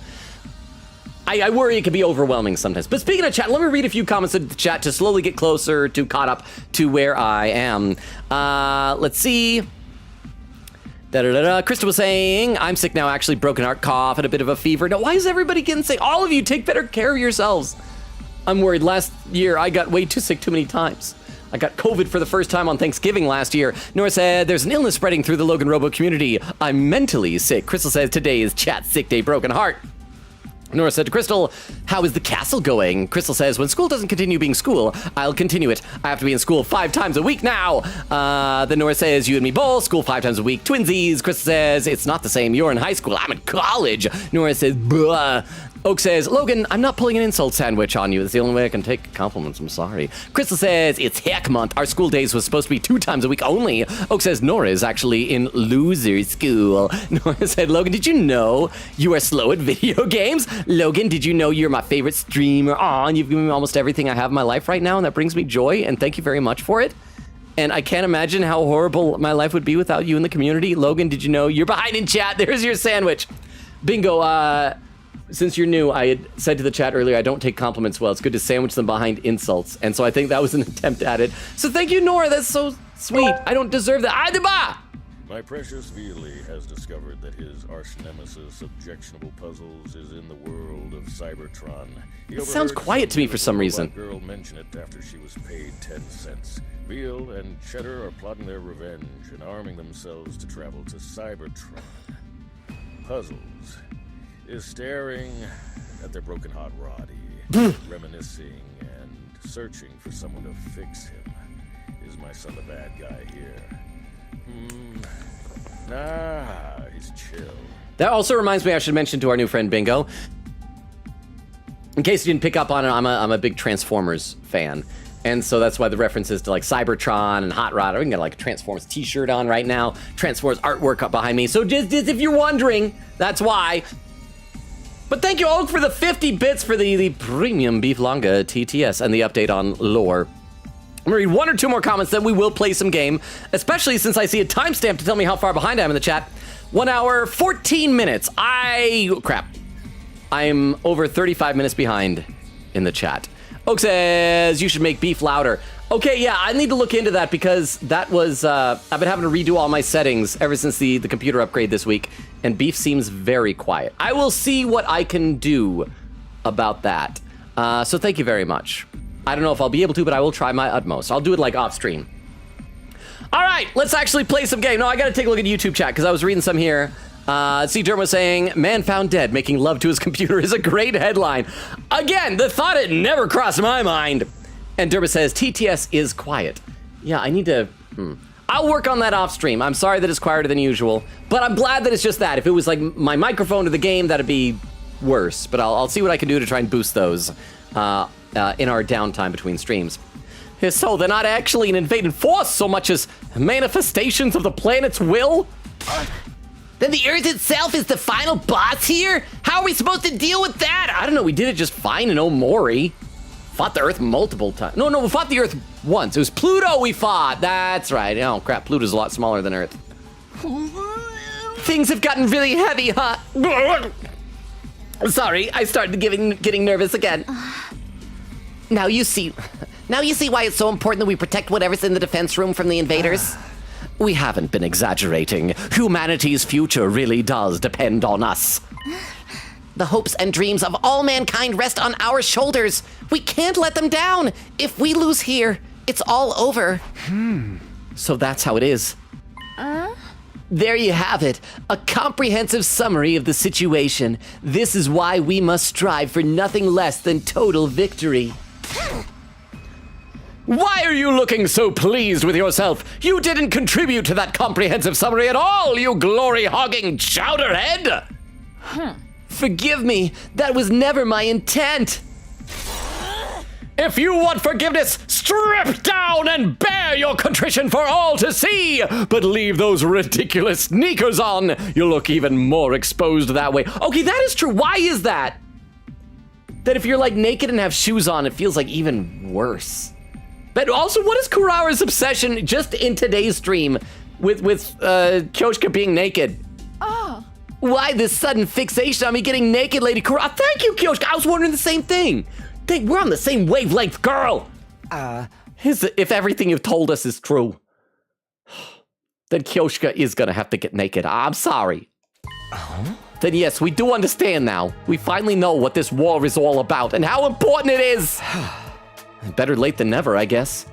A: I worry it can be overwhelming sometimes. But speaking of chat, let me read a few comments in the chat to slowly get closer to caught up to where I am. Let's see. Krista was saying, I'm sick now, actually, broken heart, cough, and a bit of a fever. Now, why is everybody getting sick? All of you, take better care of yourselves. I'm worried. Last year, I got way too sick too many times. I got COVID for the first time on Thanksgiving last year. Nora said, there's an illness spreading through the Logan Robo community. I'm mentally sick. Crystal says, today is chat sick day, broken heart. Nora said to Crystal, how is the castle going? Crystal says, when school doesn't continue being school, I'll continue it. I have to be in school 5 times a week now. Then Nora says, you and me both, school 5 times a week, twinsies. Crystal says, it's not the same. You're in high school. I'm in college. Nora says, blah. Oak says, Logan, I'm not pulling an insult sandwich on you. That's the only way I can take compliments. I'm sorry. Crystal says, it's heck month. Our school days was supposed to be 2 times a week only. Oak says, Nora is actually in loser school. Nora said, Logan, did you know you are slow at video games? Logan, did you know you're my favorite streamer? Aw, and you've given me almost everything I have in my life right now, and that brings me joy, and thank you very much for it. And I can't imagine how horrible my life would be without you in the community. Logan, did you know you're behind in chat? There's your sandwich. Bingo, since you're new, I had said to the chat earlier, I don't take compliments well. It's good to sandwich them behind insults. And so I think that was an attempt at it. So thank you, Nora. That's so sweet. I don't deserve that. Adaba!
H: My precious Veely has discovered that his arch nemesis Objectionable Puzzles is in the world of Cybertron.
A: It sounds quiet to me for some reason.
H: Girl mentioned it after she was paid 10 cents. Veal and Cheddar are plotting their revenge and arming themselves to travel to Cybertron. Puzzles is staring at their broken hot Roddy, reminiscing and searching for someone to fix him. Is my son the bad guy here? Nah, he's chill.
A: That also reminds me I should mention to our new friend Bingo. In case you didn't pick up on it, I'm a big Transformers fan. And so that's why the references to like Cybertron and Hot Rod. We can get like a Transformers t-shirt on right now. Transformers artwork up behind me. So just if you're wondering, that's why. But thank you all for the 50 bits for the premium Beef Longa TTS and the update on lore. I'm gonna read one or two more comments, then we will play some game, especially since I see a timestamp to tell me how far behind I am in the chat. 1 hour, 14 minutes. Crap. I'm over 35 minutes behind in the chat. Oak says, you should make beef louder. Okay, yeah, I need to look into that because that was, I've been having to redo all my settings ever since the computer upgrade this week, and beef seems very quiet. I will see what I can do about that. So thank you very much. I don't know if I'll be able to, but I will try my utmost. I'll do it like off stream. All right, let's actually play some game. No, I gotta take a look at YouTube chat because I was reading some here. C. Derm was saying, man found dead, making love to his computer is a great headline. Again, the thought had never crossed my mind. And Derma says, TTS is quiet. Yeah, I need to, I'll work on that off stream. I'm sorry that it's quieter than usual, but I'm glad that it's just that. If it was like my microphone to the game, that'd be worse. But I'll see what I can do to try and boost those in our downtime between streams. So they're not actually an invading force so much as manifestations of the planet's will?
C: Then the Earth itself is the final boss here? How are we supposed to deal with that?
A: I don't know, we did it just fine in Omori. Fought the Earth multiple times. No, we fought the Earth once. It was Pluto we fought. That's right. Oh, crap, Pluto's a lot smaller than Earth. Things have gotten really heavy, huh? Sorry, I started getting nervous again.
C: Now you see why it's so important that we protect whatever's in the defense room from the invaders?
D: We haven't been exaggerating. Humanity's future really does depend on us.
C: The hopes and dreams of all mankind rest on our shoulders. We can't let them down. If we lose here, it's all over.
A: So that's how it is.
C: There you have it, a comprehensive summary of the situation. This is why we must strive for nothing less than total victory.
D: Why are you looking so pleased with yourself? You didn't contribute to that comprehensive summary at all, you glory-hogging chowderhead!
C: Forgive me, that was never my intent.
D: If you want forgiveness, strip down and bear your contrition for all to see! But leave those ridiculous sneakers on! You'll look even more exposed that way.
A: Okay, that is true. Why is that? That if you're like naked and have shoes on, it feels like even worse. But also, what is Kurara's obsession just in today's stream with Kyoshka being naked?
C: Why this sudden fixation on me getting naked, Lady Kurara?
A: Thank you, Kyoshka. I was wondering the same thing. We're on the same wavelength, girl. If everything you've told us is true, then Kyoshka is gonna have to get naked. I'm sorry. Then yes, we do understand now. We finally know what this war is all about and how important it is. Better late than never, I guess.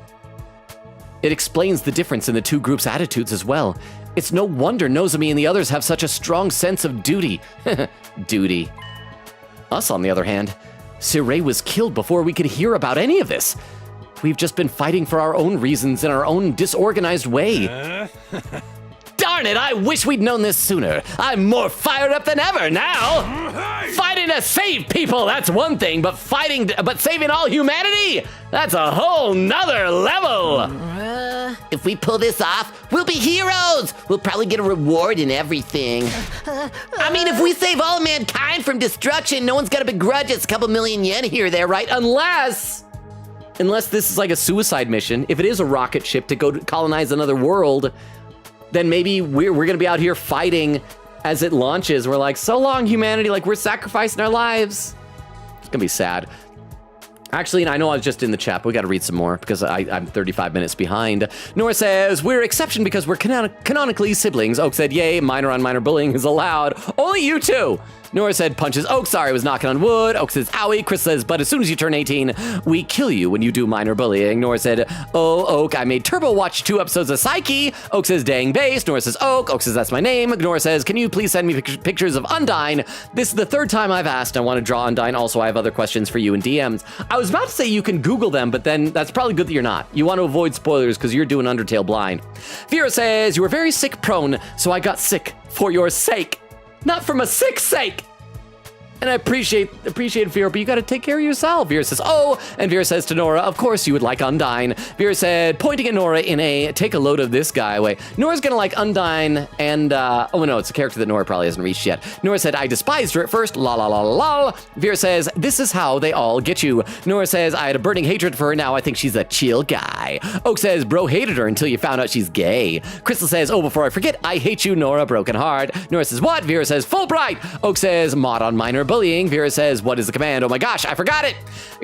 A: It explains the difference in the two groups' attitudes as well. It's no wonder Nozomi and the others have such a strong sense of duty. Duty. Us, on the other hand, Sirei was killed before we could hear about any of this. We've just been fighting for our own reasons in our own disorganized way.
C: Darn it, I wish we'd known this sooner. I'm more fired up than ever now. Fighting to save people, that's one thing, but saving all humanity? That's a whole nother level. If we pull this off, we'll be heroes. We'll probably get a reward and everything. I mean, if we save all mankind from destruction, no one's gonna begrudge us a couple million yen here or there, right?
A: Unless unless this is like a suicide mission, if it is a rocket ship to go to colonize another world, then maybe we're gonna be out here fighting as it launches. We're like, so long, humanity, like we're sacrificing our lives. It's gonna be sad. Actually, and I know I was just in the chat, but we gotta read some more because I'm 35 minutes behind. Nora says, we're exception because we're canonically siblings. Oak said, yay, minor on minor bullying is allowed. Only you two. Nora said, punches Oak, sorry, I was knocking on wood. Oak says, owie. Chris says, but as soon as you turn 18, we kill you when you do minor bullying. Nora said, oh, Oak, I made Turbo watch 2 episodes of Psyche. Oak says, dang base. Nora says, Oak. Oak says, that's my name. Nora says, can you please send me pictures of Undyne? This is the 3rd time I've asked. I want to draw Undyne. Also, I have other questions for you in DMs. I was about to say you can Google them, but then that's probably good that you're not. You want to avoid spoilers because you're doing Undertale blind. Vera says, you were very sick prone, so I got sick for your sake. Not from a sick sake. And I appreciate Vera, but you gotta take care of yourself. Vera says, oh, and Vera says to Nora, of course you would like Undyne. Vera said, pointing at Nora in a take a load of this guy way. Nora's gonna like Undyne and, oh no, it's a character that Nora probably hasn't reached yet. Nora said, I despised her at first, la la la la. Vera says, this is how they all get you. Nora says, I had a burning hatred for her, now I think she's a chill guy. Oak says, bro hated her until you found out she's gay. Crystal says, oh, before I forget, I hate you, Nora, broken heart. Nora says, what? Vera says, Fulbright. Oak says, mod on minor bullying. Vera says, what is the command? Oh my gosh, I forgot it.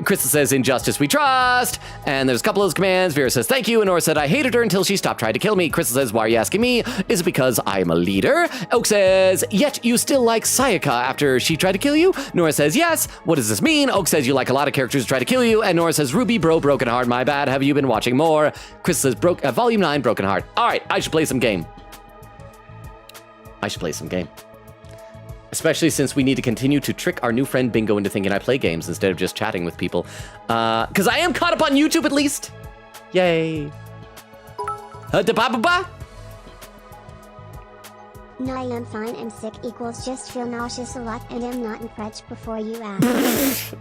A: Crystal says, in justice we trust. And there's a couple of those commands. Vera says, thank you. And Nora said, I hated her until she stopped trying to kill me. Crystal says, why are you asking me? Is it because I'm a leader? Oak says, yet you still like Sayaka after she tried to kill you? Nora says, yes. What does this mean? Oak says, you like a lot of characters who try to kill you. And Nora says, Ruby, bro, broken heart, my bad. Have you been watching more? Crystal says, volume 9, broken heart. All right, I should play some game. Especially since we need to continue to trick our new friend Bingo into thinking I play games instead of just chatting with people. Because I am caught up on YouTube at least. Yay. Da-ba-ba-ba.
B: No, I am fine and sick equals just feel nauseous a lot and am not encouraged before you ask.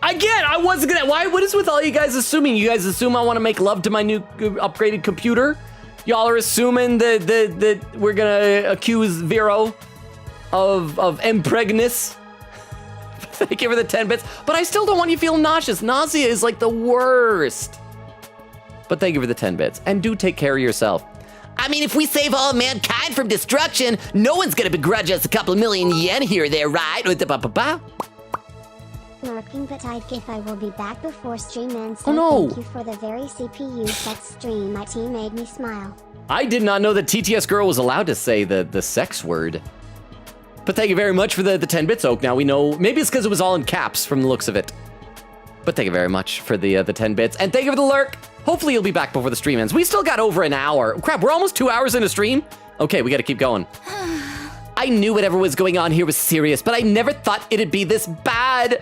A: Again, I wasn't gonna, what is with all you guys assuming? You guys assume I want to make love to my new upgraded computer? Y'all are assuming that we're gonna accuse Vero of impregnus. Thank you for the 10 bits. But I still don't want you feeling nauseous. Nausea is like the worst. But thank you for the 10 bits. And do take care of yourself.
C: I mean, if we save all mankind from destruction, no one's gonna begrudge us a couple million yen here or there, right?
B: Lurking, but I'd if I will be back before stream ends. So
A: Oh, no.
B: Thank you for the very CPU sex stream. My team made me smile.
A: I did not know that TTS Girl was allowed to say the sex word. But thank you very much for the 10 bits, Oak. Now we know, maybe it's because it was all in caps from the looks of it. But thank you very much for the 10 bits. And thank you for the lurk. Hopefully you'll be back before the stream ends. We still got over an hour. Crap, we're almost 2 hours into stream. Okay, we gotta keep going. I knew whatever was going on here was serious, but I never thought it'd be this bad.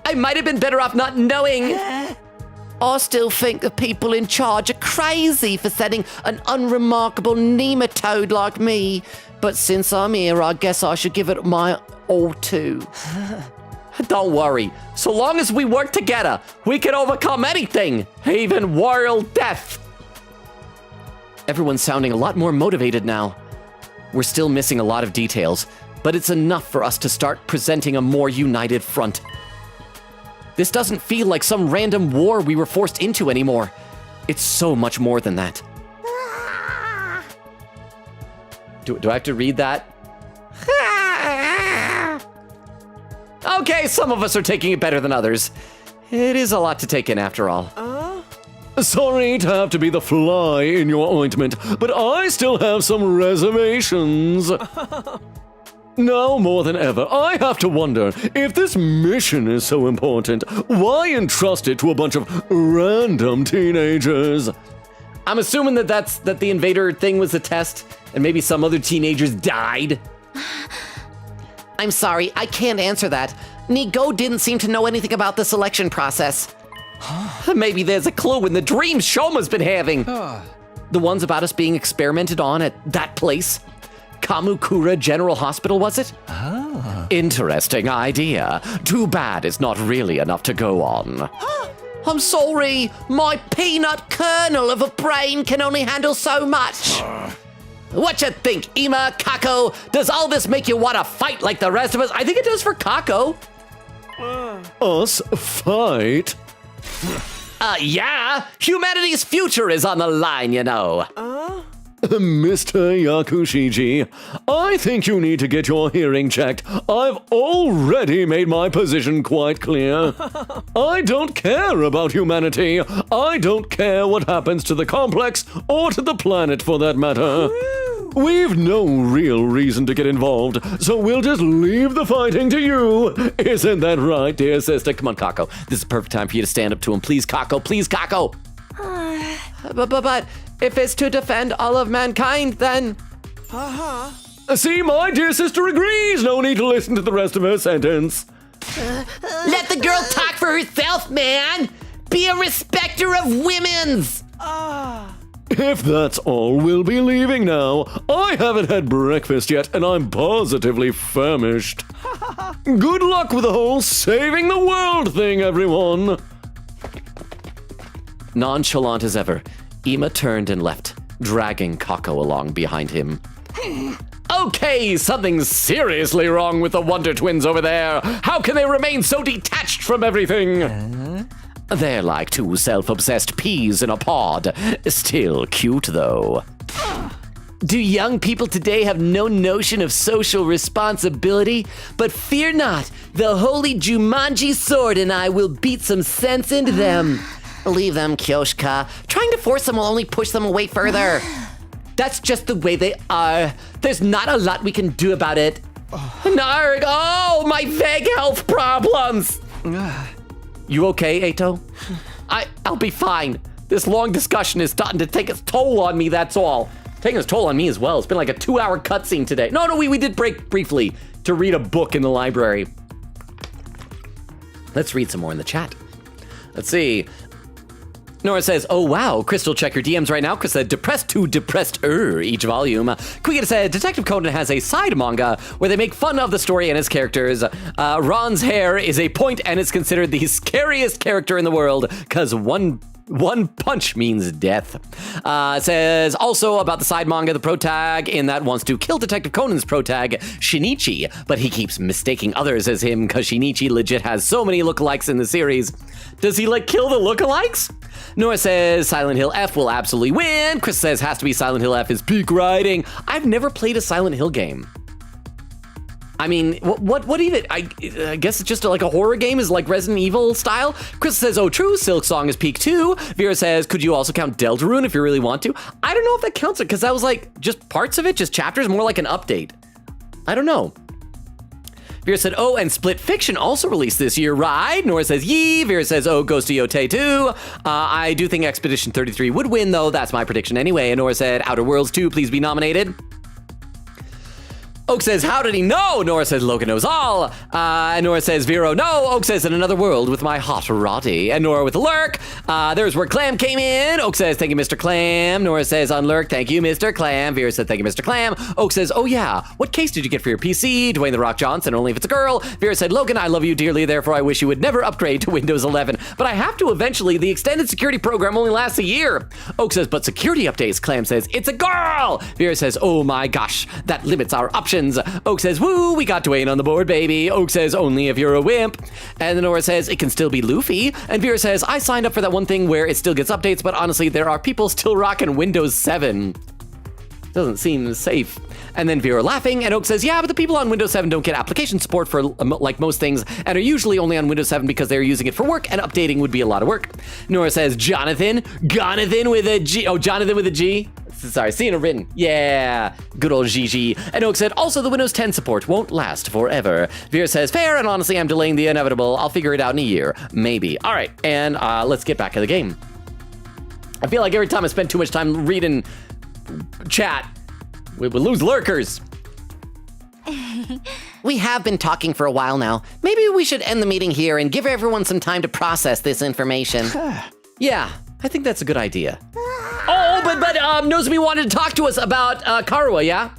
A: I might have been better off not knowing.
C: I still think the people in charge are crazy for sending an unremarkable nematode like me. But since I'm here, I guess I should give it my all too.
A: Don't worry. So long as we work together, we can overcome anything, even world death. Everyone's sounding a lot more motivated now. We're still missing a lot of details, but it's enough for us to start presenting a more united front. This doesn't feel like some random war we were forced into anymore. It's so much more than that. Do I have to read that? Okay, some of us are taking it better than others. It is a lot to take in after all.
E: Sorry to have to be the fly in your ointment, but I still have some reservations. Now more than ever, I have to wonder, if this mission is so important, why entrust it to a bunch of random teenagers?
A: I'm assuming that the invader thing was a test, and maybe some other teenagers died.
C: I'm sorry, I can't answer that. Nigo didn't seem to know anything about the selection process.
A: Maybe there's a clue in the dreams Shoma's been having. The ones about us being experimented on at that place. Kamukura General Hospital, was it? Interesting idea. Too bad it's not really enough to go on.
C: I'm sorry, my peanut kernel of a brain can only handle so much.
A: What you think, Ima, Kako? Does all this make you want to fight like the rest of us? I think it does for Kako.
E: Us fight?
D: Yeah, humanity's future is on the line, you know.
E: Mr. Yakushiji, I think you need to get your hearing checked. I've already made my position quite clear. I don't care about humanity. I don't care what happens to the complex or to the planet for that matter. We've no real reason to get involved, so we'll just leave the fighting to you. Isn't that right, dear sister?
D: Come on, Kako. This is the perfect time for you to stand up to him. Please, Kako. Please, Kako.
C: But if it's to defend all of mankind, then...
E: See, my dear sister agrees. No need to listen to the rest of her sentence.
C: Let the girl talk for herself, man! Be a respecter of women's!
E: If that's all, we'll be leaving now. I haven't had breakfast yet, and I'm positively famished. Good luck with the whole saving the world thing, everyone.
D: Nonchalant as ever, Ima turned and left, dragging Kako along behind him. Okay, something's seriously wrong with the Wonder Twins over there. How can they remain so detached from everything? They're like two self-obsessed peas in a pod. Still cute, though.
C: Do young people today have no notion of social responsibility? But fear not, the holy Jumanji sword and I will beat some sense into them. Leave them, Kyoshka. Trying to force them will only push them away further. That's just the way they are. There's not a lot we can do about it. Narg, oh, my vague health problems.
D: You okay, Eito?
C: I'll be fine.
D: This long discussion is starting to take its toll on me, that's all. Taking its toll on me as well. It's been like a 2-hour cutscene today. No, we did break briefly to read a book in the library. Let's read some more in the chat. Let's see. Nora says, oh wow, Crystal, check your DMs right now. Chris said, depressed to depressed-er each volume. Quiggita said, Detective Conan has a side manga where they make fun of the story and its characters. Ron's hair is a point and is considered the scariest character in the world because one punch means death. Says also about the side manga, the protag in that wants to kill Detective Conan's protag, Shinichi, but he keeps mistaking others as him because Shinichi legit has so many lookalikes in the series. Does he kill the lookalikes? Nora says Silent Hill F will absolutely win. Chris says has to be Silent Hill F is peak writing. I've never played a Silent Hill game. I mean, what even? I guess it's just like a horror game is like Resident Evil style. Chris says, oh, true, Silk Song is peak 2. Vera says, could you also count Deltarune if you really want to? I don't know if that counts it, because that was like just parts of it, just chapters, more like an update. I don't know. Vera said, oh, and Split Fiction also released this year, right? Nora says, yee. Vera says, oh, Ghost of Yote too. I do think Expedition 33 would win, though. That's my prediction anyway. And Nora said, Outer Worlds 2, please be nominated. Oak says, how did he know? Nora says, Logan knows all. And Nora says, Vero, no. Oak says, in another world with my hot Roddy. And Nora with a lurk. There's where Clam came in. Oak says, thank you, Mr. Clam. Nora says, on lurk, thank you, Mr. Clam. Vera said, thank you, Mr. Clam. Oak says, oh yeah, what case did you get for your PC? Dwayne The Rock Johnson, only if it's a girl. Vera said, Logan, I love you dearly, therefore I wish you would never upgrade to Windows 11. But I have to eventually. The extended security program only lasts a year. Oak says, but security updates. Clam says, it's a girl. Vera says, oh my gosh, that limits our options. Oak says, woo, we got Dwayne on the board, baby. Oak says, only if you're a wimp. And then Nora says, it can still be Luffy. And Vera says, I signed up for that one thing where it still gets updates, but honestly, there are people still rocking Windows 7. Doesn't seem safe. And then Vera laughing, and Oak says, yeah, but the people on Windows 7 don't get application support for like most things, and are usually only on Windows 7 because they're using it for work, and updating would be a lot of work. Nora says, Jonathan with a G. Oh, Jonathan with a G. Sorry, seeing it written. Yeah, good old Gigi. And Oak said, also the Windows 10 support won't last forever. Vera says, fair, and honestly, I'm delaying the inevitable. I'll figure it out in a year. Maybe. All right, and let's get back to the game. I feel like every time I spend too much time reading chat, we would lose lurkers.
C: We have been talking for a while now. Maybe we should end the meeting here and give everyone some time to process this information.
D: Yeah, I think that's a good idea. Oh, but Nozomi wanted to talk to us about Karuha, yeah?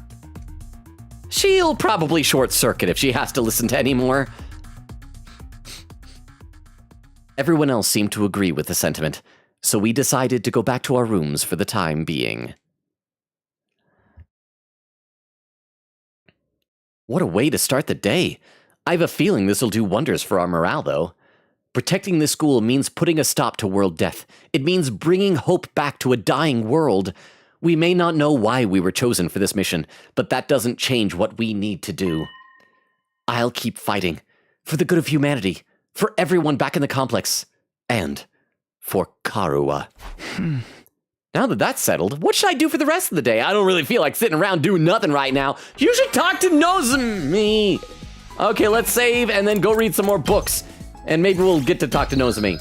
D: She'll probably short circuit if she has to listen to any more. Everyone else seemed to agree with the sentiment, so we decided to go back to our rooms for the time being. What a way to start the day. I have a feeling this will do wonders for our morale, though.
A: Protecting this school means putting a stop to world death. It means bringing hope back to a dying world. We may not know why we were chosen for this mission, but that doesn't change what we need to do. I'll keep fighting. For the good of humanity. For everyone back in the complex. And for Karua. Now that that's settled, what should I do for the rest of the day? I don't really feel like sitting around doing nothing right now. You should talk to Nozomi. Okay, let's save and then go read some more books. And maybe we'll get to talk to Nozomi.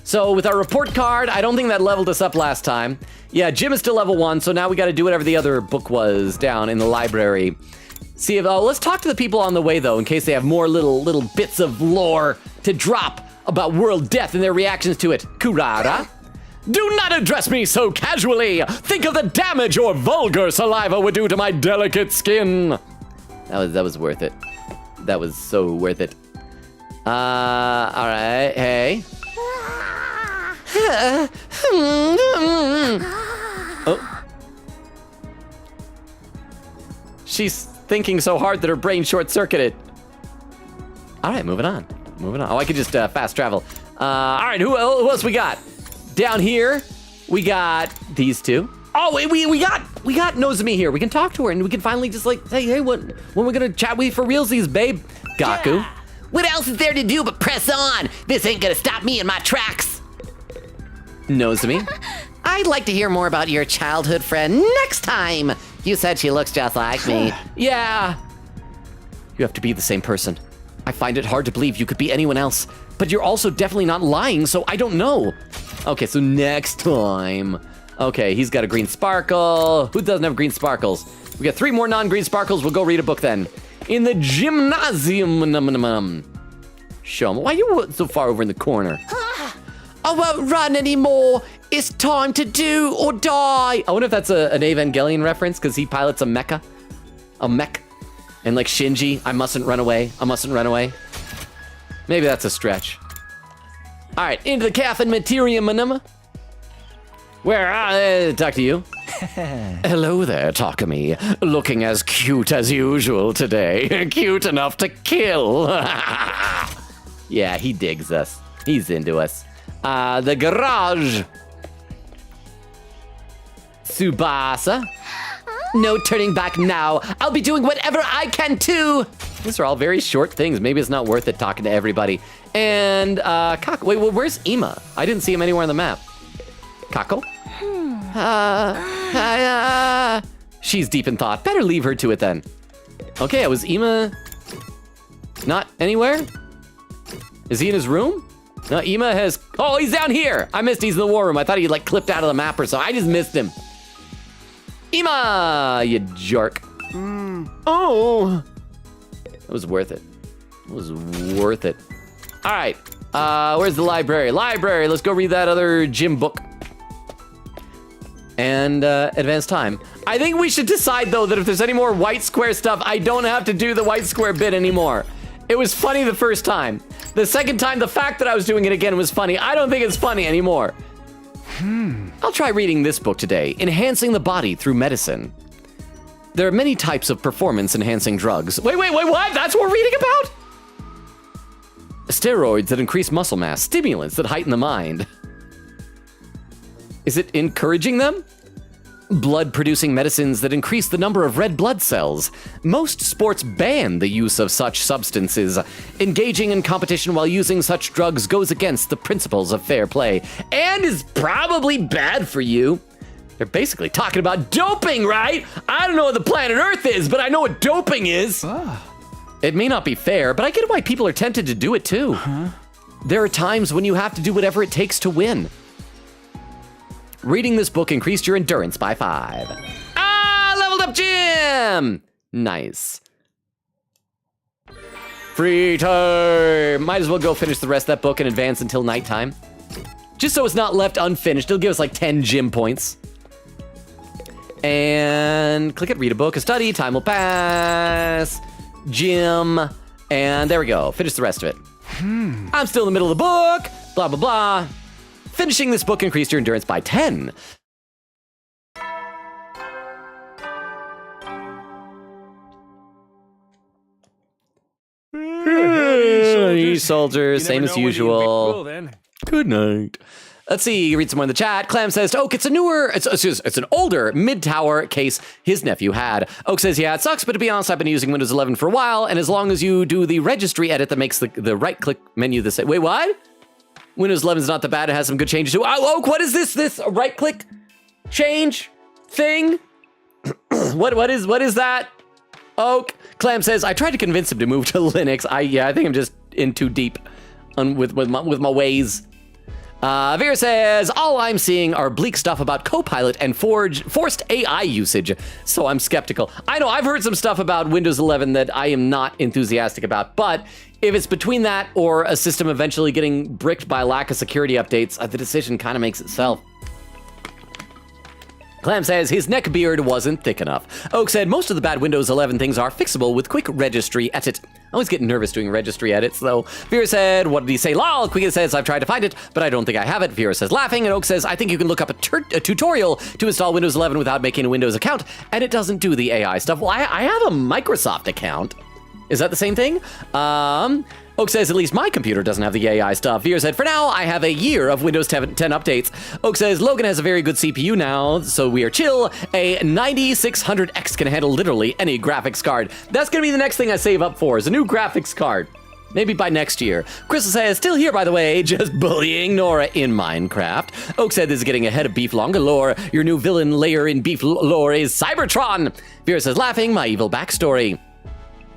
A: So with our report card, I don't think that leveled us up last time. Yeah, Jim is still level 1, so now we got to do whatever the other book was down in the library. See if let's talk to the people on the way though, in case they have more little bits of lore to drop about world death and their reactions to it. Kurara, do not address me so casually. Think of the damage your vulgar saliva would do to my delicate skin. That was worth it. That was so worth it. All right, hey. Oh. She's thinking so hard that her brain short-circuited. All right, moving on. Oh, I could just fast travel. All right, who else we got? Down here, we got these two. Oh, wait, we got Nozomi here. We can talk to her, and we can finally just like say, hey, when we're gonna chat with you for realsies, babe? Gaku.
C: Yeah. What else is there to do but press on? This ain't gonna stop me in my tracks.
A: Nozomi.
C: I'd like to hear more about your childhood friend next time. You said she looks just like me.
A: Yeah. You have to be the same person. I find it hard to believe you could be anyone else, but you're also definitely not lying, so I don't know. Okay, so next time. Okay, he's got a green sparkle. Who doesn't have green sparkles? We got 3 more non-green sparkles. We'll go read a book then. In the gymnasium. Show him. Why are you so far over in the corner?
C: I won't run anymore. It's time to do or die.
A: I wonder if that's an Evangelion reference, because he pilots a mecha. A mech. And like Shinji, I mustn't run away. Maybe that's a stretch. All right, into the cafeteria. Where, talk to you.
D: Hello there, Takumi. Looking as cute as usual today. Cute enough to kill.
A: Yeah, he digs us. He's into us. The garage. Tsubasa.
C: No turning back now. I'll be doing whatever I can too.
A: These are all very short things. Maybe it's not worth it talking to everybody. And, Kako. Wait, well, where's Ima? I didn't see him anywhere on the map. Kako? She's deep in thought. Better leave her to it then. Okay, was Ima not anywhere? Is he in his room? No, Ima has... Oh, he's down here. I missed he's in the war room. I thought he like clipped out of the map or so. I just missed him. Ima, you jerk. Oh. That was worth it. All right. Where's the library? Let's go read that other gym book. And advance time. I think we should decide, though, that if there's any more white square stuff, I don't have to do the white square bit anymore. It was funny the first time. The second time, the fact that I was doing it again was funny. I don't think it's funny anymore. I'll try reading this book today, Enhancing the Body Through Medicine. There are many types of performance-enhancing drugs. Wait, what? That's what we're reading about? Steroids that increase muscle mass, stimulants that heighten the mind. Is it encouraging them? Blood-producing medicines that increase the number of red blood cells. Most sports ban the use of such substances. Engaging in competition while using such drugs goes against the principles of fair play and is probably bad for you. They're basically talking about doping, right? I don't know what the planet Earth is, but I know what doping is. It may not be fair, but I get why people are tempted to do it too. There are times when you have to do whatever it takes to win. Reading this book increased your endurance by 5. Leveled up Jim! Nice. Free time! Might as well go finish the rest of that book and advance until nighttime. Just so it's not left unfinished. It'll give us like 10 gym points. And click it, read a book, a study, time will pass. Gym, and there we go. Finish the rest of it. I'm still in the middle of the book, blah, blah, blah. Finishing this book increased your endurance by 10. soldier, same as usual.
H: then.
A: Good night. Let's see, read some more in the chat. Clam says, Oak, it's an older mid-tower case his nephew had. Oak says, yeah, it sucks, but to be honest, I've been using Windows 11 for a while, and as long as you do the registry edit that makes the right-click menu the same. Wait, what? Windows 11 is not that bad. It has some good changes too. Oh, Oak, what is this? This right-click change thing? What is that? Oak. Clam says, I tried to convince him to move to Linux. I think I'm just in too deep with my ways. Vera says, all I'm seeing are bleak stuff about Copilot and forced AI usage, so I'm skeptical. I know, I've heard some stuff about Windows 11 that I am not enthusiastic about, but if it's between that or a system eventually getting bricked by lack of security updates, the decision kind of makes itself. Clam says his neck beard wasn't thick enough. Oak said most of the bad Windows 11 things are fixable with quick registry edit. I always get nervous doing registry edits, though. Vera said, what did he say? Lol. Quick says, I've tried to find it, but I don't think I have it. Vera says, laughing. And Oak says, I think you can look up a tutorial to install Windows 11 without making a Windows account, and it doesn't do the AI stuff. Well, I have a Microsoft account. Is that the same thing? Oak says, at least my computer doesn't have the AI stuff. Vera said, for now, I have a year of Windows 10 updates. Oak says, Logan has a very good CPU now, so we are chill. A 9600X can handle literally any graphics card. That's gonna be the next thing I save up for, is a new graphics card. Maybe by next year. Crystal says, still here, by the way, just bullying Nora in Minecraft. Oak said, this is getting ahead of Beef Longa lore. Your new villain layer in Beef lore is Cybertron. Vera says, laughing, my evil backstory.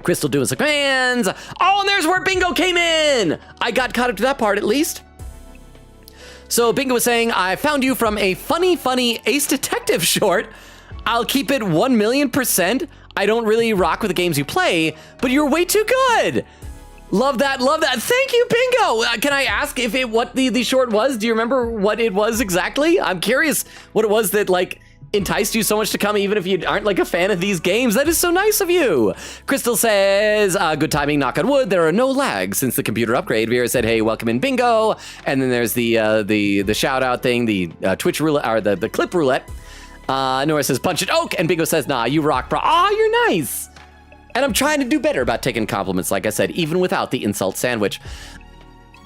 A: Crystal doing some commands. Oh, and there's where Bingo came in. I got caught up to that part at least. So Bingo was saying, I found you from a funny Ace Detective short. I'll keep it 1,000,000%. I don't really rock with the games you play, but you're way too good. Love that. Thank you, Bingo. Can I ask what the short was? Do you remember what it was exactly? I'm curious what it was that enticed you so much to come even if you aren't a fan of these games. That is so nice of you. Crystal says, good timing, knock on wood. There are no lags since the computer upgrade. Vera said, hey, welcome in, Bingo. And then there's the shout out thing, the Twitch roulette, or the clip roulette. Nora says, punch it, Oak. And Bingo says, nah, you rock, bro. Ah, you're nice. And I'm trying to do better about taking compliments, like I said, even without the insult sandwich.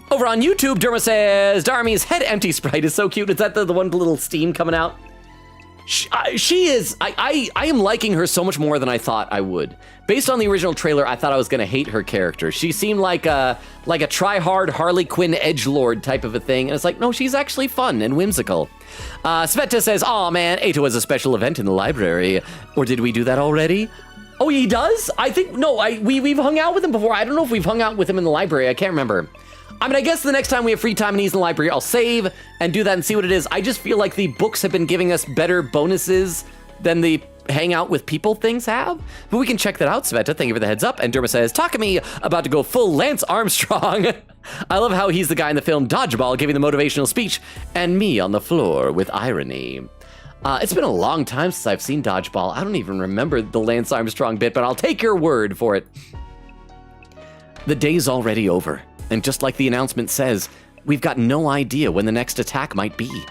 A: Over on YouTube, Derma says, Darmy's head empty sprite is so cute. Is that the one with the little steam coming out? She is. I am liking her so much more than I thought I would. Based on the original trailer, I thought I was gonna hate her character. She seemed like a try-hard Harley Quinn edgelord type of a thing, and it's like, no, she's actually fun and whimsical. Sveta says, aw man, Ato has a special event in the library. Or did we do that already? Oh, he does? I think, no, we've hung out with him before. I don't know if we've hung out with him in the library. I can't remember. I mean, I guess the next time we have free time and he's in the library, I'll save and do that and see what it is. I just feel like the books have been giving us better bonuses than the hang out with people things have. But we can check that out, Sveta. Thank you for the heads up. And Derma says, Takumi about to go full Lance Armstrong. I love how he's the guy in the film Dodgeball giving the motivational speech and me on the floor with irony. It's been a long time since I've seen Dodgeball. I don't even remember the Lance Armstrong bit, but I'll take your word for it. The day's already over. And just like the announcement says, we've got no idea when the next attack might be.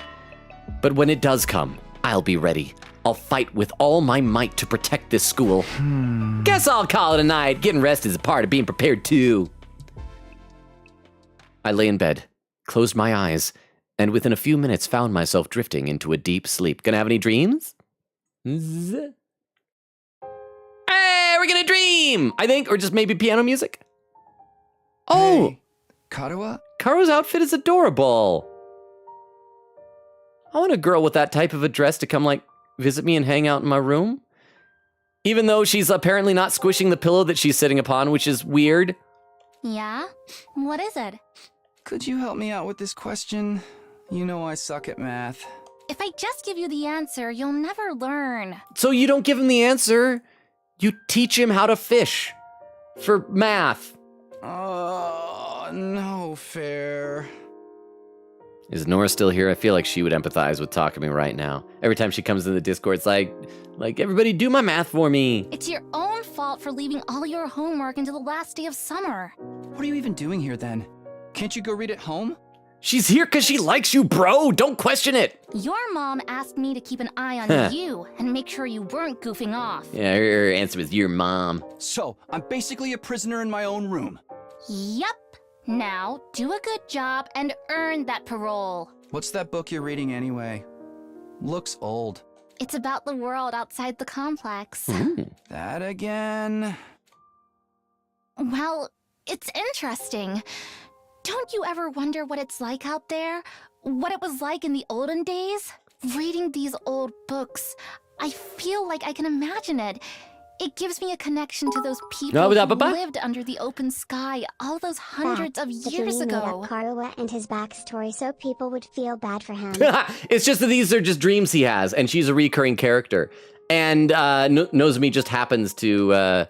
A: But when it does come, I'll be ready. I'll fight with all my might to protect this school. Guess I'll call it a night. Getting rest is a part of being prepared too. I lay in bed, closed my eyes, and within a few minutes found myself drifting into a deep sleep. Gonna have any dreams? Hey, we're gonna dream! I think, or just maybe piano music. Oh!
F: Hey, Karuwa?
A: Karu's outfit is adorable. I want a girl with that type of a dress to come, visit me and hang out in my room. Even though she's apparently not squishing the pillow that she's sitting upon, which is weird.
G: Yeah? What is it?
F: Could you help me out with this question? You know I suck at math.
G: If I just give you the answer, you'll never learn.
A: So you don't give him the answer, you teach him how to fish. For math.
F: No fair.
A: Is Nora still here? I feel like she would empathize with Takumi right now. Every time she comes in the Discord, it's like everybody do my math for me.
G: It's your own fault for leaving all your homework until the last day of summer.
F: What are you even doing here then? Can't you go read at home?
A: She's here because she likes you, bro. Don't question it.
G: Your mom asked me to keep an eye on you and make sure you weren't goofing off.
A: Yeah, her answer was your mom.
F: So, I'm basically a prisoner in my own room.
G: Yup. Now, do a good job and earn that parole.
F: What's that book you're reading anyway? Looks old.
G: It's about the world outside the complex.
F: That again?
G: Well, it's interesting. Don't you ever wonder what it's like out there? What it was like in the olden days? Reading these old books, I feel like I can imagine it. It gives me a connection to those people who lived under the open sky all those hundreds of years ago.
B: Karawa and his backstory so people would feel bad for him.
A: It's just that these are just dreams he has, and she's a recurring character. And Nozomi just happens to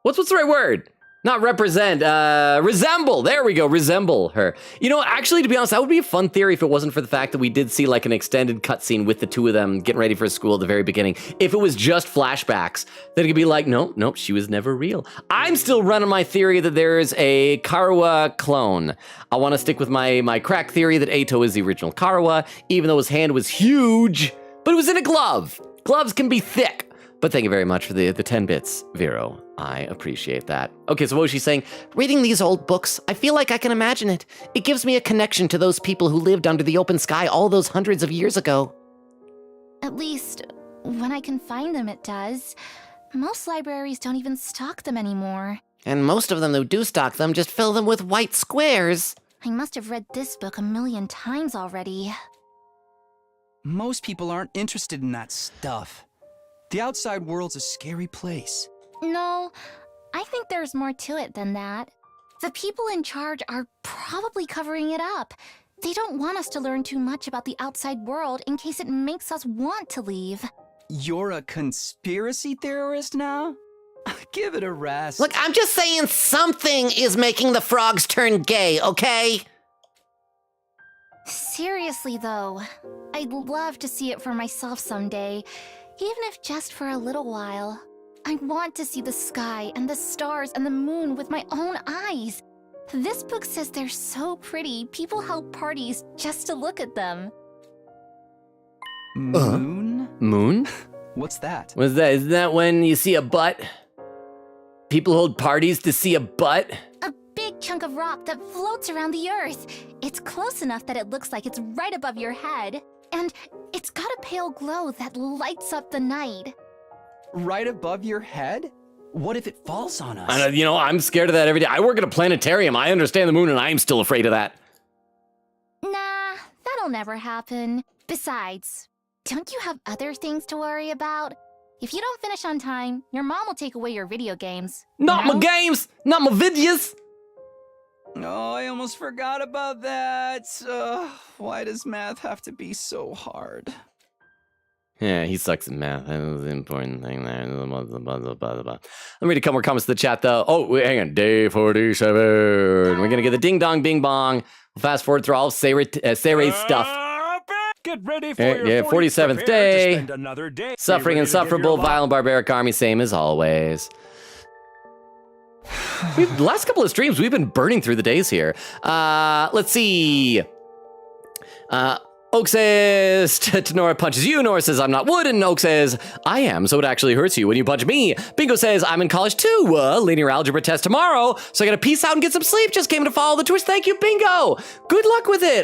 A: what's the right word? Not represent, resemble. There we go, resemble her. You know, actually, to be honest, that would be a fun theory if it wasn't for the fact that we did see like an extended cutscene with the two of them getting ready for school at the very beginning. If it was just flashbacks, then it could be like, nope, she was never real. I'm still running my theory that there's a Karawa clone. I want to stick with my crack theory that Eito is the original Karawa, even though his hand was huge, but it was in a glove. Gloves can be thick. But thank you very much for the 10 bits, Vero. I appreciate that. Okay, so what was she saying?
C: Reading these old books, I feel like I can imagine it. It gives me a connection to those people who lived under the open sky all those hundreds of years ago.
G: At least, when I can find them, it does. Most libraries don't even stock them anymore.
C: And most of them who do stock them just fill them with white squares.
G: I must have read this book 1,000,000 times already.
F: Most people aren't interested in that stuff. The outside world's a scary place.
G: No, I think there's more to it than that. The people in charge are probably covering it up. They don't want us to learn too much about the outside world in case it makes us want to leave.
F: You're a conspiracy theorist now? Give it a rest.
C: Look, I'm just saying something is making the frogs turn gay, okay?
G: Seriously, though, I'd love to see it for myself someday, even if just for a little while. I want to see the sky and the stars and the moon with my own eyes. This book says they're so pretty, people held parties just to look at them.
F: Moon?
A: Moon?
F: What's that?
A: What's that? Isn't that when you see a butt? People hold parties to see a butt?
G: A big chunk of rock that floats around the earth. It's close enough that it looks like it's right above your head. And it's got a pale glow that lights up the night.
F: Right above your head? What if it falls on us?
A: I'm scared of that every day. I work at a planetarium. I understand the moon, and I'm still afraid of that.
G: Nah, that'll never happen. Besides, don't you have other things to worry about? If you don't finish on time, your mom will take away your video games.
A: Not my games! Not my videos!
F: Oh, I almost forgot about that. Why does math have to be so hard?
A: Yeah, he sucks at math. That was the important thing there. Let me read a couple more comments to the chat, though. Oh, wait, hang on. Day 47. We're going to get the ding dong bing bong. We'll fast forward through all of Seirei's stuff.
I: Get ready for your
A: 47th day.
I: Another day.
A: Suffering insufferable, violent, barbaric army, same as always. The last couple of streams, we've been burning through the days here. Let's see. Oak says, Tenora punches you. Nora says, I'm not wood. And Oak says, I am, so it actually hurts you when you punch me. Bingo says, I'm in college too. Linear algebra test tomorrow, so I gotta peace out and get some sleep. Just came to follow the Twitch. Thank you, Bingo. Good luck with it.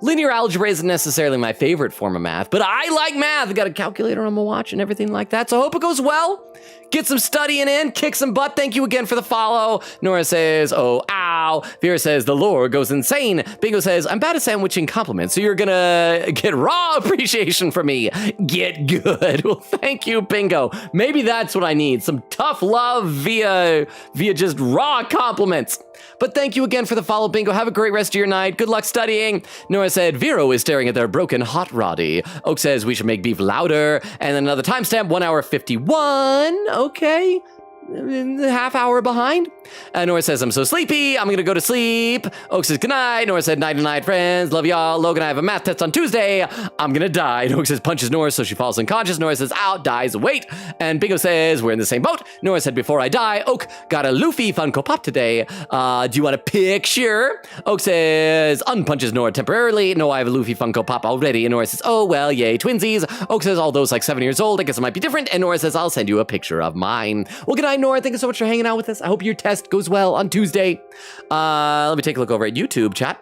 A: Linear algebra isn't necessarily my favorite form of math, but I like math. I got a calculator on my watch and everything like that, so I hope it goes well. Get some studying in, kick some butt. Thank you again for the follow. Nora says, oh, ow. Vera says, the lore goes insane. Bingo says, I'm bad at sandwiching compliments, so you're gonna get raw appreciation from me. Get good. Well, thank you, Bingo. Maybe that's what I need. Some tough love via just raw compliments. But thank you again for the follow, Bingo. Have a great rest of your night. Good luck studying. Nora said, Vero is staring at their broken hot roddy. Oak says, we should make beef louder. And then another timestamp, 1 hour 51. Okay. Half hour behind. Nora says, I'm so sleepy. I'm gonna go to sleep. Oak says, good night. Nora said, night night, friends. Love y'all. Logan, I have a math test on Tuesday. I'm gonna die. And Oak says, punches Nora, so she falls unconscious. Nora says, out, dies, wait. And Bingo says, we're in the same boat. Nora said, before I die, Oak got a Luffy Funko Pop today. Do you want a picture? Oak says, unpunches Nora temporarily. No, I have a Luffy Funko Pop already. And Nora says, oh, well, yay, twinsies. Oak says, all those like 7 years old, I guess it might be different. And Nora says, I'll send you a picture of mine. Well, good night. Nora, thank you so much for hanging out with us. I hope your test goes well on Tuesday. Let me take a look over at YouTube chat.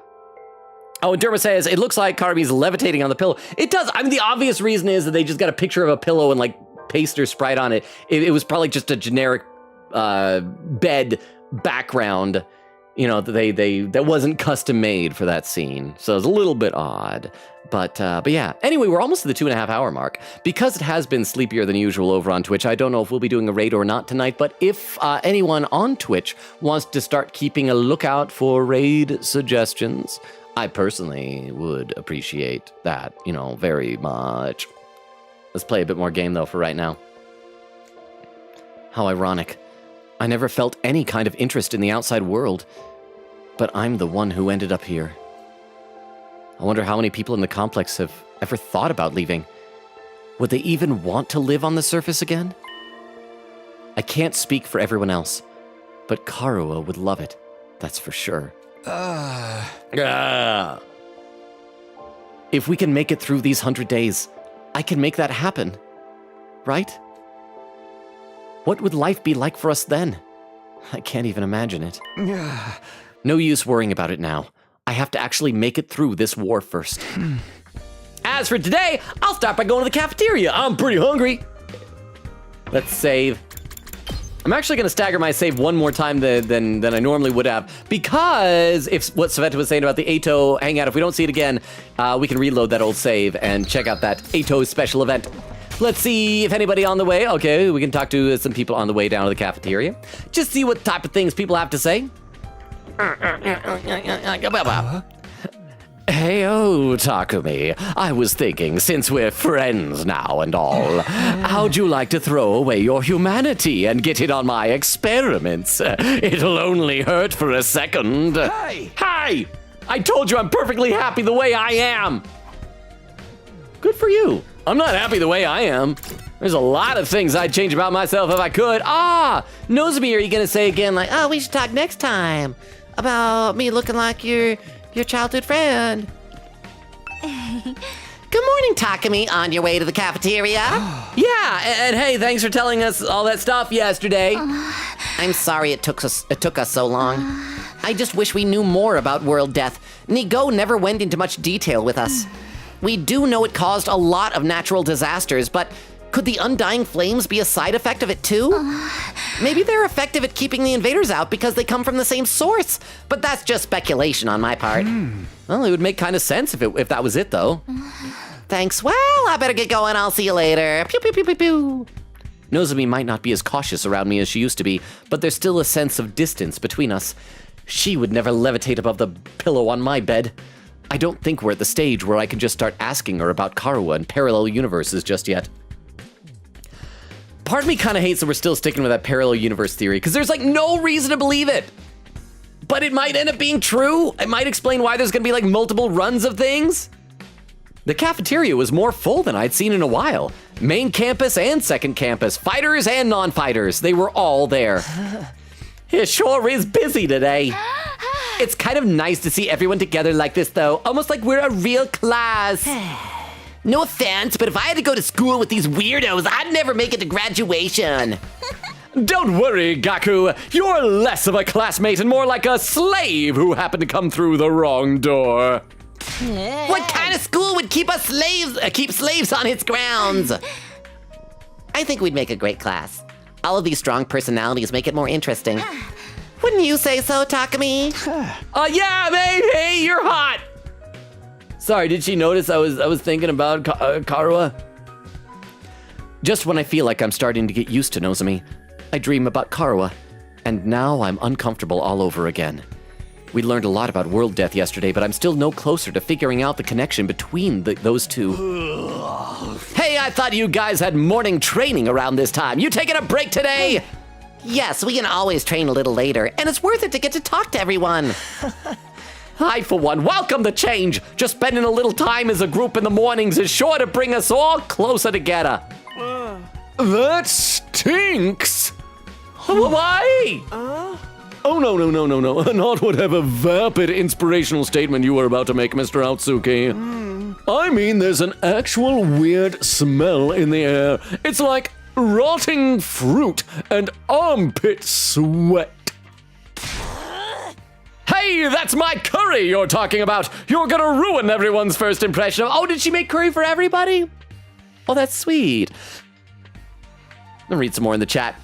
A: Oh, and Derma says, it looks like Carby's levitating on the pillow. It does. I mean, the obvious reason is that they just got a picture of a pillow and like paste or Sprite on it. It was probably just a generic bed background, you know, that wasn't custom made for that scene. So it was a little bit odd. But yeah, anyway, we're almost to the 2.5 hour mark. Because it has been sleepier than usual over on Twitch, I don't know if we'll be doing a raid or not tonight, but if anyone on Twitch wants to start keeping a lookout for raid suggestions, I personally would appreciate that, you know, very much. Let's play a bit more game, though, for right now. How ironic. I never felt any kind of interest in the outside world, but I'm the one who ended up here. I wonder how many people in the complex have ever thought about leaving. Would they even want to live on the surface again? I can't speak for everyone else, but Karua would love it, that's for sure. If we can make it through these 100 days, I can make that happen, right? What would life be like for us then? I can't even imagine it. No use worrying about it now. I have to actually make it through this war first. As for today, I'll start by going to the cafeteria. I'm pretty hungry. Let's save. I'm actually going to stagger my save one more time than I normally would have, because if what Savetta was saying about the Ato hangout, if we don't see it again, we can reload that old save and check out that Ato special event. Let's see if anybody on the way. Okay, we can talk to some people on the way down to the cafeteria. Just see what type of things people have to say. Hey-oh, Takumi. I was thinking, since we're friends now and all, how'd you like to throw away your humanity and get in on my experiments? It'll only hurt for a second. Hi! I told you I'm perfectly happy the way I am. Good for you. I'm not happy the way I am. There's a lot of things I'd change about myself if I could. Nozomi, are you gonna say again, like, oh, we should talk next time about me looking like your childhood friend?
C: Good morning, Takumi. On your way to the cafeteria?
A: Yeah, and hey, thanks for telling us all that stuff yesterday.
C: I'm sorry it took us so long. I just wish we knew more about world death. Nigo never went into much detail with us. We do know it caused a lot of natural disasters, but could the undying flames be a side effect of it too? Maybe they're effective at keeping the invaders out because they come from the same source, but that's just speculation on my part.
A: Well, it would make kind of sense if that was it, though.
C: Thanks. Well, I better get going. I'll see you later. Pew, pew, pew, pew, pew.
A: Nozomi might not be as cautious around me as she used to be, but there's still a sense of distance between us. She would never levitate above the pillow on my bed. I don't think we're at the stage where I can just start asking her about Karua and parallel universes just yet. Part of me kind of hates that we're still sticking with that parallel universe theory, because there's like no reason to believe it. But it might end up being true. It might explain why there's gonna be like multiple runs of things. The cafeteria was more full than I'd seen in a while. Main campus and second campus, fighters and non-fighters, they were all there. It sure is busy today. It's kind of nice to see everyone together like this, though. Almost like we're a real class.
C: No offense, but if I had to go to school with these weirdos, I'd never make it to graduation.
A: Don't worry, Gaku. You're less of a classmate and more like a slave who happened to come through the wrong door.
C: What kind of school would keep slaves on its grounds? I think we'd make a great class. All of these strong personalities make it more interesting. Wouldn't you say so, Takumi?
A: Yeah, babe. Hey, you're hot. Sorry, did she notice I was thinking about Karua? Just when I feel like I'm starting to get used to Nozomi, I dream about Karua, and now I'm uncomfortable all over again. We learned a lot about world death yesterday, but I'm still no closer to figuring out the connection between those two. Hey, I thought you guys had morning training around this time. You taking a break today?
C: Yes, we can always train a little later, and it's worth it to get to talk to everyone.
A: I, for one, welcome the change. Just spending a little time as a group in the mornings is sure to bring us all closer together.
E: That stinks!
A: Why?
E: Oh, no. Not whatever vapid inspirational statement you were about to make, Mr. Outsuki. I mean, there's an actual weird smell in the air. It's like rotting fruit, and armpit sweat. Hey, that's my curry you're talking about. You're gonna ruin everyone's first impression of.
A: Oh, did she make curry for everybody? Oh, that's sweet. Let me read some more in the chat.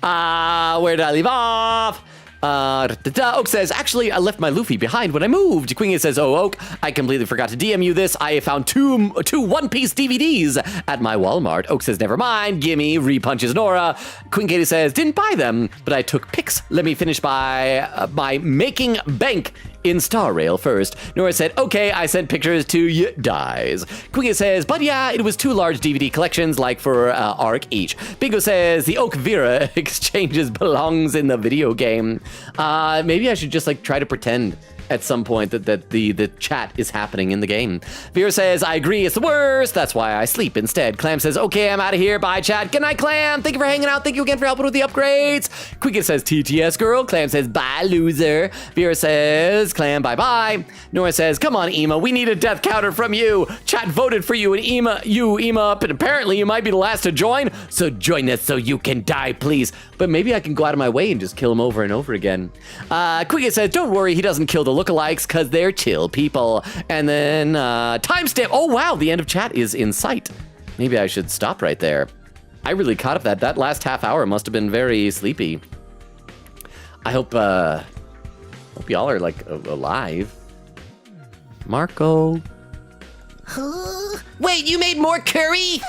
A: Where did I leave off? Oak says, actually, I left my Luffy behind when I moved. Queen says, oh, Oak, I completely forgot to DM you this. I found two One-Piece DVDs at my Walmart. Oak says, never mind. Gimme. Repunches Nora. Queen Katie says, didn't buy them, but I took pics. Let me finish by making bank in Star Rail first. Nora said, okay, I sent pictures to you guys. Queen says, but yeah, it was 2 large DVD collections, like for ARC each. Bingo says, the Oak Vera exchanges belongs in the video game. Maybe I should just like try to pretend at some point that the chat is happening in the game. Vera says, I agree, it's the worst. That's why I sleep instead. Clam says, okay, I'm out of here. Bye, chat. Good night, Clam. Thank you for hanging out. Thank you again for helping with the upgrades. Quicket says, TTS girl. Clam says, bye, loser. Vera says, Clam, bye-bye. Nora says, come on, Ema. We need a death counter from you. Chat voted for you and Ema, but apparently you might be the last to join. So join us so you can die, please. But maybe I can go out of my way and just kill him over and over again. Quicket says, don't worry, he doesn't kill the lookalikes because they're chill people. And then timestamp. Oh, wow, the end of chat is in sight. Maybe I should stop right there. I really caught up that last half hour must have been very sleepy. I hope y'all are like alive. Marco.
C: Wait, you made more curry?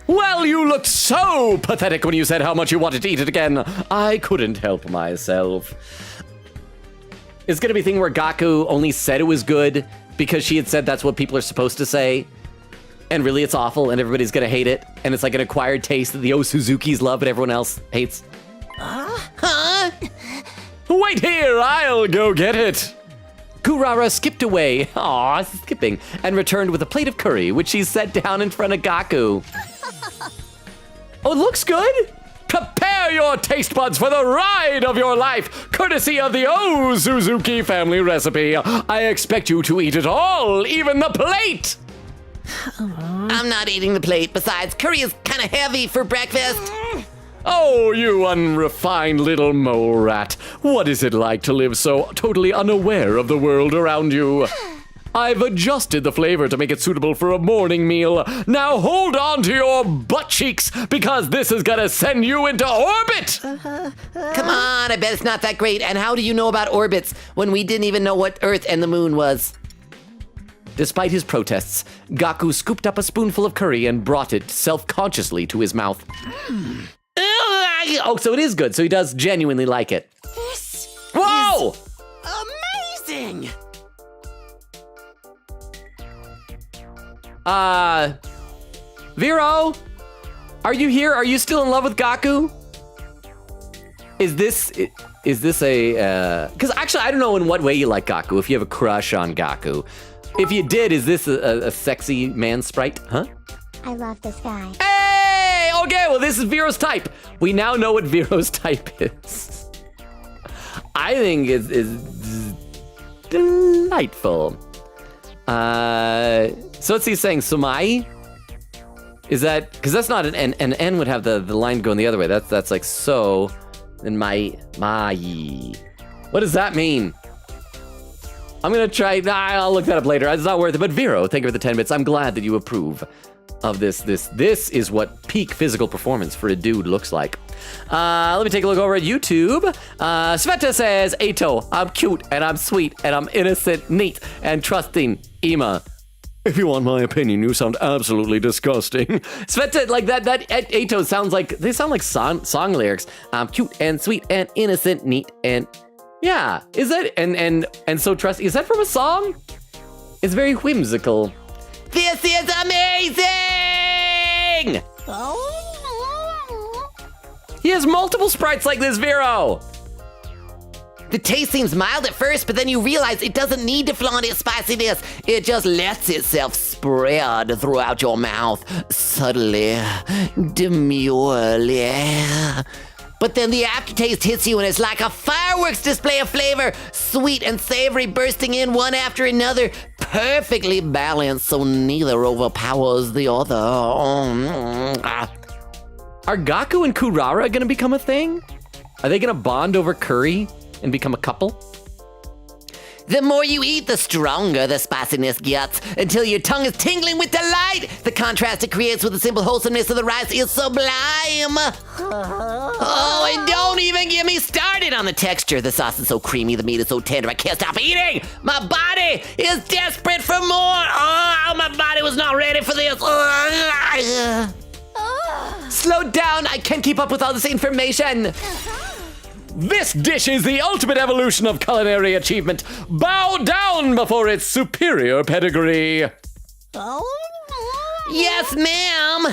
A: Well, you looked so pathetic when you said how much you wanted to eat it again. I couldn't help myself. It's gonna be a thing where Gaku only said it was good because she had said that's what people are supposed to say. And really it's awful and everybody's gonna hate it. And it's like an acquired taste that the Osuzukis love but everyone else hates.
C: Huh?
A: Wait here, I'll go get it. Kurara skipped away, skipping, and returned with a plate of curry, which she set down in front of Gaku. Oh, it looks good. Prepare your taste buds for the ride of your life, courtesy of the Suzuki family recipe. I expect you to eat it all, even the plate.
C: I'm not eating the plate. Besides, curry is kind of heavy for breakfast.
E: Oh, you unrefined little mole rat. What is it like to live so totally unaware of the world around you? I've adjusted the flavor to make it suitable for a morning meal. Now hold on to your butt cheeks, because this is gonna send you into orbit!
C: Come on, I bet it's not that great. And how do you know about orbits when we didn't even know what Earth and the moon was?
A: Despite his protests, Gaku scooped up a spoonful of curry and brought it self-consciously to his mouth. Oh, so it is good. So he does genuinely like it.
C: This
A: Whoa!
C: is amazing!
A: Vero? Are you here? Are you still in love with Gaku? Is this a, because actually I don't know in what way you like Gaku, if you have a crush on Gaku. If you did, is this a sexy man sprite? Huh?
B: I love this guy.
A: Hey! Okay, well this is Vero's type. We now know what Vero's type is. I think it's delightful. So what's he saying? Sumai? Is that, because that's not an N. An N would have the line going the other way. That's like so, and mai. What does that mean? I'm gonna try, I'll look that up later. It's not worth it, but Vero, thank you for the 10 bits. I'm glad that you approve of this. This is what peak physical performance for a dude looks like. Let me take a look over at YouTube. Sveta says, Ato, I'm cute and I'm sweet and I'm innocent, neat and trusting. Ema,
E: if you want my opinion, you sound absolutely disgusting.
A: Sveta, like that Ato sounds like, they sound like song lyrics. I'm cute and sweet and innocent, neat and, yeah. Is that, and so trusting, is that from a song? It's very whimsical.
C: This is amazing!
A: He has multiple sprites like this, Vero!
C: The taste seems mild at first, but then you realize it doesn't need to flaunt its spiciness. It just lets itself spread throughout your mouth, subtly, demurely. But then the aftertaste hits you and it's like a fireworks display of flavor, sweet and savory bursting in one after another, perfectly balanced so neither overpowers the other.
A: Are Gaku and Kurara gonna become a thing? Are they gonna bond over curry and become a couple?
C: The more you eat, the stronger the spiciness gets, until your tongue is tingling with delight. The contrast it creates with the simple wholesomeness of the rice is sublime. Oh, and don't even get me started on the texture. The sauce is so creamy, the meat is so tender, I can't stop eating. My body is desperate for more. Oh, my body was not ready for this. Slow down, I can't keep up with all this information.
E: This dish is the ultimate evolution of culinary achievement. Bow down before its superior pedigree.
C: Yes, ma'am.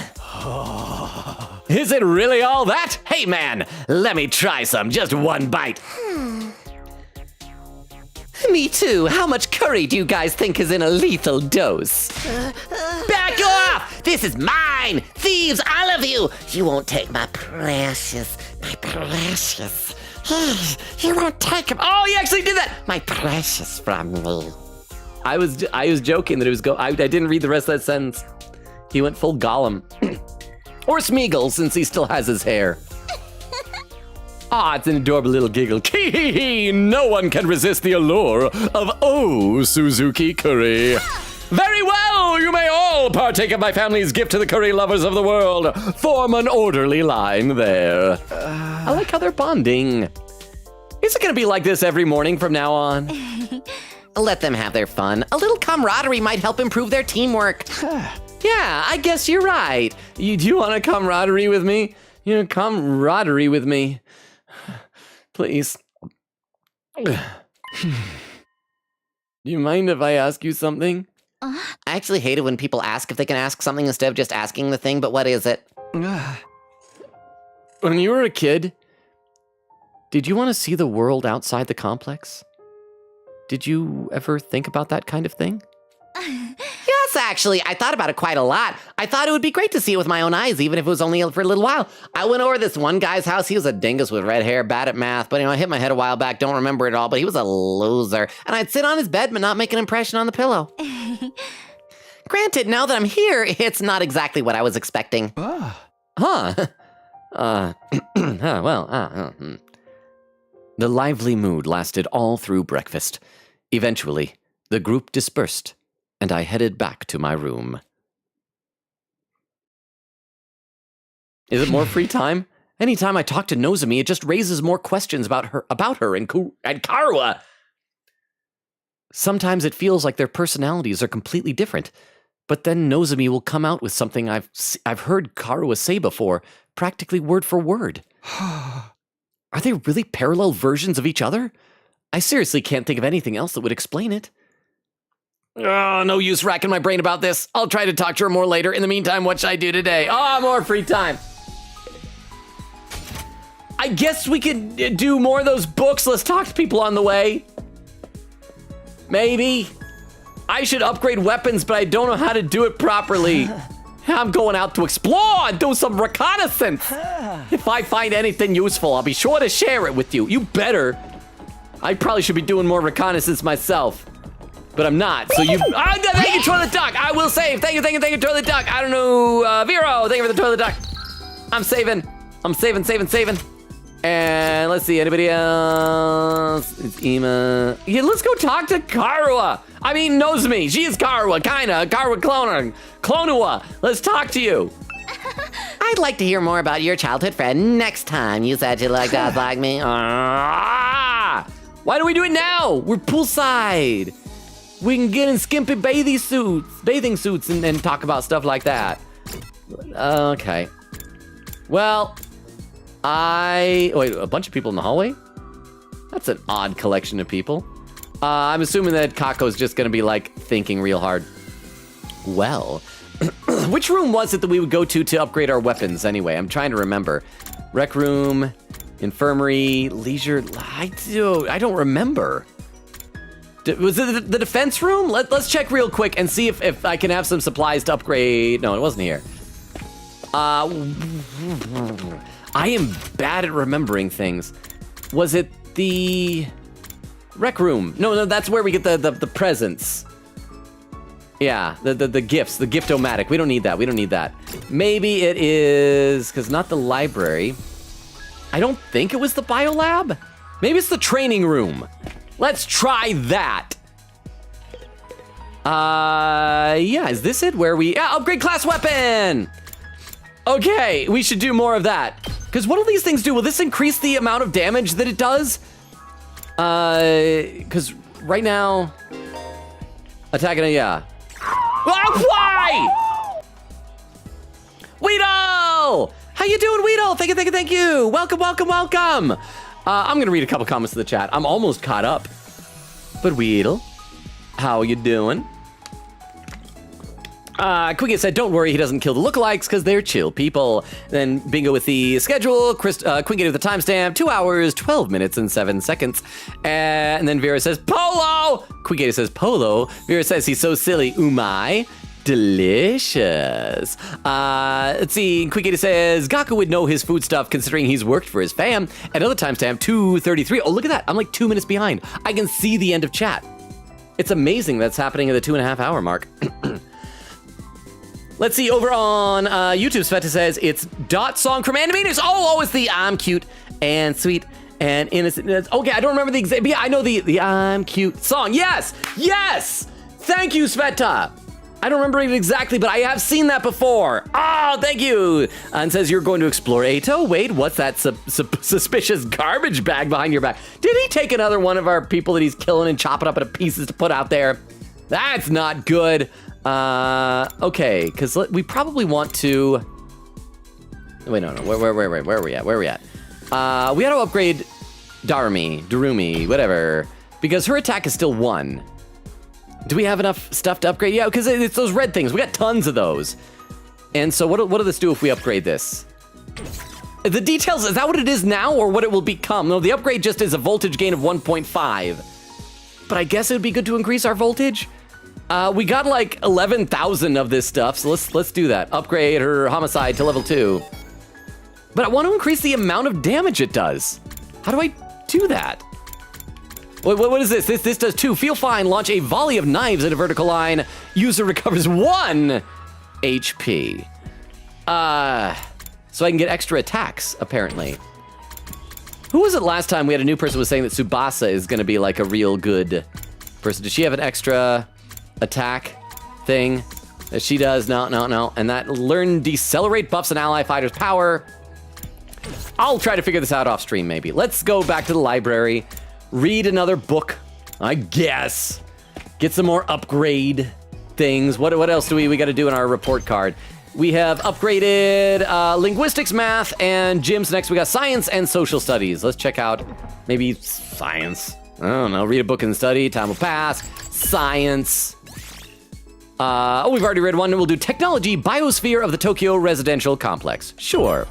A: Is it really all that? Hey man, let me try some, just one bite.
C: Me too. How much curry do you guys think is in a lethal dose? Back off! This is mine! Thieves, all of you! You won't take my precious. You won't take him. Oh, you actually did that! My precious from me.
A: I was joking that it was I didn't read the rest of that sentence. He went full Gollum. Or Smeagol, since he still has his hair. Ah, it's an adorable little giggle.
E: Hee, no one can resist the allure of Suzuki curry. Very well, you may all partake of my family's gift to the curry lovers of the world. Form an orderly line there.
A: I like how they're bonding. Is it gonna be like this every morning from now on?
C: Let them have their fun. A little camaraderie might help improve their teamwork.
A: Yeah, I guess you're right. Do you want a camaraderie with me? Camaraderie with me. Please. Do you mind if I ask you something?
C: I actually hate it when people ask if they can ask something instead of just asking the thing, but what is it?
A: When you were a kid, did you want to see the world outside the complex? Did you ever think about that kind of thing?
C: Yes, actually, I thought about it quite a lot. I thought it would be great to see it with my own eyes, even if it was only for a little while. I went over to this one guy's house. He was a dingus with red hair, bad at math, but I hit my head a while back, don't remember it all, but he was a loser. And I'd sit on his bed, but not make an impression on the pillow. Granted, now that I'm here, it's not exactly what I was expecting.
A: The lively mood lasted all through breakfast. Eventually, the group dispersed, and I headed back to my room. Is it more free time? Anytime I talk to Nozomi, it just raises more questions about her and Karuha. Sometimes it feels like their personalities are completely different, but then Nozomi will come out with something I've heard Karuha say before, practically word for word. Are they really parallel versions of each other? I seriously can't think of anything else that would explain it. Oh, no use racking my brain about this. I'll try to talk to her more later. In the meantime, what should I do today? Oh, more free time. I guess we could do more of those books. Let's talk to people on the way. Maybe. I should upgrade weapons, but I don't know how to do it properly. I'm going out to explore and do some reconnaissance. If I find anything useful, I'll be sure to share it with you. You better. I probably should be doing more reconnaissance myself, but I'm not. So you, thank you, Toilet Duck. I will save. Thank you, Toilet Duck. I don't know, Vero, thank you for the Toilet Duck. I'm saving. And let's see, anybody else? It's Ima. Yeah, let's go talk to Karuha. I mean, Nozomi. She is Karuha, kinda. Karuha Clonua. Let's talk to you.
C: I'd like to hear more about your childhood friend next time. You said you like guys like me.
A: Why do we do it now? We're poolside. We can get in skimpy bathing suits and talk about stuff like that. Okay. Well, wait, a bunch of people in the hallway? That's an odd collection of people. I'm assuming that Kako's just gonna be like thinking real hard. Well, which room was it that we would go to upgrade our weapons anyway? I'm trying to remember. Rec room, infirmary, leisure. I don't remember. Was it the defense room? Let's check real quick and see if I can have some supplies to upgrade. No, it wasn't here. I am bad at remembering things. Was it the rec room? No, that's where we get the presents. Yeah, the gifts, the gift-o-matic. We don't need that. Maybe it is, because not the library. I don't think it was the biolab. Maybe it's the training room. Let's try that. Yeah, is this it? Where we, upgrade class weapon. Okay, we should do more of that. Because what do these things do? Will this increase the amount of damage that it does? Because right now, attacking, yeah. Why? Weedle! How you doing, Weedle? Thank you. Welcome. I'm gonna read a couple comments in the chat. I'm almost caught up. But Weedle, how you doing? Quiggy said, don't worry, he doesn't kill the lookalikes because they're chill people. Then Bingo with the schedule, Quiggy with the timestamp, 2 hours, 12 minutes, and 7 seconds. And then Vera says, Polo! Quiggy says, Polo. Vera says, he's so silly, umai. Delicious. Let's see, Quiggy says, Gaku would know his food stuff considering he's worked for his fam. Another timestamp, 2:33. Oh, look at that, I'm like 2 minutes behind. I can see the end of chat. It's amazing that's happening at the 2.5 hour mark. Let's see, over on YouTube, Sveta says, it's Dot Song from Animators. Oh, it's the I'm cute and sweet and innocent. Okay, I don't remember the exact, yeah, I know the I'm cute song. Yes! Thank you, Sveta. I don't remember it exactly, but I have seen that before. Oh, thank you. And says you're going to explore Ato. Wait, what's that suspicious garbage bag behind your back? Did he take another one of our people that he's killing and chop it up into pieces to put out there? That's not good. Okay, because we probably want to... Wait, no. Where are we at? We got to upgrade Darumi, whatever. Because her attack is still 1. Do we have enough stuff to upgrade? Yeah, because it's those red things. We got tons of those. And so what will this do if we upgrade this? The details, is that what it is now or what it will become? No, the upgrade just is a voltage gain of 1.5. But I guess it would be good to increase our voltage. We got like 11,000 of this stuff, so let's do that. Upgrade her homicide to level 2. But I want to increase the amount of damage it does. How do I do that? What is this? This does 2. Feel fine. Launch a volley of knives in a vertical line. User recovers 1 HP. So I can get extra attacks, apparently. Who was it last time we had a new person who was saying that Tsubasa is going to be like a real good person? Does she have an extra attack thing that she does? No. And that learn decelerate buffs an ally fighter's power. I'll try to figure this out off stream, maybe. Let's go back to the library. Read another book, I guess. Get some more upgrade things. What else do we got to do in our report card? We have upgraded linguistics, math, and gyms. Next, we got science and social studies. Let's check out maybe science. I don't know. Read a book and study. Time will pass. Science. We've already read one. We'll do technology, biosphere of the Tokyo residential complex. Sure.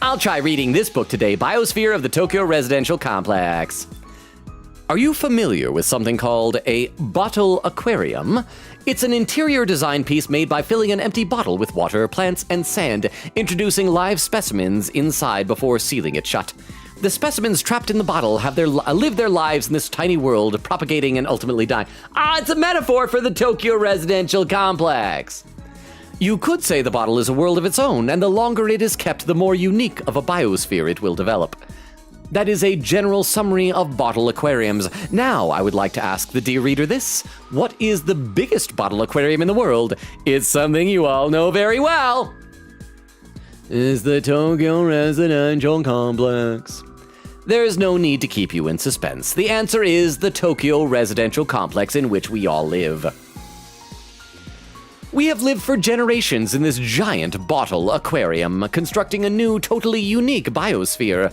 A: I'll try reading this book today, Biosphere of the Tokyo Residential Complex. Are you familiar with something called a bottle aquarium? It's an interior design piece made by filling an empty bottle with water, plants, and sand, introducing live specimens inside before sealing it shut. The specimens trapped in the bottle have live their lives in this tiny world, propagating and ultimately dying. It's a metaphor for the Tokyo Residential Complex. You could say the bottle is a world of its own, and the longer it is kept, the more unique of a biosphere it will develop. That is a general summary of bottle aquariums. Now, I would like to ask the dear reader this. What is the biggest bottle aquarium in the world? It's something you all know very well. Is the Tokyo Residential Complex. There is no need to keep you in suspense. The answer is the Tokyo Residential Complex in which we all live. We have lived for generations in this giant bottle aquarium, constructing a new, totally unique biosphere.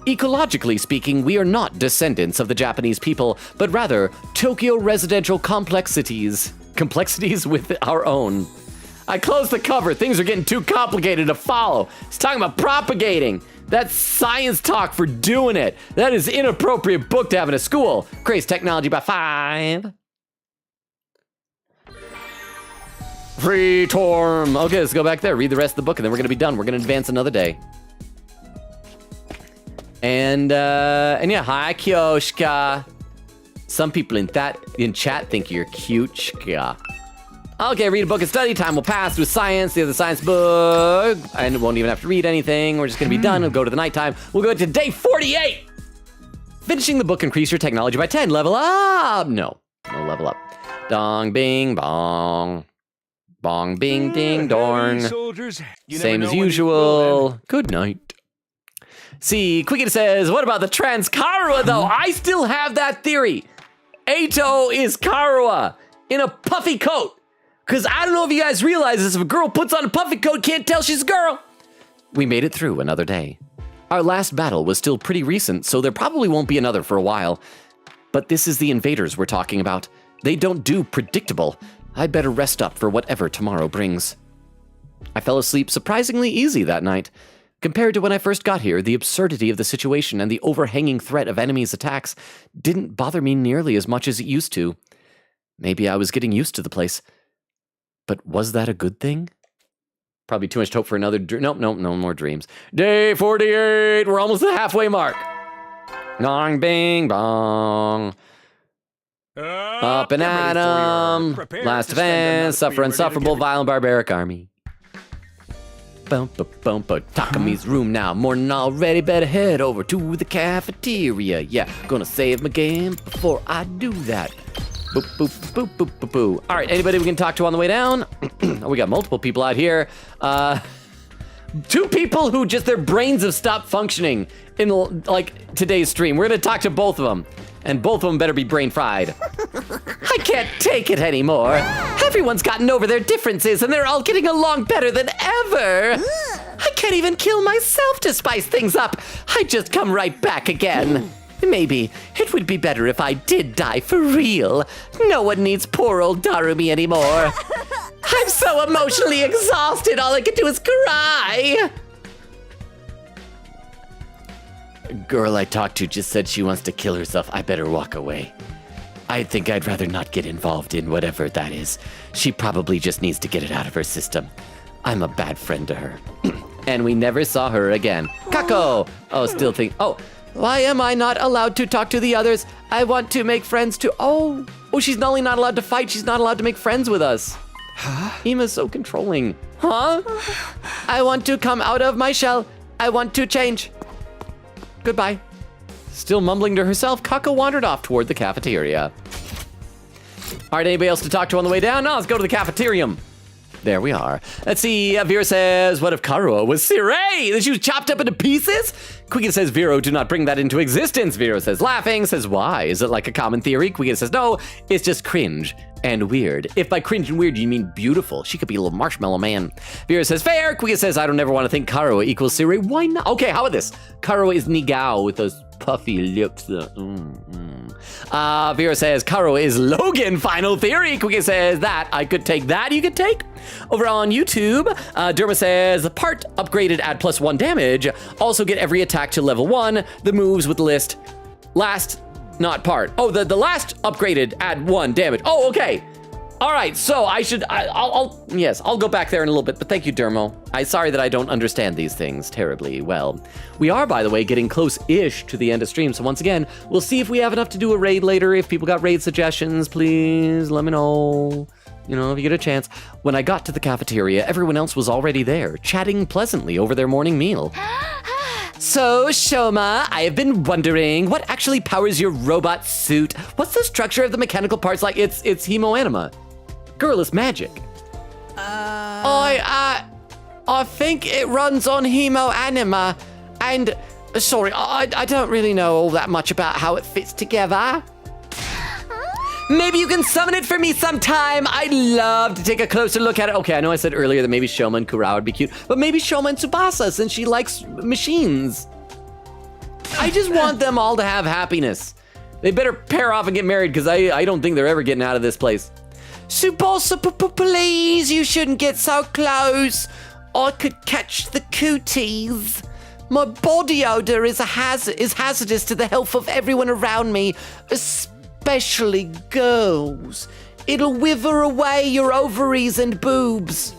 A: Ecologically speaking, we are not descendants of the Japanese people, but rather Tokyo residential complexities with our own. I closed the cover. Things are getting too complicated to follow. It's talking about propagating. That's science talk for doing it. That is inappropriate book to have in a school. Craze technology by 5. Free Torm. Okay, let's go back there, read the rest of the book, and then we're gonna be done. We're gonna advance another day. And yeah, hi Kyoshka. Some people in chat think you're cute. Yeah. Okay, read a book and study. Time will pass with science. The other science book. And won't even have to read anything. We're just going to be done. We'll go to the nighttime. We'll go to day 48. Finishing the book, increase your technology by 10. Level up. No level up. Dong, bing, bong. Bong, bing, ding, dorn.
I: Soldiers,
A: Same as usual. Good night. See, Quicket says, what about the trans Karua, though? I still have that theory. Ato is Karua in a puffy coat. Because I don't know if you guys realize this, if a girl puts on a puffy coat, can't tell she's a girl. We made it through another day. Our last battle was still pretty recent, so there probably won't be another for a while. But this is the invaders we're talking about. They don't do predictable. I'd better rest up for whatever tomorrow brings. I fell asleep surprisingly easy that night. Compared to when I first got here, the absurdity of the situation and the overhanging threat of enemies' attacks didn't bother me nearly as much as it used to. Maybe I was getting used to the place. But was that a good thing? Probably too much hope for another dream. Nope, no more dreams. Day 48, we're almost at the halfway mark. Nong, bing, bong. Up and at 'em. Last event, suffer insufferable, violent, barbaric army. Takami's room now. Morning already, better head over to the cafeteria. Yeah, gonna save my game before I do that. Boop, boop, boop, boop, boop, boop. All right, anybody we can talk to on the way down? Oh, we got multiple people out here. 2 people who just, their brains have stopped functioning in like today's stream. We're gonna talk to both of them. And both of them better be brain fried. I can't take it anymore. Everyone's gotten over their differences and they're all getting along better than ever. I can't even kill myself to spice things up. I just come right back again. Maybe it would be better if I did die for real. No one needs poor old Darumi anymore. I'm so emotionally exhausted, all I can do is cry. A girl I talked to just said she wants to kill herself. I better walk away. I think I'd rather not get involved in whatever that is. She probably just needs to get it out of her system. I'm a bad friend to her. And we never saw her again. Kako! Oh, still think. Oh, why am I not allowed to talk to the others? I want to make friends too. Oh, she's not only not allowed to fight, she's not allowed to make friends with us. Ima's so controlling. Huh? I want to come out of my shell. I want to change. Goodbye. Still mumbling to herself, Kako wandered off toward the cafeteria. All right, anybody else to talk to on the way down? No, let's go to the cafeterium. There we are. Let's see, Vera says, what if Karua was Sirei? That she was chopped up into pieces? Quicken says, Vero, do not bring that into existence. Vero says, laughing, says, why? Is it like a common theory? Quicken says, no, it's just cringe and weird. If by cringe and weird you mean beautiful, she could be a little marshmallow man. Vera says, fair. Quicken says, I don't ever want to think Karua equals Sirei. Why not? Okay, how about this? Karua is Nigao with those puffy lips. Vera says, Karua is Logan. Final theory. Quicken says, that I could take that. You could take. Over on YouTube, Derma says, part upgraded add +1 damage. Also get every attack to level 1. The moves with the list. Last, not part. Oh, the last upgraded add 1 damage. Oh, okay. All right, so I'll go back there in a little bit, but thank you, Dermo. I'm sorry that I don't understand these things terribly well. We are, by the way, getting close-ish to the end of stream, so once again, we'll see if we have enough to do a raid later. If people got raid suggestions, please let me know. You know, if you get a chance. When I got to the cafeteria, everyone else was already there, chatting pleasantly over their morning meal. So, Shoma, I have been wondering, what actually powers your robot suit? What's the structure of the mechanical parts like? It's hemoanima. Girl, it's magic. I think it runs on hemoanima, and, sorry, I don't really know all that much about how it fits together. Maybe you can summon it for me sometime. I'd love to take a closer look at it. Okay, I know I said earlier that maybe Shoma and Kurao would be cute, but maybe Shoma and Tsubasa, since she likes machines. I just want them all to have happiness. They better pair off and get married, because I don't think they're ever getting out of this place. Tsubasa, please, you shouldn't get so close. I could catch the cooties. My body odor is hazardous to the health of everyone around me, especially girls. It'll wither away your ovaries and boobs.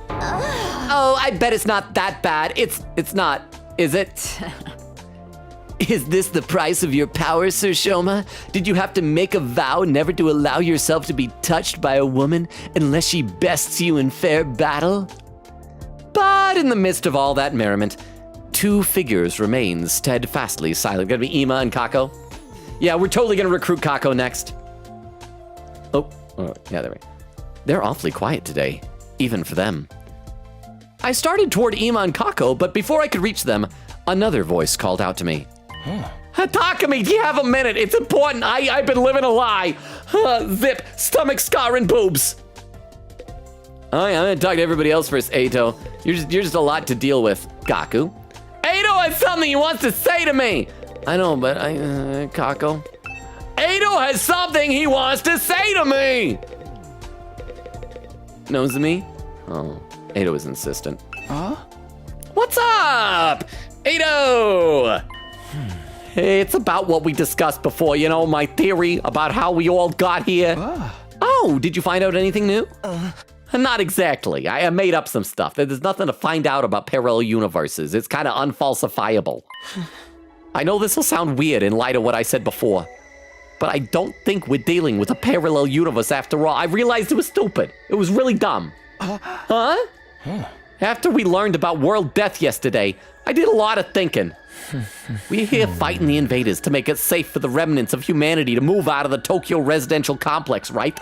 A: Oh, I bet it's not that bad. It's not, is it?
C: Is this the price of your power, Sir Shoma? Did you have to make a vow never to allow yourself to be touched by a woman unless she bests you in fair battle? But in the midst of all that merriment, two figures remain steadfastly silent. Gonna be Ima and Kako. Yeah, we're totally gonna recruit Kako next. Oh, yeah, there we go. They're awfully quiet today, even for them. I started toward Ima and Kako, but before I could reach them, another voice called out to me. Takumi, do you have a minute? It's important. I've been living a lie. Zip, stomach scar and boobs. I'm gonna talk to everybody else first, Eito. You're just a lot to deal with, Gaku. Eito has something he wants to say to me. I know, but Kako. Eito has something he wants to say to me. Nozomi? Oh, Eito is insistent.
F: Huh?
C: What's up, Eito? Hey, it's about what we discussed before, you know, my theory about how we all got here. Oh, did you find out anything new? Not exactly. I made up some stuff. There's nothing to find out about parallel universes. It's kind of unfalsifiable. I know this will sound weird in light of what I said before, but I don't think we're dealing with a parallel universe after all. I realized it was stupid. It was really dumb. Huh? After we learned about world death yesterday, I did a lot of thinking. We're here fighting the invaders to make it safe for the remnants of humanity to move out of the Tokyo residential complex, right?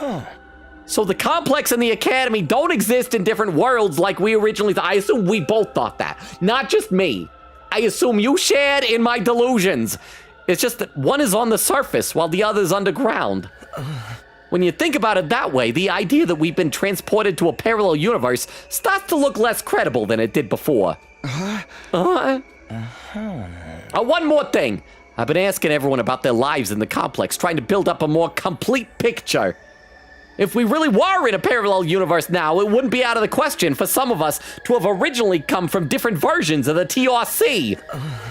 C: So the complex and the academy don't exist in different worlds like we originally thought. I assume we both thought that. Not just me. I assume you shared in my delusions. It's just that one is on the surface while the other's underground. When you think about it that way, the idea that we've been transported to a parallel universe starts to look less credible than it did before. One more thing. I've been asking everyone about their lives in the complex, trying to build up a more complete picture. If we really were in a parallel universe now, it wouldn't be out of the question for some of us to have originally come from different versions of the TRC.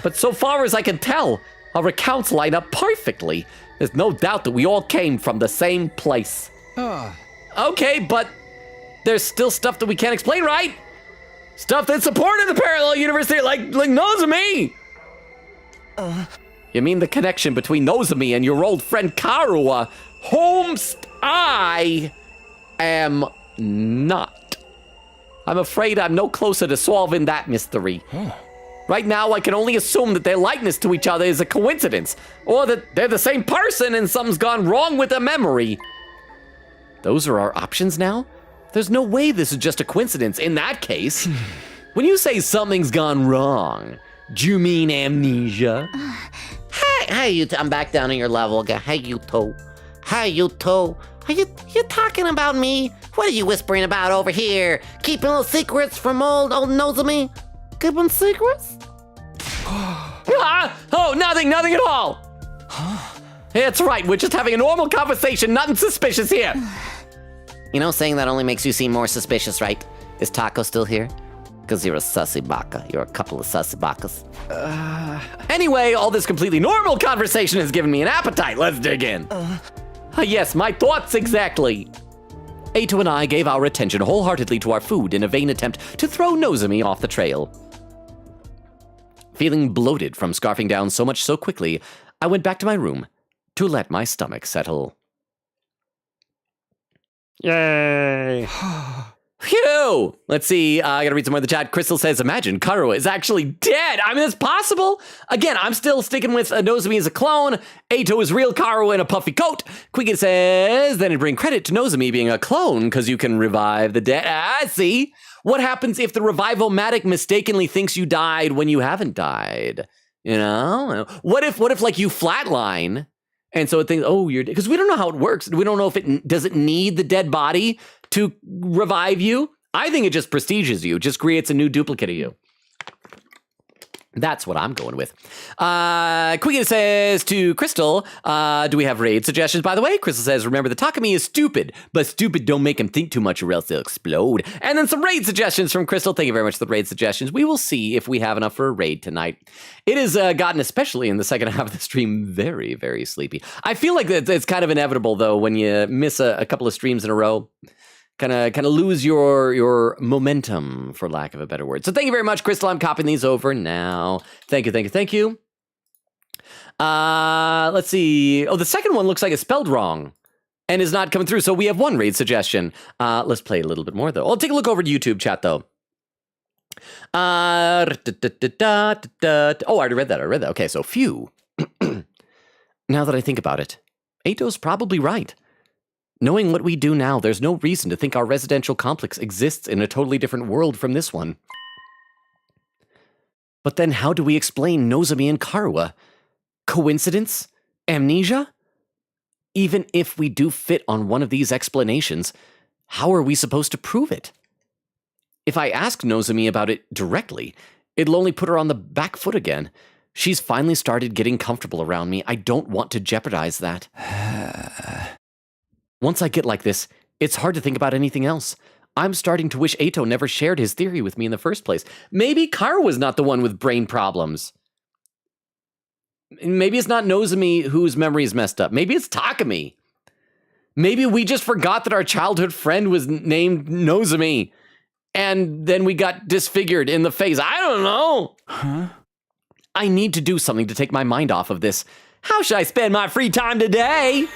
C: But so far as I can tell, our accounts line up perfectly. There's no doubt that we all came from the same place. Okay, but there's still stuff that we can't explain, right? Stuff that's supported the parallel universe here, like Nozomi. You mean the connection between Nozomi and your old friend Karua, whom I am not. I'm afraid I'm no closer to solving that mystery. Right now, I can only assume that their likeness to each other is a coincidence, or that they're the same person and something's gone wrong with their memory. Those are our options now? There's no way this is just a coincidence in that case. When you say something's gone wrong, do you mean amnesia? Hey, I'm back down on your level again. Hey, Yuto. Are you talking about me? What are you whispering about over here? Keeping little secrets from old Nozomi? Keeping secrets?
A: Nothing at all. That's right, we're just having a normal conversation, nothing suspicious here.
C: You know, saying that only makes you seem more suspicious, right? Is Taco still here? Because you're a sussy baka. You're a couple of sussy bakas.
A: Anyway, all this completely normal conversation has given me an appetite. Let's dig in. Yes, my thoughts exactly.
C: Eito and I gave our attention wholeheartedly to our food in a vain attempt to throw Nozomi off the trail. Feeling bloated from scarfing down so much so quickly, I went back to my room to let my stomach settle.
A: Yay. Phew! Let's see, I gotta read some more in the chat. Crystal says, imagine Karua is actually dead. I mean, it's possible. Again, I'm still sticking with Nozomi as a clone. Eito is real Karua in a puffy coat. Quiggin says, then it'd bring credit to Nozomi being a clone because you can revive the dead. See? What happens if the revival-matic mistakenly thinks you died when you haven't died? You know? What if like you flatline and so it thinks, oh, you're dead? Because we don't know how it works. We don't know if does it need the dead body to revive you? I think it just prestiges you, just creates a new duplicate of you. That's what I'm going with. Quiggin says to Crystal, do we have raid suggestions, by the way? Crystal says, remember, the Takumi is stupid, but stupid don't make him think too much or else they'll explode. And then some raid suggestions from Crystal. Thank you very much for the raid suggestions. We will see if we have enough for a raid tonight. It has gotten, especially in the second half of the stream, very, very sleepy. I feel like it's kind of inevitable, though, when you miss a couple of streams in a row. Kind of lose your momentum, for lack of a better word. So thank you very much, Crystal. I'm copying these over now. Thank you. Let's see. Oh, the second one looks like it's spelled wrong and is not coming through. So we have one raid suggestion. Let's play a little bit more, though. I'll take a look over to YouTube chat, though. Oh, I already read that. Okay, so phew. Now that I think about it, Ato's probably right. Knowing what we do now, there's no reason to think our residential complex exists in a totally different world from this one. But then how do we explain Nozomi and Karuha? Coincidence? Amnesia? Even if we do fit on one of these explanations, how are we supposed to prove it? If I ask Nozomi about it directly, it'll only put her on the back foot again. She's finally started getting comfortable around me. I don't want to jeopardize that. Once I get like this, it's hard to think about anything else. I'm starting to wish Ato never shared his theory with me in the first place. Maybe Karu was not the one with brain problems. Maybe it's not Nozomi whose memory is messed up. Maybe it's Takumi. Maybe we just forgot that our childhood friend was named Nozomi. And then we got disfigured in the face. I don't know.
F: Huh?
A: I need to do something to take my mind off of this. How should I spend my free time today?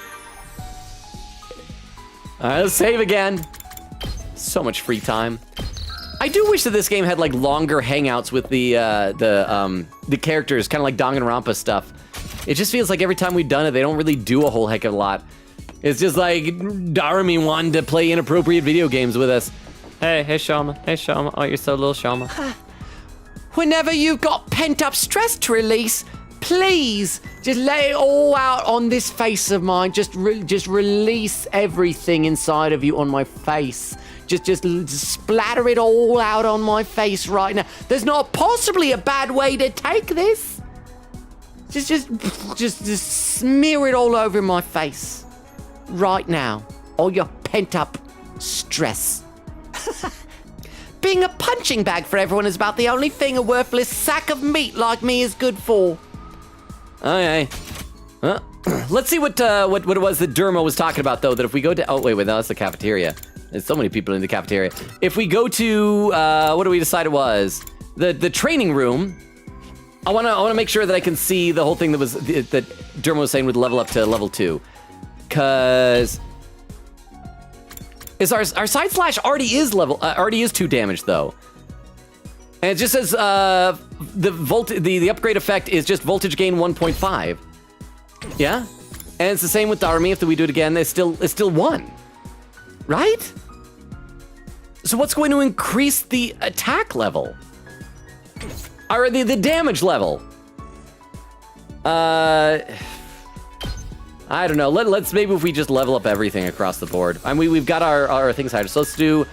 A: All right, let's save again. So much free time. I do wish that this game had like longer hangouts with the characters, kind of like Danganronpa stuff. It just feels like every time we've done it, they don't really do a whole heck of a lot. It's just like Darumi wanted to play inappropriate video games with us. Hey Shama. Oh, you're so little, Shama.
C: Whenever you've got pent-up stress to release, please just let it all out on this face of mine. Just release everything inside of you on my face. Just splatter it all out on my face right now. There's not possibly a bad way to take this. Just smear it all over my face right now. All your pent-up stress. Being a punching bag for everyone is about the only thing a worthless sack of meat like me is good for.
A: Okay. Let's see what it was that Dermo was talking about, though. That if we go to... Oh, wait, no, that's the cafeteria. There's so many people in the cafeteria. If we go to... what do we decide it was? The training room. I want to make sure that I can see the whole thing that Dermo was saying would level up to level 2. Because... Our side slash already is 2 damage, though. And it just says the upgrade effect is just voltage gain 1.5. Yeah? And it's the same with Darumi. If we do it again, it's still 1. Right? So what's going to increase the attack level? Or the damage level? I don't know. Let's maybe if we just level up everything across the board. I mean, we've got our things higher. So let's do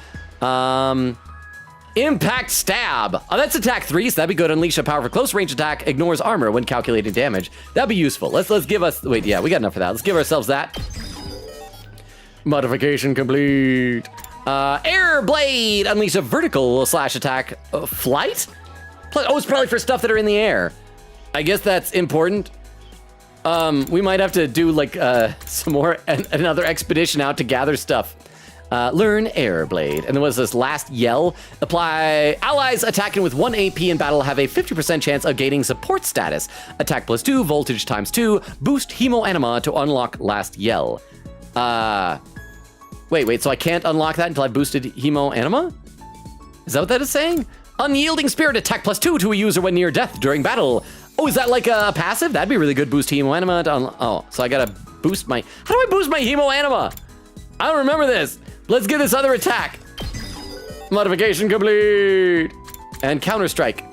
A: Impact Stab. Oh, that's attack 3, so that'd be good. Unleash a powerful close range attack. Ignores armor when calculating damage. That'd be useful. Let's give us... Wait, yeah, we got enough for that. Let's give ourselves that. Modification complete. Air Blade. Unleash a vertical slash attack. Flight? Oh, it's probably for stuff that are in the air. I guess that's important. We might have to do like some more another expedition out to gather stuff. Learn Air Blade. And then was this last yell? Apply allies attacking with 1 AP in battle have a 50% chance of gaining support status. Attack +2, voltage ×2, boost Hemo Anima to unlock last yell. Wait, so I can't unlock that until I boosted Hemo Anima? Is that what that is saying? Unyielding Spirit attack +2 to a user when near death during battle. Oh, is that like a passive? That'd be really good. Boost Hemo Anima to oh, so I gotta boost my... How do I boost my Hemo Anima? I don't remember this. Let's get this other attack. Modification complete. And Counter Strike.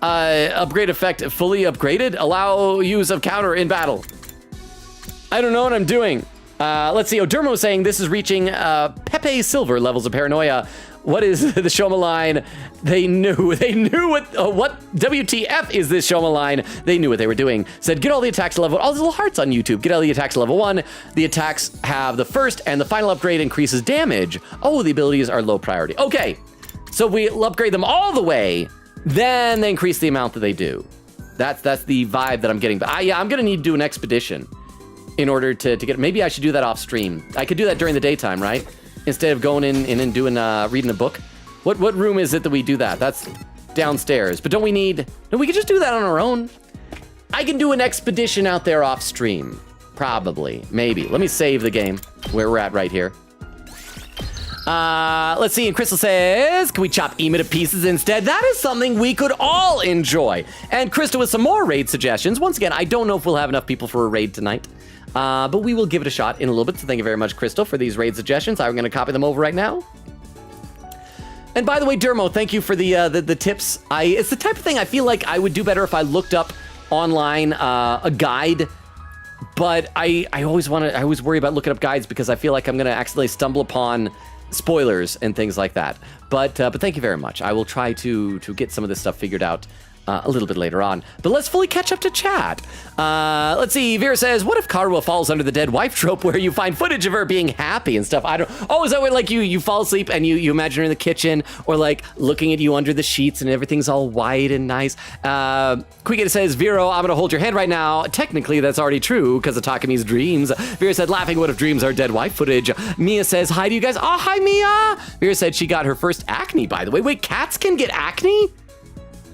A: Upgrade effect fully upgraded. Allow use of counter in battle. I don't know what I'm doing. Let's see. Odermo saying this is reaching Pepe Silver levels of paranoia. What is the Shoma line? They knew what WTF is this Shoma line? They knew what they were doing. Said, get all the attacks to level, all these little hearts on YouTube. Get all the attacks to level 1. The attacks have the first and the final upgrade increases damage. Oh, the abilities are low priority. Okay, so we'll upgrade them all the way, then they increase the amount that they do. That's the vibe that I'm getting. But yeah, I'm gonna need to do an expedition in order to get, maybe I should do that off stream. I could do that during the daytime, right? Instead of going in and doing reading a book. What room is it that we do that? That's downstairs. But don't we need... No, we could just do that on our own. I can do an expedition out there off stream. Probably, maybe. Let me save the game where we're at right here. Let's see, and Crystal says, can we chop Ema to pieces instead? That is something we could all enjoy. And Crystal with some more raid suggestions. Once again, I don't know if we'll have enough people for a raid tonight, but we will give it a shot in a little bit. So thank you very much, Crystal, for these raid suggestions. I'm going to copy them over right now. And by the way, Dermo, thank you for the tips. It's the type of thing I feel like I would do better if I looked up online a guide. But I always worry about looking up guides because I feel like I'm going to accidentally stumble upon spoilers and things like that. But thank you very much. I will try to get some of this stuff figured out a little bit later on. But let's fully catch up to chat. Let's see. Vera says, what if Karuha falls under the dead wife trope where you find footage of her being happy and stuff? Oh, is that when like you fall asleep and you imagine her in the kitchen or like looking at you under the sheets and everything's all white and nice? Quickett says, Vero, I'm gonna hold your hand right now. Technically, that's already true because of Takami's dreams. Vera said, laughing, what if dreams are dead wife footage? Mia says, hi to you guys. Oh, hi, Mia. Vera said she got her first acne, by the way. Wait, cats can get acne?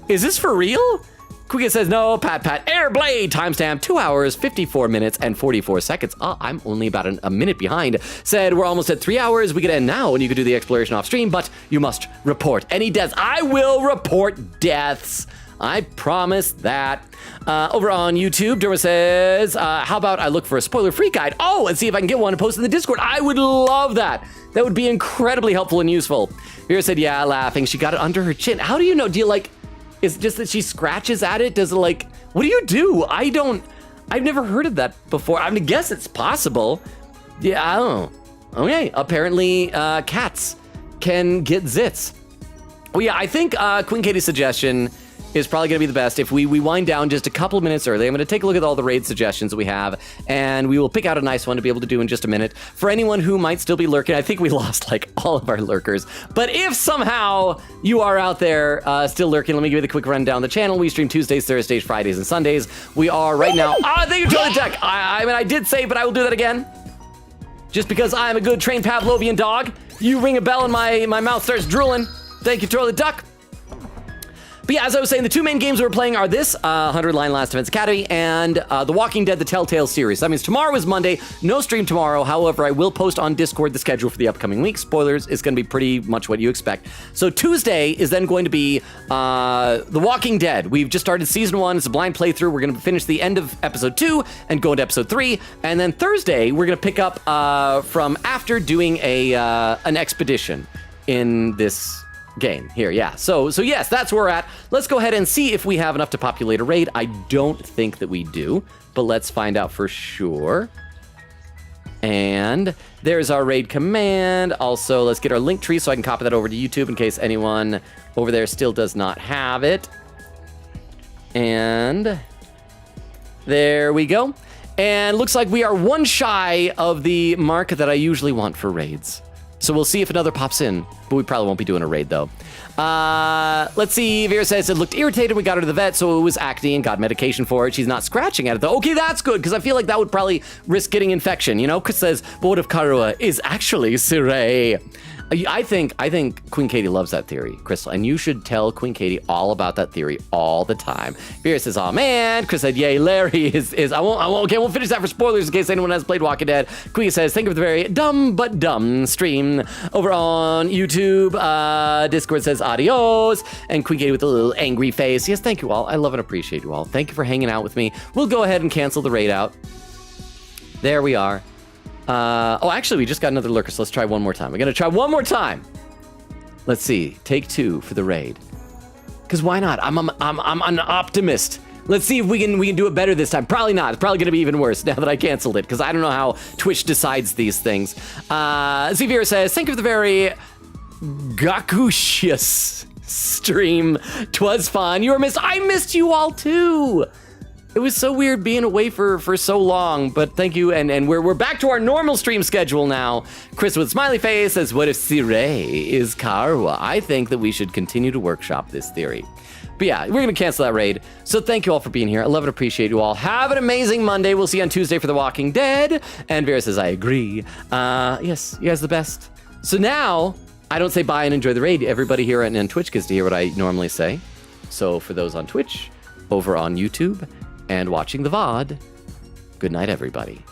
A: Is this for real? Quickett says, no, Pat, Airblade, timestamp, 2 hours, 54 minutes, and 44 seconds. Oh, I'm only about a minute behind. Said, we're almost at 3 hours. We could end now and you could do the exploration off stream, but you must report any deaths. I will report deaths. I promise that. Over on YouTube, Derma says, how about I look for a spoiler-free guide? Oh, and see if I can get one and post in the Discord. I would love that. That would be incredibly helpful and useful. Vera said, yeah, laughing. She got it under her chin. How do you know? Do you like... Is it just that she scratches at it? Does it like, what do you do? I've never heard of that before. I mean, I guess it's possible. Yeah, I don't know. Okay, apparently cats can get zits. Well, yeah, I think Queen Katie's suggestion is probably going to be the best if we wind down just a couple of minutes early. I'm going to take a look at all the raid suggestions that we have, and we will pick out a nice one to be able to do in just a minute. For anyone who might still be lurking, I think we lost like all of our lurkers. But if somehow you are out there still lurking, let me give you the quick rundown of the channel. We stream Tuesdays, Thursdays, Fridays, and Sundays. We are right now... thank you, Charlie Tech. I mean, I did say, but I will do that again. Just because I'm a good trained Pavlovian dog. You ring a bell and my mouth starts drooling. Thank you, Charlie Duck. But yeah, as I was saying, the two main games we're playing are this, 100 Line Last Defense Academy, and The Walking Dead, The Telltale Series. That means tomorrow is Monday, no stream tomorrow. However, I will post on Discord the schedule for the upcoming week. Spoilers, it's going to be pretty much what you expect. So Tuesday is then going to be The Walking Dead. We've just started season 1. It's a blind playthrough. We're going to finish the end of episode 2 and go into episode 3. And then Thursday, we're going to pick up from after doing an expedition in this game here. Yeah, so yes, that's where we're at. Let's go ahead and see if we have enough to populate a raid. I don't think that we do, but let's find out for sure. And there's our raid command. Also, let's get our link tree so I can copy that over to YouTube in case anyone over there still does not have it. And there we go. And looks like we are one shy of the mark that I usually want for raids. So we'll see if another pops in, but we probably won't be doing a raid though. Let's see, Vera says it looked irritated. We got her to the vet, so it was acne and got medication for it. She's not scratching at it though. Okay, that's good, because I feel like that would probably risk getting infection, you know? Chris says, but what if Karuha is actually Sirei? I think Queen Katie loves that theory, Crystal, and you should tell Queen Katie all about that theory all the time. Vera says, oh man. Chris said, yay, Larry is I won't finish that for spoilers in case anyone has played Walking Dead. Queen says, think of the very dumb but dumb stream over on YouTube. Discord says adios, and Queen Katie with a little angry face. Yes, thank you all. I love and appreciate you all. Thank you for hanging out with me. We'll go ahead and cancel the raid out. There we are. Actually, we just got another lurker, so let's try one more time. We're gonna try one more time. Let's see. Take 2 for the raid. Because why not? I'm an optimist. Let's see if we can do it better this time. Probably not. It's probably gonna be even worse now that I canceled it, because I don't know how Twitch decides these things. Zevira says, think of the very gakushous stream. 'Twas fun. You were missed. I missed you all too. It was so weird being away for so long, but thank you, and we're back to our normal stream schedule now. Chris with smiley face says, what if Sirei is Karuha? I think that we should continue to workshop this theory. But yeah, we're gonna cancel that raid. So thank you all for being here. I love and appreciate you all. Have an amazing Monday. We'll see you on Tuesday for The Walking Dead. And Vera says, I agree. Yes, you guys are the best. So now, I don't say bye and enjoy the raid. Everybody here on Twitch gets to hear what I normally say. So for those on Twitch, over on YouTube, and watching the VOD. Good night, everybody.